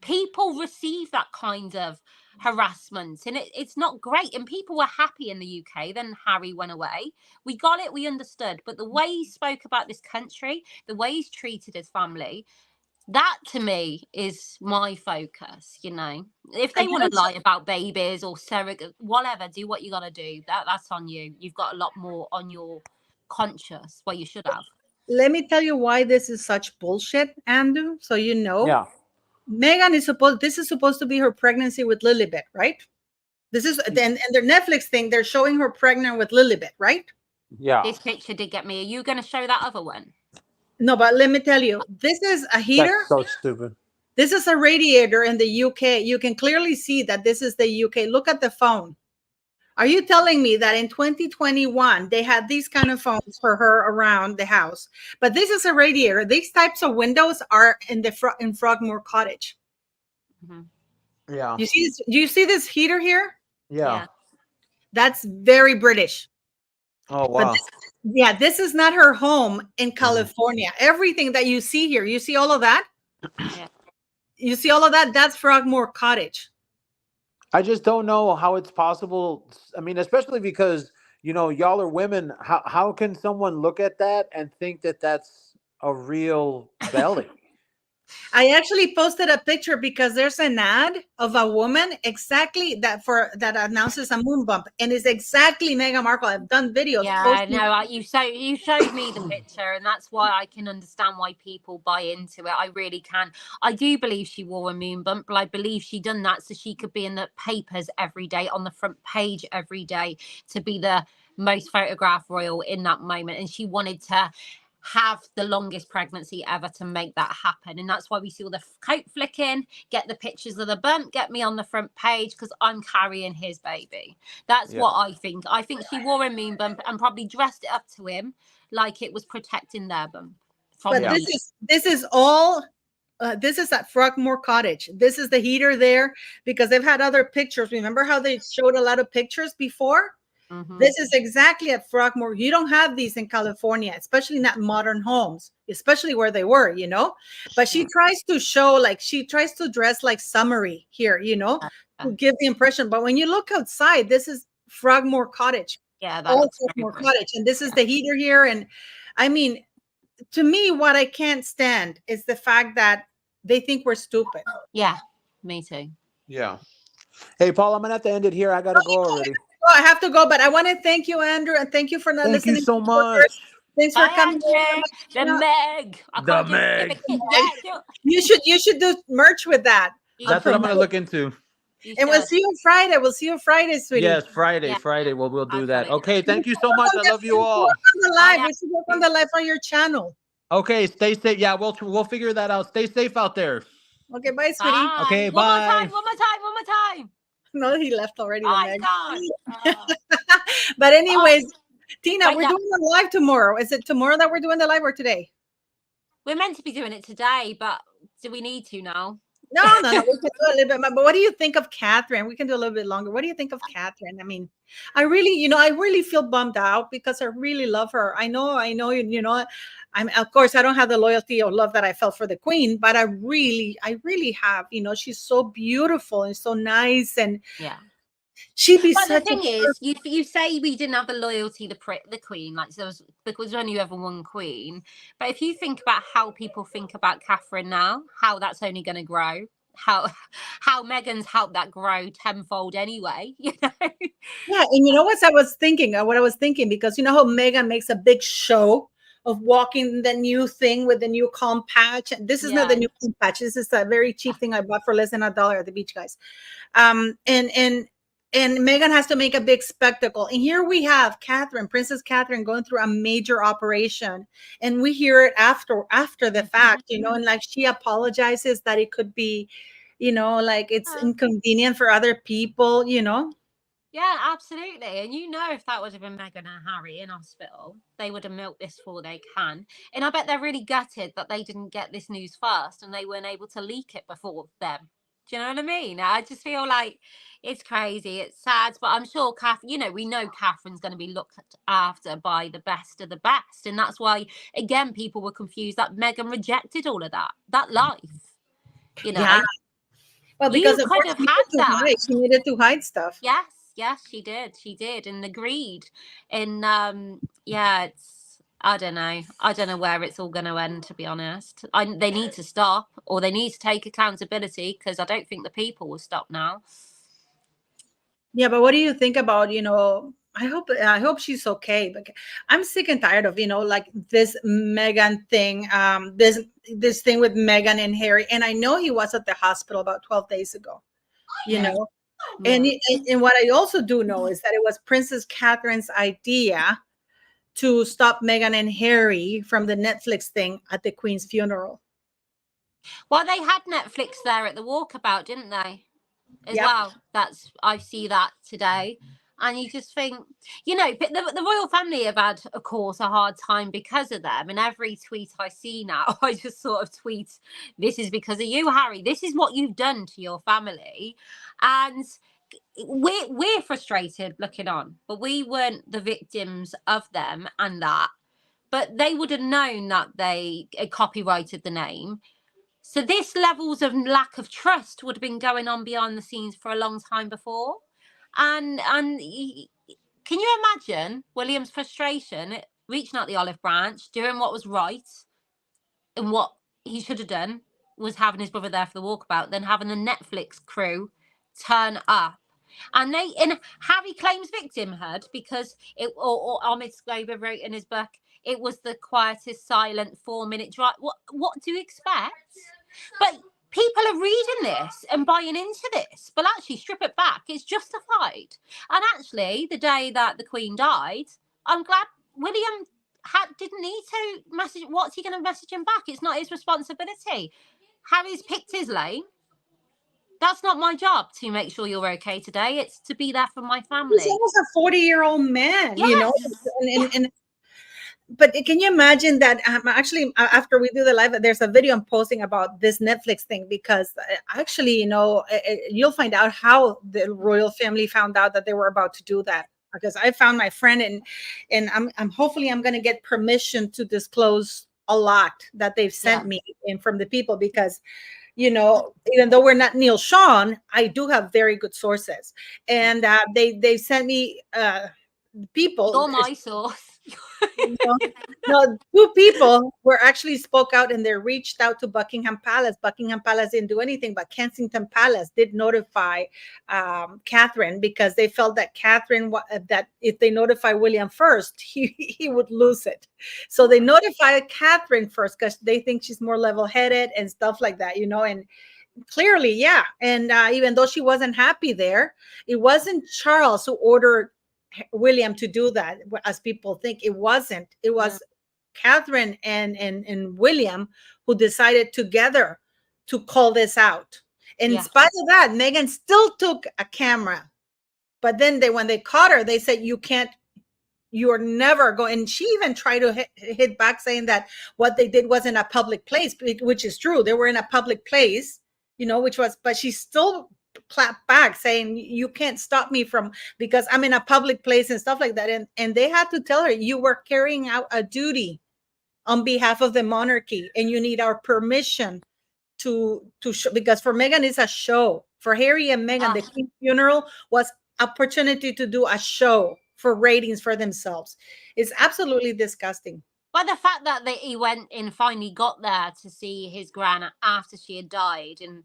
People receive that kind of harassment, and it's not great. And people were happy in the UK. Then Harry went away. We got it. We understood. But the way he spoke about this country, the way he's treated his family, that to me is my focus. If they want to lie about babies or surrogate, whatever, do what you got to do. That's on you. You've got a lot more on your conscience. Well, you should have. Let me tell you why this is such bullshit, Andu. So Yeah. Meghan is this is supposed to be her pregnancy with Lilibet, right? This is, and their Netflix thing, they're showing her pregnant with Lilibet, right? Yeah. This picture did get me. Are you going to show that other one? No, but let me tell you, this is a heater. That's so stupid. This is a radiator in the UK. You can clearly see that this is the UK. Look at the phone. Are you telling me that in 2021, they had these kind of phones for her around the house? But this is a radiator. These types of windows are in Frogmore Cottage. Mm-hmm. Yeah. Do you see this heater here? Yeah. That's very British. Oh, wow. But this is not her home in California. Everything that you see here, you see all of that? Yeah. You see all of that? That's Frogmore Cottage. I just don't know how it's possible. I mean, especially because, y'all are women. How can someone look at that and think that that's a real belly? I actually posted a picture because there's an ad of a woman exactly that announces a moon bump, and it's exactly Meghan Markle. I've done videos. Yeah, no, you showed me the picture, and that's why I can understand why people buy into it. I really can. I do believe she wore a moon bump, but I believe she done that so she could be in the papers every day, on the front page every day, to be the most photographed royal in that moment, and she wanted to have the longest pregnancy ever to make that happen. And that's why we see all the coat flicking, get the pictures of the bump, get me on the front page because I'm carrying his baby. That's what I think. I think she wore a moon bump and probably dressed it up to him like it was protecting their bump. But this is all this is at Frogmore Cottage. This is the heater there because they've had other pictures. Remember how they showed a lot of pictures before? Mm-hmm. This is exactly at Frogmore. You don't have these in California, especially not modern homes, especially where they were, But she tries to show, she tries to dress like summery here, to give the impression. But when you look outside, this is Frogmore Cottage. Yeah, that's Frogmore Cottage. And this is the heater here. And I mean, to me, what I can't stand is the fact that they think we're stupid. Yeah, me too. Yeah. Hey, Paul, I'm going to have to end it here. I got to go already. Oh, I have to go, but I want to thank you, Andrew, and thank you for not listening. Thank you so much. Thanks for coming. The Meg. The Meg. You should do merch with that. That's what I'm going to look into. And we'll see you on Friday. We'll see you Friday, sweetie. Yes, Friday. We'll do that. Okay, thank you so much. I love you all. We should work on the live on your channel. Okay, stay safe. Yeah, we'll figure that out. Stay safe out there. Okay, bye, sweetie. Bye. Okay, bye. One more time. No, he left already. God. But anyways, Tina, we're doing the live tomorrow. Is it tomorrow that we're doing the live or today? We're meant to be doing it today, but do we need to now? No. We can do a little bit. But what do you think of Catherine? We can do a little bit longer. What do you think of Catherine? I mean, I really feel bummed out because I really love her. I know, of course, I don't have the loyalty or love that I felt for the Queen, but I really have. She's so beautiful and so nice, and she'd be. But the thing is, you say we didn't have the loyalty the Queen, because only ever one Queen. But if you think about how people think about Catherine now, how that's only going to grow, how Meghan's helped that grow tenfold anyway. Yeah, and what I was thinking, because how Meghan makes a big show of walking the new thing with the new calm patch. This is not the new calm patch. This is a very cheap thing I bought for less than $1 at the beach, guys. And Meghan has to make a big spectacle. And here we have Princess Catherine going through a major operation. And we hear it after the fact, and she apologizes that it could be, it's inconvenient for other people, Yeah, absolutely. And if that would have been Meghan and Harry in hospital, they would have milked this for they can. And I bet they're really gutted that they didn't get this news first and they weren't able to leak it before them. Do you know what I mean? I just feel like it's crazy. It's sad, but I'm sure we know Catherine's going to be looked after by the best of the best. And that's why, again, people were confused that Meghan rejected all of that life. Yeah. Well, because of course she needed to hide stuff. Yes, she did, and agreed. And it's, I don't know where it's all going to end, to be honest. They need to stop, or they need to take accountability, because I don't think the people will stop now. Yeah, but what do you think about I hope she's okay. But I'm sick and tired of, like this Meghan thing, this thing with Meghan and Harry. And I know he was at the hospital about 12 days ago, know. And what I also do know is that it was Princess Catherine's idea to stop Meghan and Harry from the Netflix thing at the Queen's funeral. Well, they had Netflix there at the Walkabout, didn't they? As well. I see that today. And you just think, but the royal family have had, of course, a hard time because of them. And every tweet I see now, I just sort of tweet, this is because of you, Harry. This is what you've done to your family. And we're frustrated looking on, but we weren't the victims of them and that. But they would have known that they copyrighted the name. So this levels of lack of trust would have been going on behind the scenes for a long time before. And can you imagine William's frustration reaching out the olive branch, doing what was right and what he should have done was having his brother there for the Walkabout, then having the Netflix crew turn up. And Harry claims victimhood because or Ahmed Scriber wrote in his book, it was the quietest, silent 4-minute drive. What do you expect? But people are reading this and buying into this. But actually, strip it back. It's justified. And actually, the day that the Queen died, I'm glad William didn't need to message. What's he going to message him back? It's not his responsibility. Harry's picked his lane. That's not my job to make sure you're okay today. It's to be there for my family. He's almost a 40-year-old man, But can you imagine that? Actually, after we do the live, there's a video I'm posting about this Netflix thing because actually, you'll find out how the royal family found out that they were about to do that. Because I found my friend and I'm hopefully I'm going to get permission to disclose a lot that they've sent me and from the people because. Even though we're not Neil Sean, I do have very good sources, and they sent me people. You're my source. No, 2 people were actually spoke out and they reached out to Buckingham Palace. Buckingham Palace didn't do anything, but Kensington Palace did notify Catherine because they felt that that if they notify William first, he would lose it. So they notified Catherine first because they think she's more level-headed and stuff like that, and clearly, yeah. And even though she wasn't happy there, it wasn't Charles who ordered William to do that, as people think. It wasn't. It was Catherine and William who decided together to call this out. And in spite of that, Meghan still took a camera. But then when they caught her, they said, you're never going. And she even tried to hit back saying that what they did was in a public place, which is true. They were in a public place, but she still clap back saying you can't stop me because I'm in a public place and stuff like that. And they had to tell her, you were carrying out a duty on behalf of the monarchy and you need our permission to show, because for Meghan it's a show. For Harry and Meghan, the King's funeral was opportunity to do a show for ratings for themselves. It's absolutely disgusting. But the fact that he went and finally got there to see his gran after she had died, and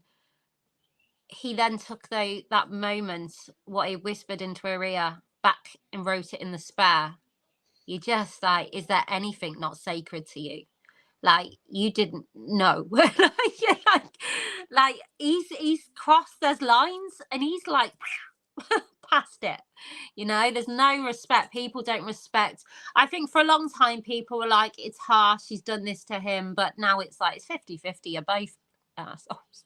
he then took that moment, what he whispered into her ear, back and wrote it in the spare. You just is there anything not sacred to you? You didn't know. He's crossed those lines and he's past it. There's no respect. People don't respect. I think for a long time people were like, it's harsh, she's done this to him, but now it's 50-50. You're both assholes.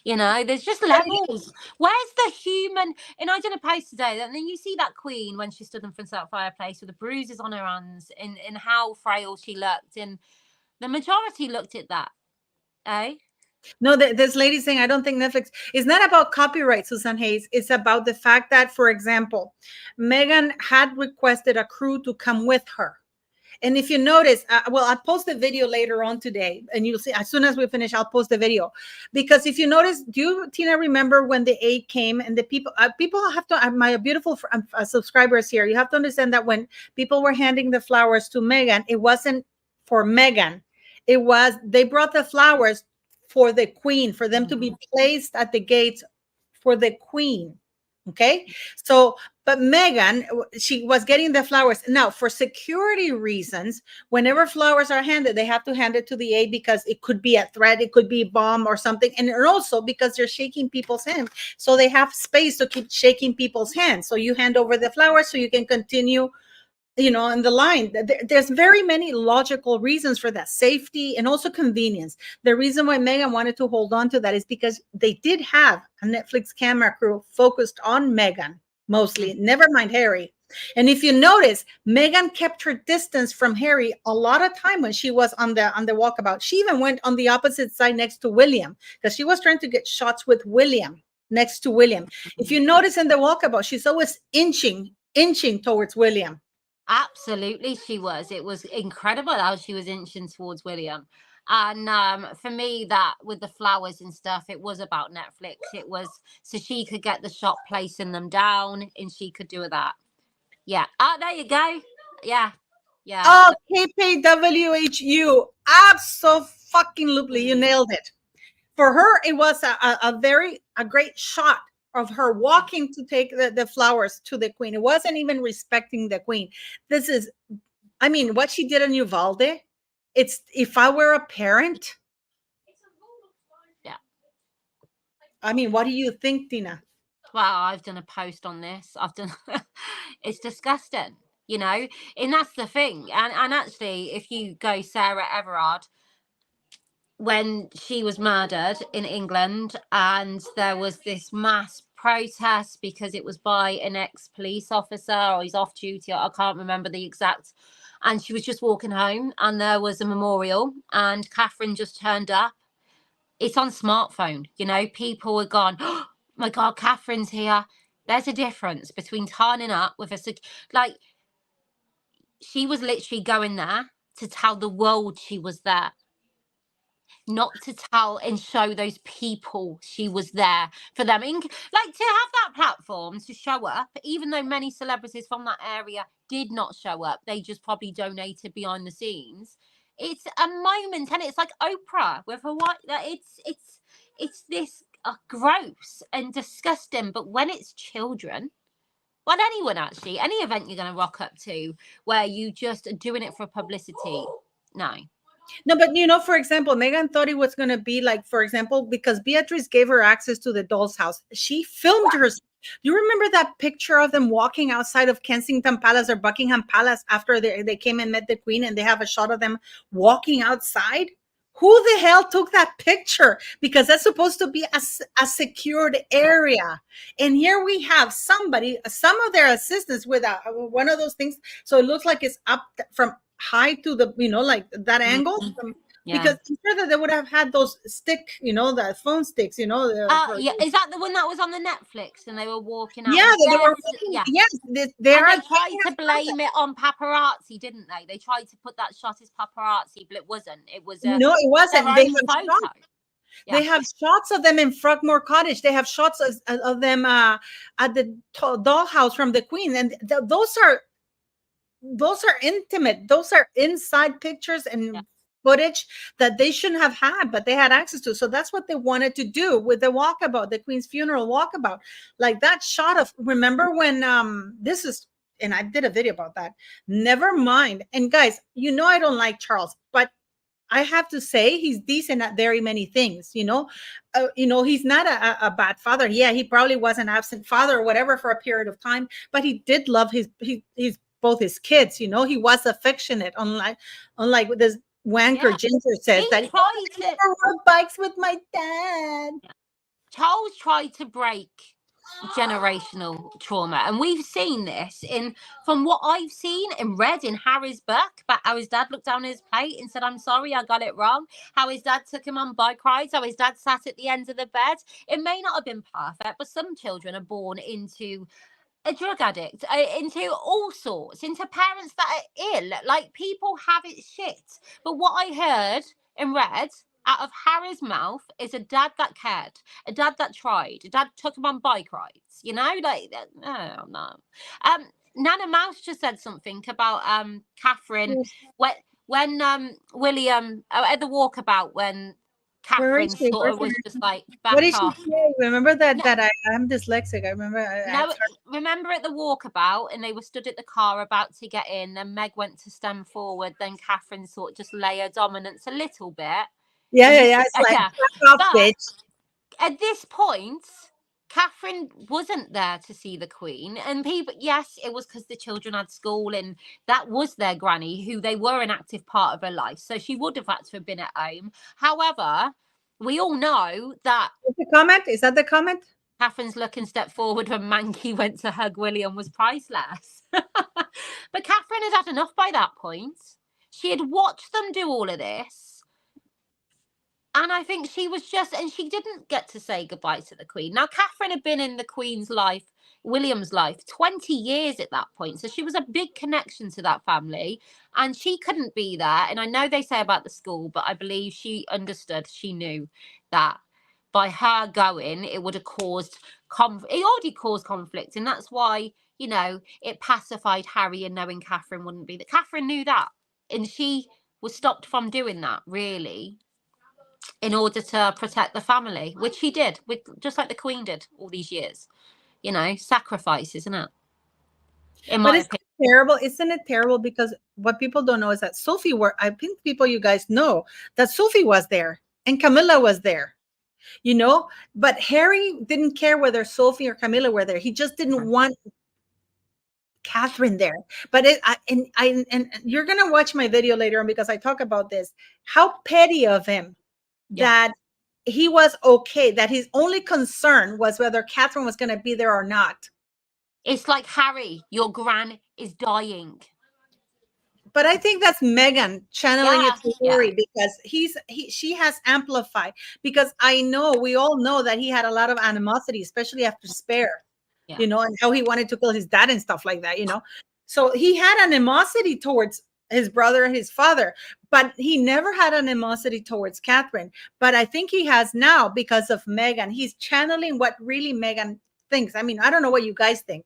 There's just levels. Where's the human? And I did a post today, and then you see that Queen when she stood in front of that fireplace with the bruises on her hands and how frail she looked, and the majority looked at that. No, this lady saying, I don't think Netflix is not about copyright, Susan Hayes. It's about the fact that, for example, Meghan had requested a crew to come with her. And if you notice, I'll post the video later on today, and you'll see as soon as we finish, I'll post the video. Because if you notice, do you, Tina, remember when the aide came and the people have to, my beautiful subscribers here, you have to understand that when people were handing the flowers to Meghan, it wasn't for Meghan. They brought the flowers for the Queen, for them to be placed at the gates for the Queen. Okay, so but Meghan, she was getting the flowers. Now, for security reasons, whenever flowers are handed, they have to hand it to the aide because it could be a threat, it could be a bomb or something, and also because they're shaking people's hands, so they have space to keep shaking people's hands. So you hand over the flowers so you can continue, you know, in the line. There's very many logical reasons for that, safety and also convenience. The reason why Meghan wanted to hold on to that is because they did have a Netflix camera crew focused on Meghan mostly, never mind Harry. And if you notice, Meghan kept her distance from Harry a lot of time when she was on the walkabout. She even went on the opposite side next to William because she was trying to get shots with William, next to William. If you notice in the walkabout, she's always inching towards William. Absolutely, she was. It was incredible how she was inching towards William. And for me, that with the flowers and stuff, it was about Netflix. It was so she could get the shot placing them down, and she could do that. Yeah. Oh, there you go. Yeah. Yeah. Oh, KPWHU. Absolutely. You nailed it. For her, it was a great shot of her walking to take the flowers to the queen. It wasn't even respecting the queen. This is, I mean, what she did in Uvalde, it's, if I were a parent. Yeah. I mean, what do you think, Tina? Well, I've done a post on this. It's disgusting, you know, and that's the thing. And actually, if you go Sarah Everard, when she was murdered in England, and there was this mass protest because it was by an ex-police officer, or he's off duty, I can't remember the exact, and she was just walking home and there was a memorial and Catherine just turned up. It's on smartphone, you know, people were gone, oh my God, Catherine's here. There's a difference between turning up with like, she was literally going there to tell the world she was there, not to tell and show those people she was there for them. Like, to have that platform to show up, even though many celebrities from that area did not show up, they just probably donated behind the scenes. It's a moment, and it's like Oprah with her white. It's this gross and disgusting. But when it's children, well, anyone actually, any event you're going to rock up to where you just are doing it for publicity, no. No, but you know, for example, Meghan thought it was going to be like, for example, because Beatrice gave her access to the doll's house. She filmed her. You remember that picture of them walking outside of Kensington Palace or Buckingham Palace after they came and met the Queen, and they have a shot of them walking outside? Who the hell took that picture? Because that's supposed to be a secured area. And here we have somebody, some of their assistants with one of those things. So it looks like it's up from high to the, you know, like that angle. Yeah. Because I'm sure that they would have had those stick, you know, the phone sticks, you know. Yeah, is that the one that was on the Netflix and they were walking out? Yeah, they were walking, yeah. Yes, they tried to blame it on paparazzi, didn't they? They tried to put that shot as paparazzi, but it wasn't. It was no, it wasn't. They have shots. Yeah. They have shots of them in Frogmore Cottage. They have shots of them at the dollhouse from the Queen, and those are intimate. Those are inside pictures and footage that they shouldn't have had, but they had access to. So that's what they wanted to do with the walkabout, the Queen's funeral walkabout. Like that shot of, remember when this is, and I did a video about that. Never mind. And guys, you know, I don't like Charles, but I have to say he's decent at very many things, you know. He's not a bad father. Yeah, he probably was an absent father or whatever for a period of time, but he did love his both his kids, you know. He was affectionate, unlike this wanker Ginger says that he rode bikes with my dad. Charles tried to break generational trauma, and we've seen this from what I've seen and read in Harry's book about how his dad looked down at his plate and said, I'm sorry, I got it wrong. How his dad took him on bike rides, how his dad sat at the end of the bed. It may not have been perfect, but some children are born into a drug addict, into all sorts, into parents that are ill. Like, people have it shit. But what I heard and read out of Harry's mouth is a dad that cared, a dad that tried, a dad took him on bike rides, you know, like, oh no. Nana Mouse just said something about Catherine when William at the walkabout, when Where is Catherine she? sort of was just like, What back did she off. say? Remember that No. that I'm dyslexic. I remember. No, remember at the walkabout, and they were stood at the car about to get in. Then Meg went to stand forward. Then Catherine sort of just lay her dominance a little bit. Yeah. It's like, Yeah. back off, But bitch. at this point, Catherine wasn't there to see the Queen, and people, yes, it was because the children had school, and that was their granny, who they were an active part of her life, so she would have had to have been at home. However, we all know that The comment, is that the comment? Catherine's look and step forward when Mankey went to hug William was priceless. But Catherine had had enough by that point. She had watched them do all of this. And I think she was just, and she didn't get to say goodbye to the Queen. Now, Catherine had been in the Queen's life, William's life, 20 years at that point. So she was a big connection to that family, and she couldn't be there. And I know they say about the school, but I believe she understood, she knew that by her going, it would have caused, it already caused conflict. And that's why, you know, it pacified Harry and knowing Catherine wouldn't be there. Catherine knew that. And she was stopped from doing that, really, in order to protect the family, which she did, with just like the Queen did all these years. You know, sacrifice, isn't it? But it's terrible, isn't it terrible? Because what people don't know is that Sophie I think people, you guys know that Sophie was there and Camilla was there, you know, but Harry didn't care whether Sophie or Camilla were there. He just didn't want Catherine there. But and you're gonna watch my video later on, because I talk about this, how petty of him that he was okay, that his only concern was whether Catherine was going to be there or not. It's like, Harry, your gran is dying. But I think that's Meghan channeling it to Harry, because she has amplified, because we all know that he had a lot of animosity, especially after Spare, you know, and how he wanted to kill his dad and stuff like that, you know. So he had animosity towards his brother and his father, but he never had animosity towards Catherine. But I think he has now because of Meghan. He's channeling what really Meghan thinks. I mean, I don't know what you guys think.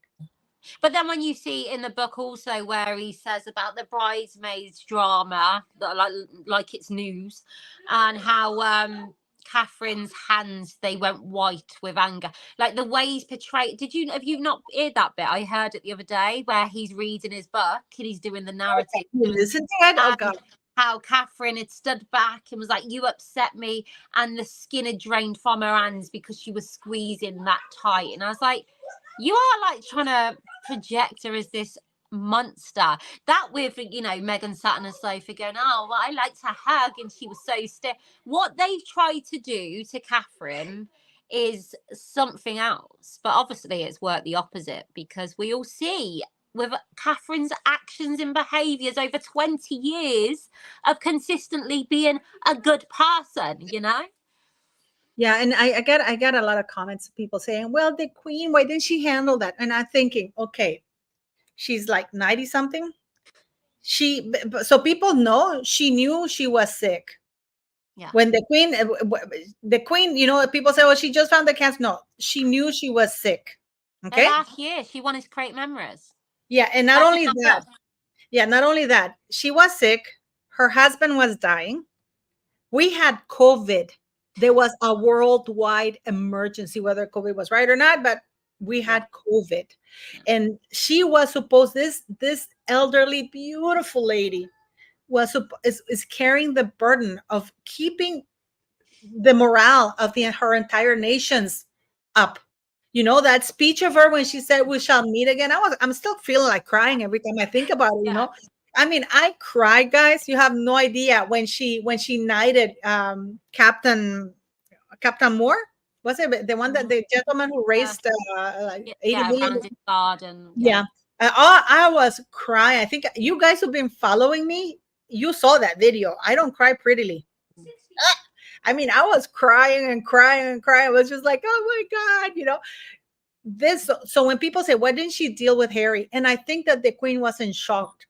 But then when you see in the book also where he says about the bridesmaids drama, like it's news, and how Catherine's hands, they went white with anger, like the way he's portrayed. Have you not heard that bit? I heard it the other day where he's reading his book and he's doing the narrative. Listen to it. Oh God. How Catherine had stood back and was like, you upset me, and the skin had drained from her hands because she was squeezing that tight. And I was like, you are like trying to project her as this monster. That with, you know, Meghan sat on a sofa going, oh, well, I like to hug, and she was so stiff. What they've tried to do to Catherine is something else, but obviously it's worked the opposite, because we all see with Catherine's actions and behaviours over 20 years of consistently being a good person, you know? Yeah, and I got a lot of comments of people saying, well, the Queen, why didn't she handle that? And I'm thinking, okay, she's like 90 something. So people know she knew she was sick. Yeah. When the Queen, you know, people say, well, she just found the cancer. No, she knew she was sick. Okay. Last year, she wanted to create memories. Yeah, and not only that, she was sick. Her husband was dying. We had COVID. There was a worldwide emergency, whether COVID was right or not, but we had COVID. And she was supposed, this elderly, beautiful lady is carrying the burden of keeping the morale of her entire nations up. You know, that speech of her when she said, we shall meet again. I'm still feeling like crying every time I think about it, you know. I mean, I cried, guys. You have no idea when she knighted Captain Moore. Was it the one that the gentleman who raised like 80 million? Garden. Yeah. I was crying. I think you guys who've been following me, you saw that video. I don't cry prettily. I mean, I was crying and crying and crying. I was just like, oh my God, you know, this. So when people say, why didn't she deal with Harry? And I think that the Queen wasn't shocked.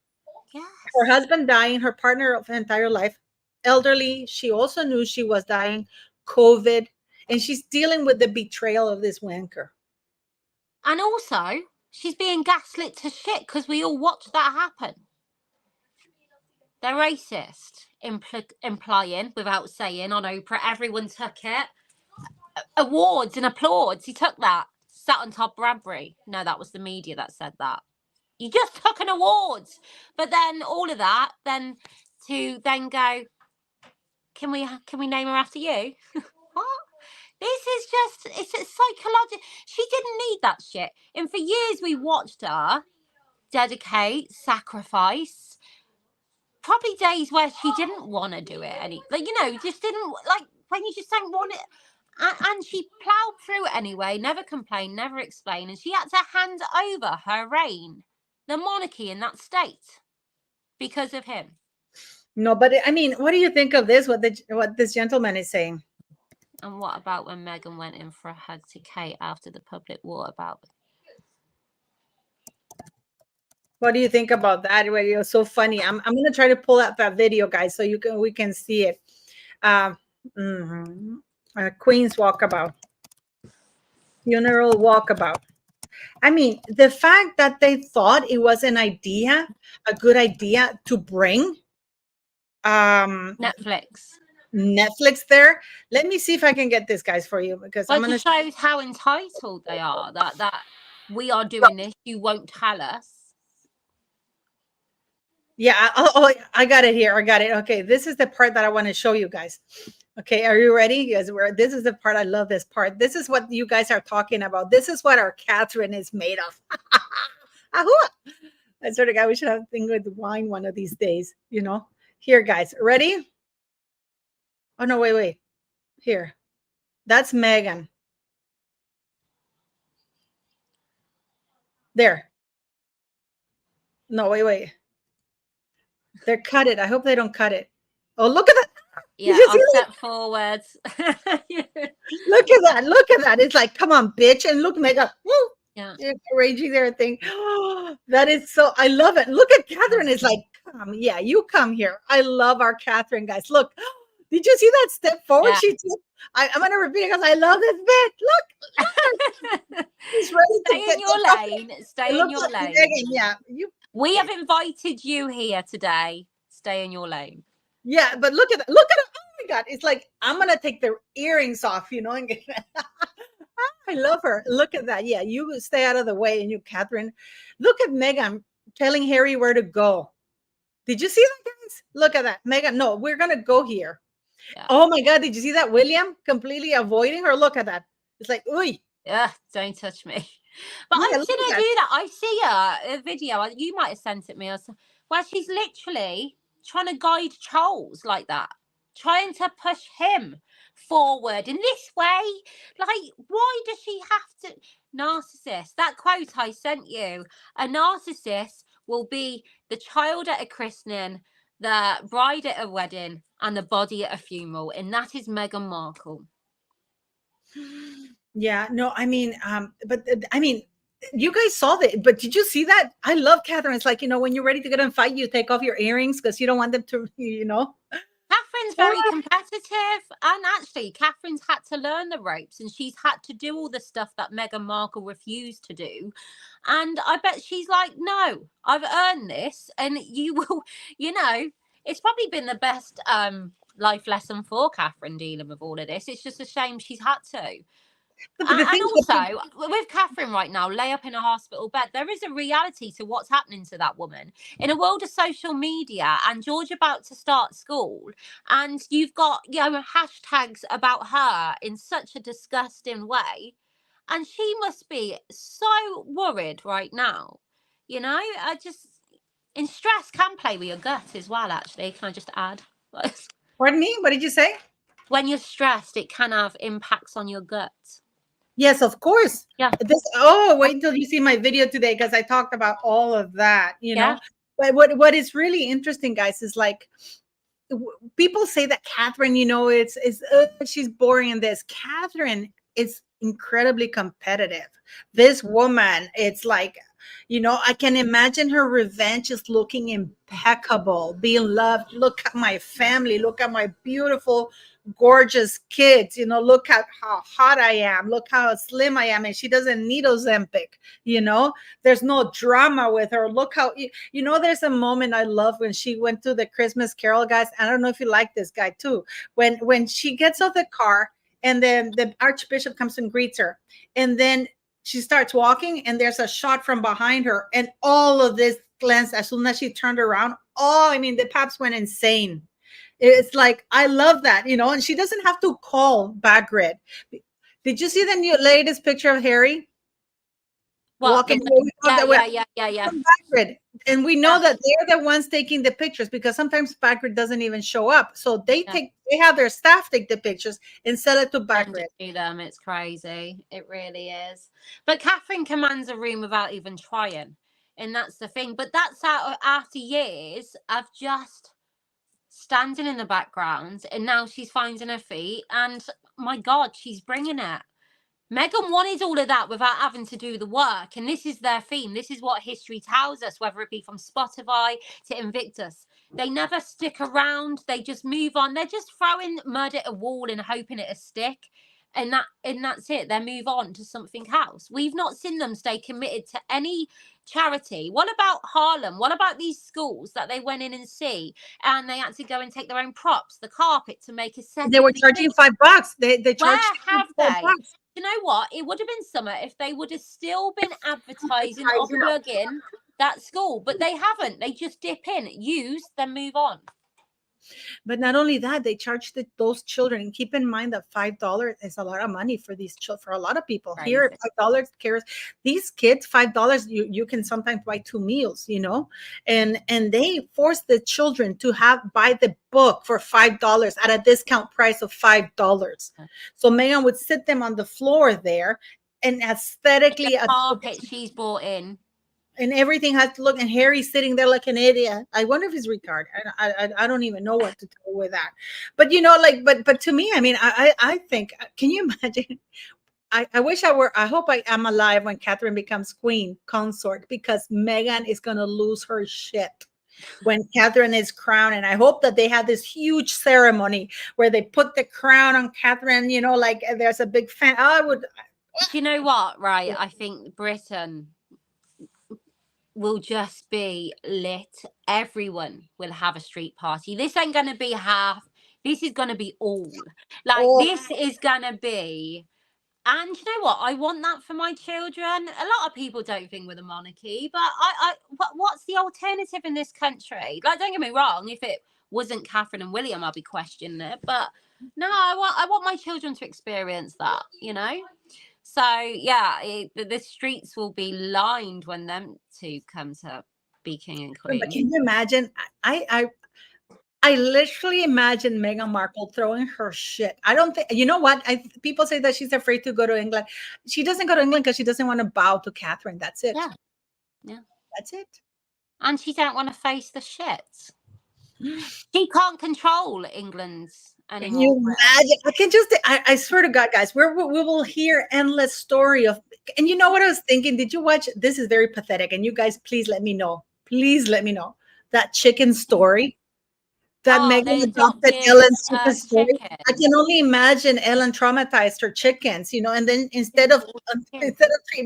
Yes. Her husband dying, her partner of her entire life, elderly. She also knew she was dying, COVID, and she's dealing with the betrayal of this wanker. And also, she's being gaslit to shit because we all watched that happen. They're racist. implying without saying on Oprah. Everyone took it. Awards and applauds. He took that. Sat on top Bradbury. No, that was the media that said that. You just took an award. But then all of that, then to then go, can we name her after you? What? This is just, it's a psychological. She didn't need that shit. And for years we watched her dedicate, sacrifice. Probably days where she didn't want to do it just didn't, like, when you just don't want it. And she ploughed through it anyway, never complained, never explained, and she had to hand over her reign, the monarchy in that state, because of him. No, but I mean, what do you think of this? What this gentleman is saying? And what about when Meghan went in for a hug to Kate after the public Walkabout? What do you think about that? It was so funny. I'm gonna try to pull out that video, guys, so we can see it. Queen's Walkabout, funeral Walkabout. I mean, the fact that they thought it was a good idea to bring Netflix there. Let me see if I can get this, guys, for you, because I'm gonna show how entitled they are, that we are doing this, you won't tell us. Yeah. I got it here. I got it. Okay, this is the part that I want to show you guys. Okay, are you ready? Yes, this is the part. I love this part. This is what you guys are talking about. This is what our Catherine is made of. I swear to God, we should have a thing with wine one of these days, Here, guys, ready? Oh, no, wait. Here. That's Meghan. There. No, wait. They're cut it. I hope they don't cut it. Oh, look at that. Yeah, I'll step forwards. Look at that. It's like, come on, bitch. And look, Meghan. Woo. Yeah. Arranging their thing. That is so, I love it. Look at Catherine. It's like, yeah, you come here. I love our Catherine, guys. Look, did you see that step forward? Yeah. She took. I'm going to repeat it because I love this bit. Look. She's ready to Stay in your lane. Stay in your lane. Yeah. We have invited you here today. Stay in your lane. Yeah, but look at that. Look at it. Oh my God. It's like, I'm going to take the earrings off, and get I love her. Look at that. Yeah, you stay out of the way, and you, Catherine. Look at Meghan telling Harry where to go. Did you see that, guys? Look at that. Meghan, no, we're going to go here. Yeah. Oh my God, did you see that? William completely avoiding her. Look at that. It's like, ooh. Yeah, don't touch me. But yeah, I've seen her do that. I see a video, you might have sent it me, where she's literally trying to guide Charles like that, trying to push him forward in this way. Like, why does she have to? Narcissist. That quote I sent you, a narcissist will be the child at a christening, the bride at a wedding, and the body at a funeral, and that is Meghan Markle. Yeah, no, I mean, you guys saw that, but did you see that? I love Catherine. It's like, when you're ready to get in a fight, you take off your earrings because you don't want them to, Catherine's very competitive, and actually Catherine's had to learn the ropes, and she's had to do all the stuff that Meghan Markle refused to do. And I bet she's like, no, I've earned this, and you will, it's probably been the best life lesson for Catherine dealing with all of this. It's just a shame she's had to. And also, with Catherine right now, lay up in a hospital bed, there is a reality to what's happening to that woman. In a world of social media, and George about to start school, and you've got, hashtags about her in such a disgusting way, and she must be so worried right now. I just, in stress can play with your gut as well, actually. Can I just add? Pardon me? What did you say? When you're stressed, it can have impacts on your gut. Yes, of course. Yeah. Wait until you see my video today, because I talked about all of that, know. But what is really interesting, guys, is like, people say that Catherine, she's boring in this. Catherine is incredibly competitive. This woman, it's like, I can imagine her revenge is looking impeccable, being loved. Look at my family. Look at my beautiful gorgeous kids, you know, look at how hot I am, look how slim I am, and she doesn't need Ozempic, you know, there's no drama with her. Look how, you know, there's a moment I love when she went to the Christmas Carol, guys. I don't know if you like this guy too. When she gets out the car and then the Archbishop comes and greets her, and then she starts walking and there's a shot from behind her, and all of this glance as soon as she turned around. Oh, I mean, the paps went insane. It's like, I love that, you know, and she doesn't have to call Bagrid. Did you see the new latest picture of Harry? Walking yeah. Bagrid. And we know that they're the ones taking the pictures, because sometimes Bagrid doesn't even show up. So they have their staff take the pictures and sell it to Bagrid. Them. It's crazy. It really is. But Catherine commands a room without even trying. And that's the thing. But that's after years of just standing in the background, and now she's finding her feet, and my God, she's bringing it. Meghan wanted all of that without having to do the work, and this is their theme. This is what history tells us, whether it be from Spotify to Invictus. They never stick around. They just move on. They're just throwing mud at a wall and hoping it'll stick, and that's it. They move on to something else. We've not seen them stay committed to any charity. What about Harlem? What about these schools that they went in and see, and they had to go and take their own props, the carpet, to make a set? They were charging $5. They charged. Where have they? You know what? It would have been summer if they would have still been advertising or plugging that school, but they haven't. They just dip in, use, then move on. But not only that, they charge those children. And keep in mind that $5 is a lot of money for these children, for a lot of people. Right. Here, $5 carries these kids. $5, you can sometimes buy 2 meals, you know, and they force the children to buy the book for $5 at a discount price of $5. So Meghan would sit them on the floor there, and aesthetically, the carpet she's bought in. And everything has to look, and Harry's sitting there like an idiot. I wonder if he's retarded. I don't even know what to tell with that. But you know, like, but to me, I mean, I think, can you imagine? I wish I hope I am alive when Catherine becomes queen consort, because Meghan is gonna lose her shit when Catherine is crowned. And I hope that they have this huge ceremony where they put the crown on Catherine, you know, like there's a big fan. Do you know what? Right. I think Britain will just be lit. Everyone will have a street party. This ain't going to be half. This is going to be all. Like, this is going to be. And you know what? I want that for my children. A lot of people don't think we're the monarchy, but what's the alternative in this country? Like, don't get me wrong. If it wasn't Catherine and William, I'd be questioning it. But no, I want my children to experience that, you know? So yeah, the streets will be lined when them two come to be king and queen. But can you imagine? I literally imagine Meghan Markle throwing her shit. I don't think, you know what? People say that she's afraid to go to England. She doesn't go to England because she doesn't want to bow to Catherine. That's it. Yeah, that's it. And she don't want to face the shit. She can't control England's anymore. Can you imagine? I can just, I swear to God, guys, we will hear endless story of, and you know what I was thinking? Did you watch, this is very pathetic, and you guys, please let me know. Please let me know. That chicken story that Meghan adopted Ellen's chicken story. I can only imagine Ellen traumatized her chickens, you know, and then instead of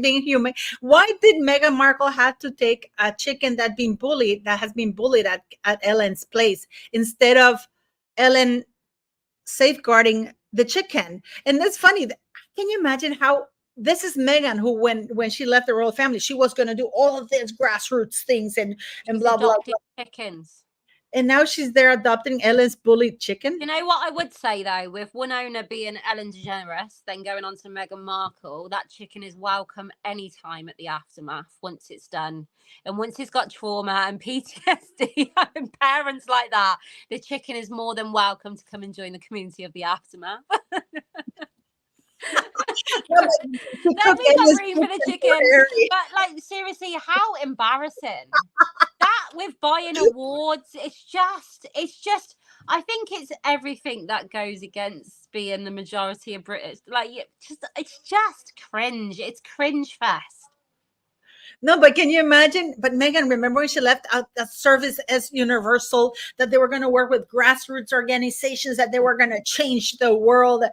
being human, why did Meghan Markle have to take a chicken that has been bullied at Ellen's place, instead of Ellen safeguarding the chicken? And that's funny. Can you imagine how this is Meghan, who when she left the royal family, she was going to do all of these grassroots things and blah, blah, blah. Chickens. And now she's there adopting Ellen's bullied chicken. You know what I would say, though, with one owner being Ellen DeGeneres, then going on to Meghan Markle, that chicken is welcome anytime at the aftermath, once it's done. And once it's got trauma and PTSD and parents like that, the chicken is more than welcome to come and join the community of the aftermath. Let me not room for the chicken. But like, seriously, how embarrassing. That with buying awards, it's just I think it's everything that goes against being the majority of British. Like, it's just cringe. It's cringe fest. No, but can you imagine? But Meghan, remember when she left out that service as universal, that they were going to work with grassroots organizations, that they were going to change the world,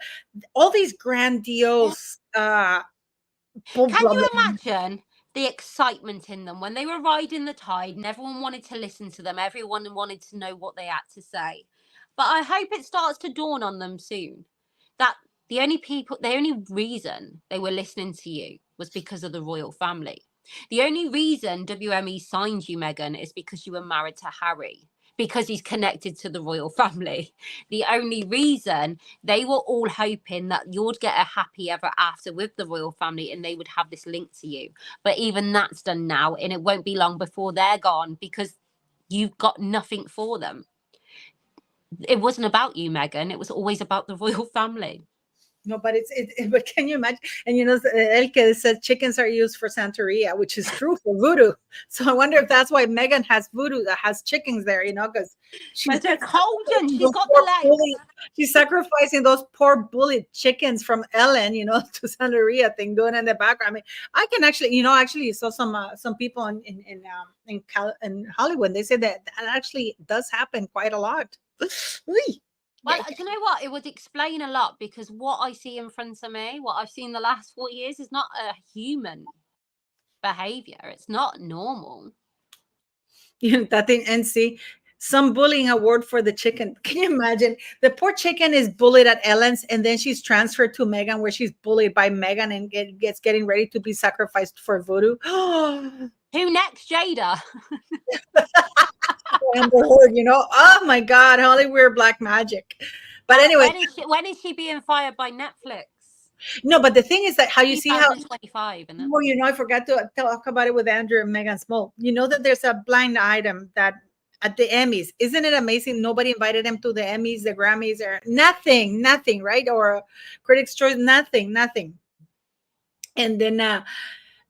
all these grandiose. Can you imagine the excitement in them when they were riding the tide and everyone wanted to listen to them? Everyone wanted to know what they had to say. But I hope it starts to dawn on them soon that the only reason they were listening to you was because of the royal family. The only reason WME signed you, Meghan, is because you were married to Harry, because he's connected to the royal family. The only reason they were all hoping that you'd get a happy ever after with the royal family and they would have this link to you. But even that's done now, and it won't be long before they're gone because you've got nothing for them. It wasn't about you, Meghan. It was always about the royal family. No, but but can you imagine? And Elke said chickens are used for Santeria, which is true for voodoo. So I wonder if that's why Meghan has voodoo that has chickens there, because she's cold and she's got the legs. She's sacrificing those poor bullied chickens from Ellen, to Santeria thing doing in the background. I mean, I can actually, actually saw some people in Hollywood. They say that actually does happen quite a lot. Well, do you know what? It would explain a lot, because what I see in front of me, what I've seen the last 4 years, is not a human behavior. It's not normal. That thing, and see, some bullying award for the chicken. Can you imagine? The poor chicken is bullied at Ellen's, and then she's transferred to Meghan, where she's bullied by Meghan and gets getting ready to be sacrificed for voodoo. Who next, Jada? Oh my God, Hollywood black magic. But anyway, when is she being fired by Netflix? No, but the thing is that how you see how 25. I forgot to talk about it with Andrew and Meghan Small. You know that there's a blind item that at the Emmys, isn't it amazing? Nobody invited them to the Emmys, the Grammys, or nothing, right? Or Critics' Choice, nothing. And then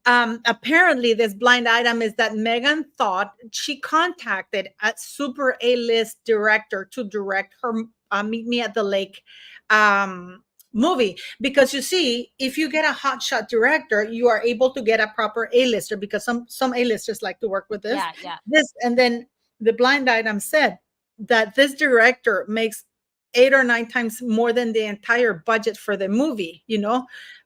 apparently this blind item is that Meghan thought she contacted a super A-list director to direct her Meet Me at the Lake movie, because you see, if you get a hotshot director, you are able to get a proper A-lister, because some A-listers like to work with this. And then the blind item said that this director makes 8 or 9 times more than the entire budget for the movie,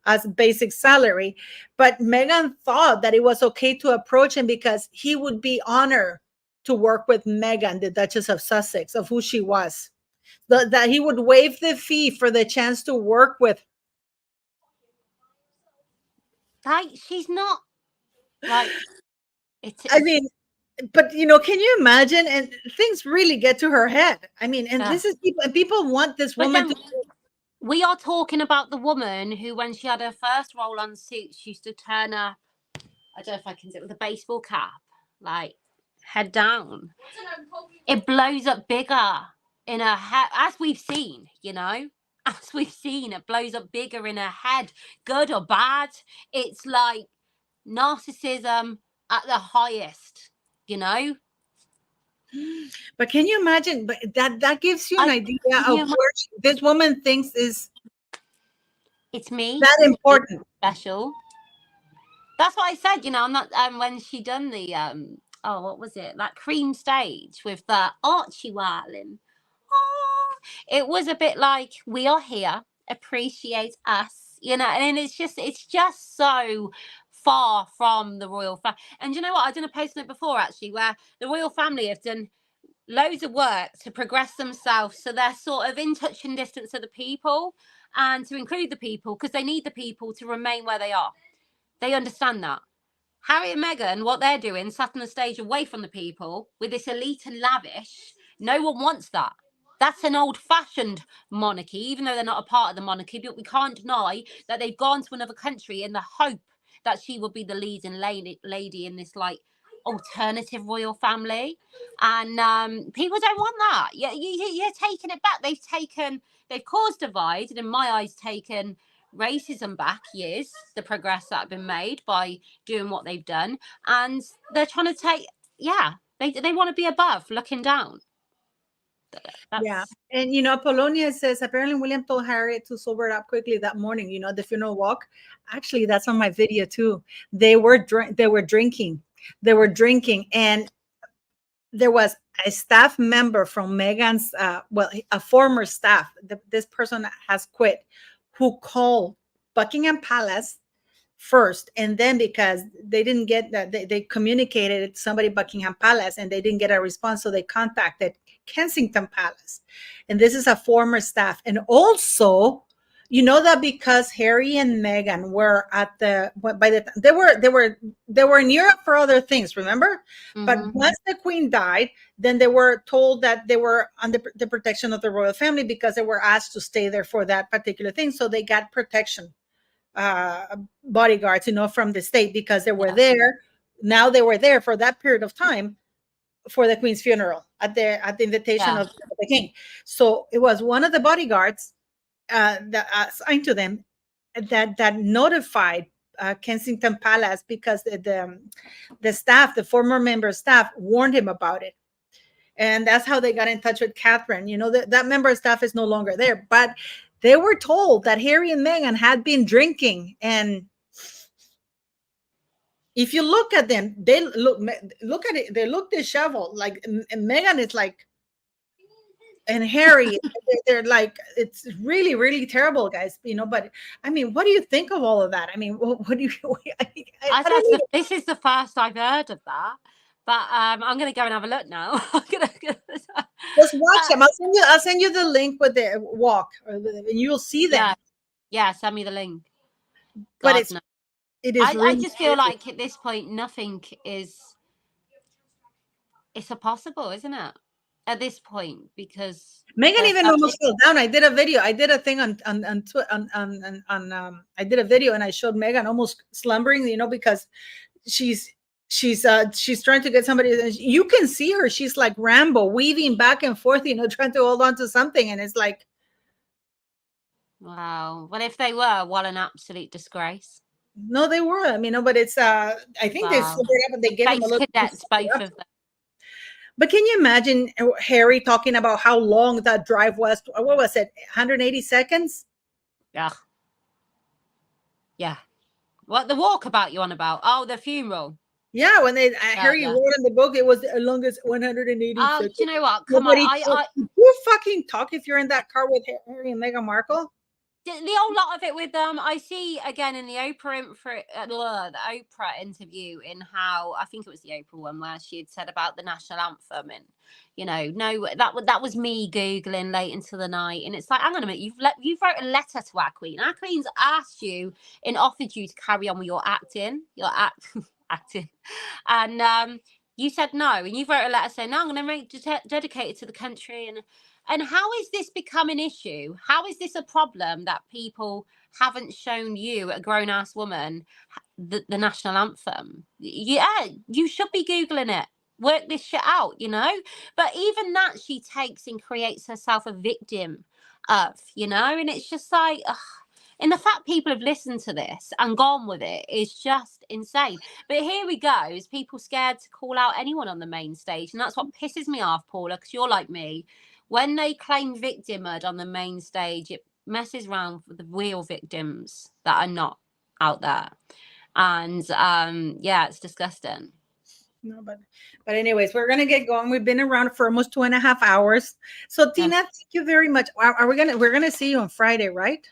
as basic salary. But Meghan thought that it was okay to approach him because he would be honored to work with Meghan, the Duchess of Sussex, of who she was. That he would waive the fee for the chance to work with. She's not like I mean, but can you imagine? And things really get to her head. I mean, and this is people want this woman to. We are talking about the woman who, when she had her first role on Suits, used to turn up, I don't know if I can say it, with a baseball cap, like head down. It blows up bigger in her head, as we've seen, it blows up bigger in her head, good or bad. It's like narcissism at the highest, But can you imagine? But that gives you an idea of where this woman thinks is. It's me. That important. Special. That's what I said. I'm not. When she done the what was it? That cream stage with the Archie whirling. It was a bit like, we are here. Appreciate us. And it's just so far from the royal family. And you know what? I've done a post on it before, actually, where the royal family have done loads of work to progress themselves, so they're sort of in touch and distance of the people, and to include the people, because they need the people to remain where they are. They understand that. Harry and Meghan, what they're doing, sat on the stage away from the people with this elite and lavish. No one wants that. That's an old-fashioned monarchy, even though they're not a part of the monarchy. But we can't deny that they've gone to another country in the hope that she will be the leading lady in this alternative royal family. And people don't want that. You're taking it back. They've caused divide, and in my eyes, taken racism back years, the progress that have been made by doing what they've done. And they're trying to they want to be above, looking down. Yeah. And, Polonia says, apparently William told Harriet to sober up quickly that morning, the funeral walk. Actually, that's on my video too. They were drinking. And there was a staff member from Meghan's, a former staff, this person has quit, who called Buckingham Palace first, and then because they didn't get that, they communicated to somebody Buckingham Palace and they didn't get a response, so they contacted Kensington Palace, and this is a former staff. And also, that because Harry and Meghan were they were in Europe for other things, remember? But once the Queen died, then they were told that they were under the protection of the royal family because they were asked to stay there for that particular thing, so they got protection, bodyguards, from the state, because they were there. Now they were there for that period of time for the Queen's funeral at the invitation of the king. So it was one of the bodyguards that assigned to them that notified Kensington Palace, because the staff, the former member staff, warned him about it. And that's how they got in touch with Catherine. That member of staff is no longer there, but they were told that Harry and Meghan had been drinking. And if you look at them, they look at it, they look disheveled. Like, and Meghan is like, and Harry, they're like, it's really, really terrible, guys. But I mean, what do you think of all of that? I mean, what do you? This is the first I've heard of that. But I'm going to go and have a look now. Just watch them. I'll send you the link with the walk, and you'll see them. Yeah, send me the link. But it is. I just feel like at this point, nothing is. It's impossible, isn't it? At this point, because Meghan even almost fell down. I did a video. I did a thing on I did a video and I showed Meghan almost slumbering. Because she's trying to get somebody. You can see her. She's like Rambo, weaving back and forth, trying to hold on to something. And it's like, wow. Well, if they were, what an absolute disgrace. No, they were. But it's I think they sobered up and they gave him a little cadets, both of them. But can you imagine Harry talking about how long that drive was? What was it? 180 seconds? Yeah. Yeah. What, the walkabout you on about? Oh, the funeral. Yeah, when Harry wrote in the book, it was the longest 180 seconds. Do you know what? Come on. You fucking talk if you're in that car with Harry and Meghan Markle. The whole lot of it with I see again in the Oprah interview, in how I think it was the Oprah one where she had said about the national anthem, and no, that was me googling late into the night, and it's like, hang on a minute, you've wrote a letter to our Queen. Our Queen's asked you and offered you to carry on with your acting, and you said no, and you've wrote a letter saying, no, I'm going to dedicate it to the country. And how is this become an issue? How is this a problem that people haven't shown you, a grown-ass woman, the national anthem? Yeah, you should be Googling it. Work this shit out, But even that she takes and creates herself a victim of, And it's just like, ugh. And the fact people have listened to this and gone with it is just insane. But here we go, is people scared to call out anyone on the main stage. And that's what pisses me off, Paula, because you're like me. When they claim victimhood on the main stage, it messes around with the real victims that are not out there. And it's disgusting. No, but anyways, we're gonna get going. We've been around for almost 2.5 hours. So Tina, thank you very much. We're gonna see you on Friday, right?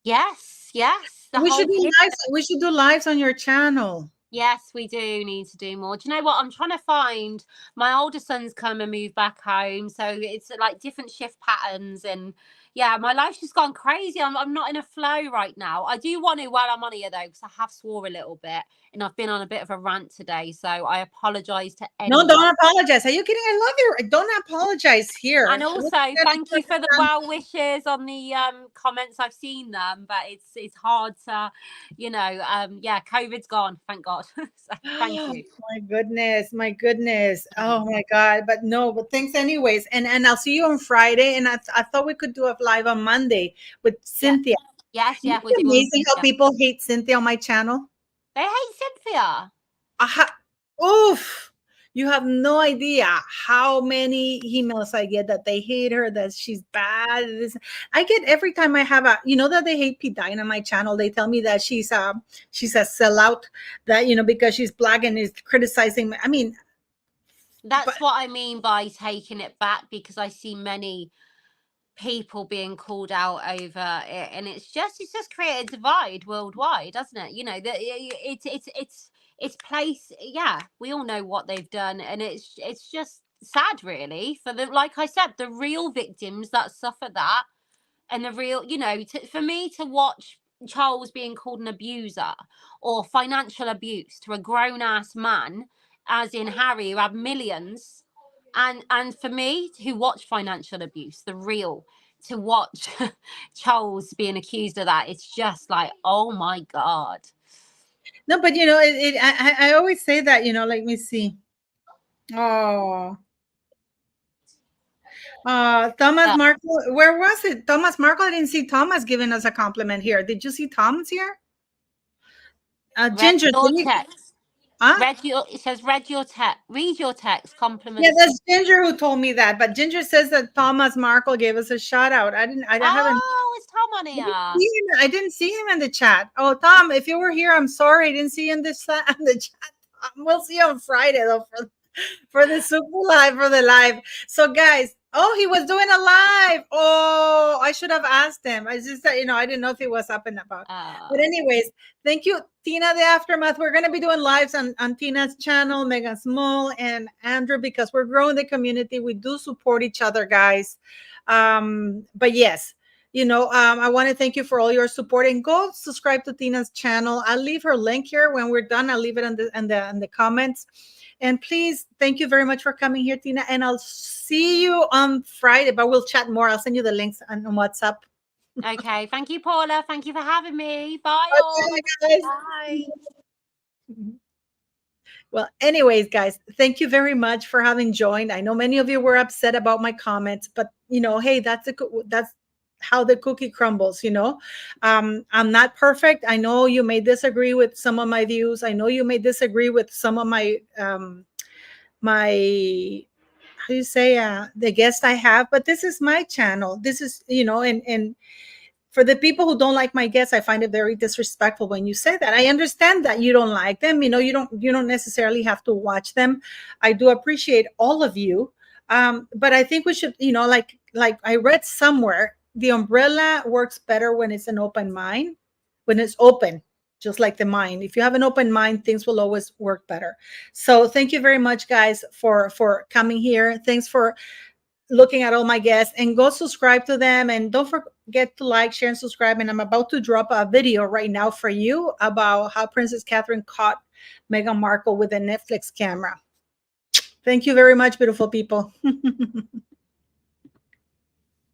Yes. We should do lives on your channel. Yes, we do need to do more. Do you know what? I'm trying to find, my older son's come and moved back home. So it's like different shift patterns. And yeah, my life's just gone crazy. I'm not in a flow right now. I do want to, while I'm on here though, because I have swore a little bit and I've been on a bit of a rant today. So I apologize to anyone. No, don't apologize. Are you kidding? I love you. Don't apologize here. And also, thank you for the well wishes on the comments. I've seen them, but it's hard to, COVID's gone. Thank God. So, thank you. My goodness. Oh my God. But thanks anyways. And I'll see you on Friday. And I thought we could do a live on Monday with Cynthia. Yes. It's amazing how people hate Cynthia on my channel. They hate Cynthia. Oof. You have no idea how many emails I get that they hate her, that she's bad. I get every time I have a, that they hate P. Dine on my channel. They tell me that she's a sellout, that, because she's black and is criticizing me. I mean, that's what I mean by taking it back, because I see many people being called out over it, and it's just created a divide worldwide, doesn't it? It's place. Yeah, we all know what they've done, and it's just sad, really, for the, like I said, the real victims that suffer that, and the real, for me to watch Charles being called an abuser or financial abuse to a grown-ass man, as in Harry, who had millions, and for me to watch financial abuse, the real, to watch Charles being accused of that, it's just like, oh my God. No, but I always say that, let me see. Thomas Markle, where was it? Thomas Markle, I didn't see Thomas giving us a compliment here. Did you see Thomas here? Ginger, text. Huh? It says read your text. Compliments. Yeah, that's Ginger who told me that. But Ginger says that Thomas Markle gave us a shout out. I haven't. Oh, it's Tom on here. I didn't see him in the chat. Oh, Tom, if you were here, I'm sorry I didn't see you in the chat. We'll see you on Friday though for the super live, for the live. So guys, he was doing a live. Oh, I should have asked him. I just I didn't know if he was up and about. But anyways, thank you, Tina the Aftermath. We're going to be doing lives on Tina's channel, Megan Small and Andrew, because we're growing the community. We do support each other, guys. But yes, I want to thank you for all your support, and go subscribe to Tina's channel. I'll leave her link here when we're done. I'll leave it in the comments. And please, thank you very much for coming here, Tina. And I'll see you on Friday, but we'll chat more. I'll send you the links on WhatsApp. Okay. Thank you, Paula. Thank you for having me. Bye, all. Guys. Bye. Well, anyways, guys, thank you very much for having joined. I know many of you were upset about my comments, but hey, that's how the cookie crumbles. I'm not perfect. I know you may disagree with some of my views. I know you may disagree with some of my my, how do you say, the guests I have, but this is my channel. This is, and for the people who don't like my guests, I find it very disrespectful when you say that. I understand that you don't like them. You don't necessarily have to watch them. I do appreciate all of you. But I think we should, like I read somewhere, the umbrella works better when it's an open mind, when it's open, just like the mind. If you have an open mind, things will always work better. So thank you very much, guys, for coming here. Thanks for looking at all my guests, and go subscribe to them. And don't forget to like, share, and subscribe. And I'm about to drop a video right now for you about how Princess Catherine caught Meghan Markle with a Netflix camera. Thank you very much, beautiful people.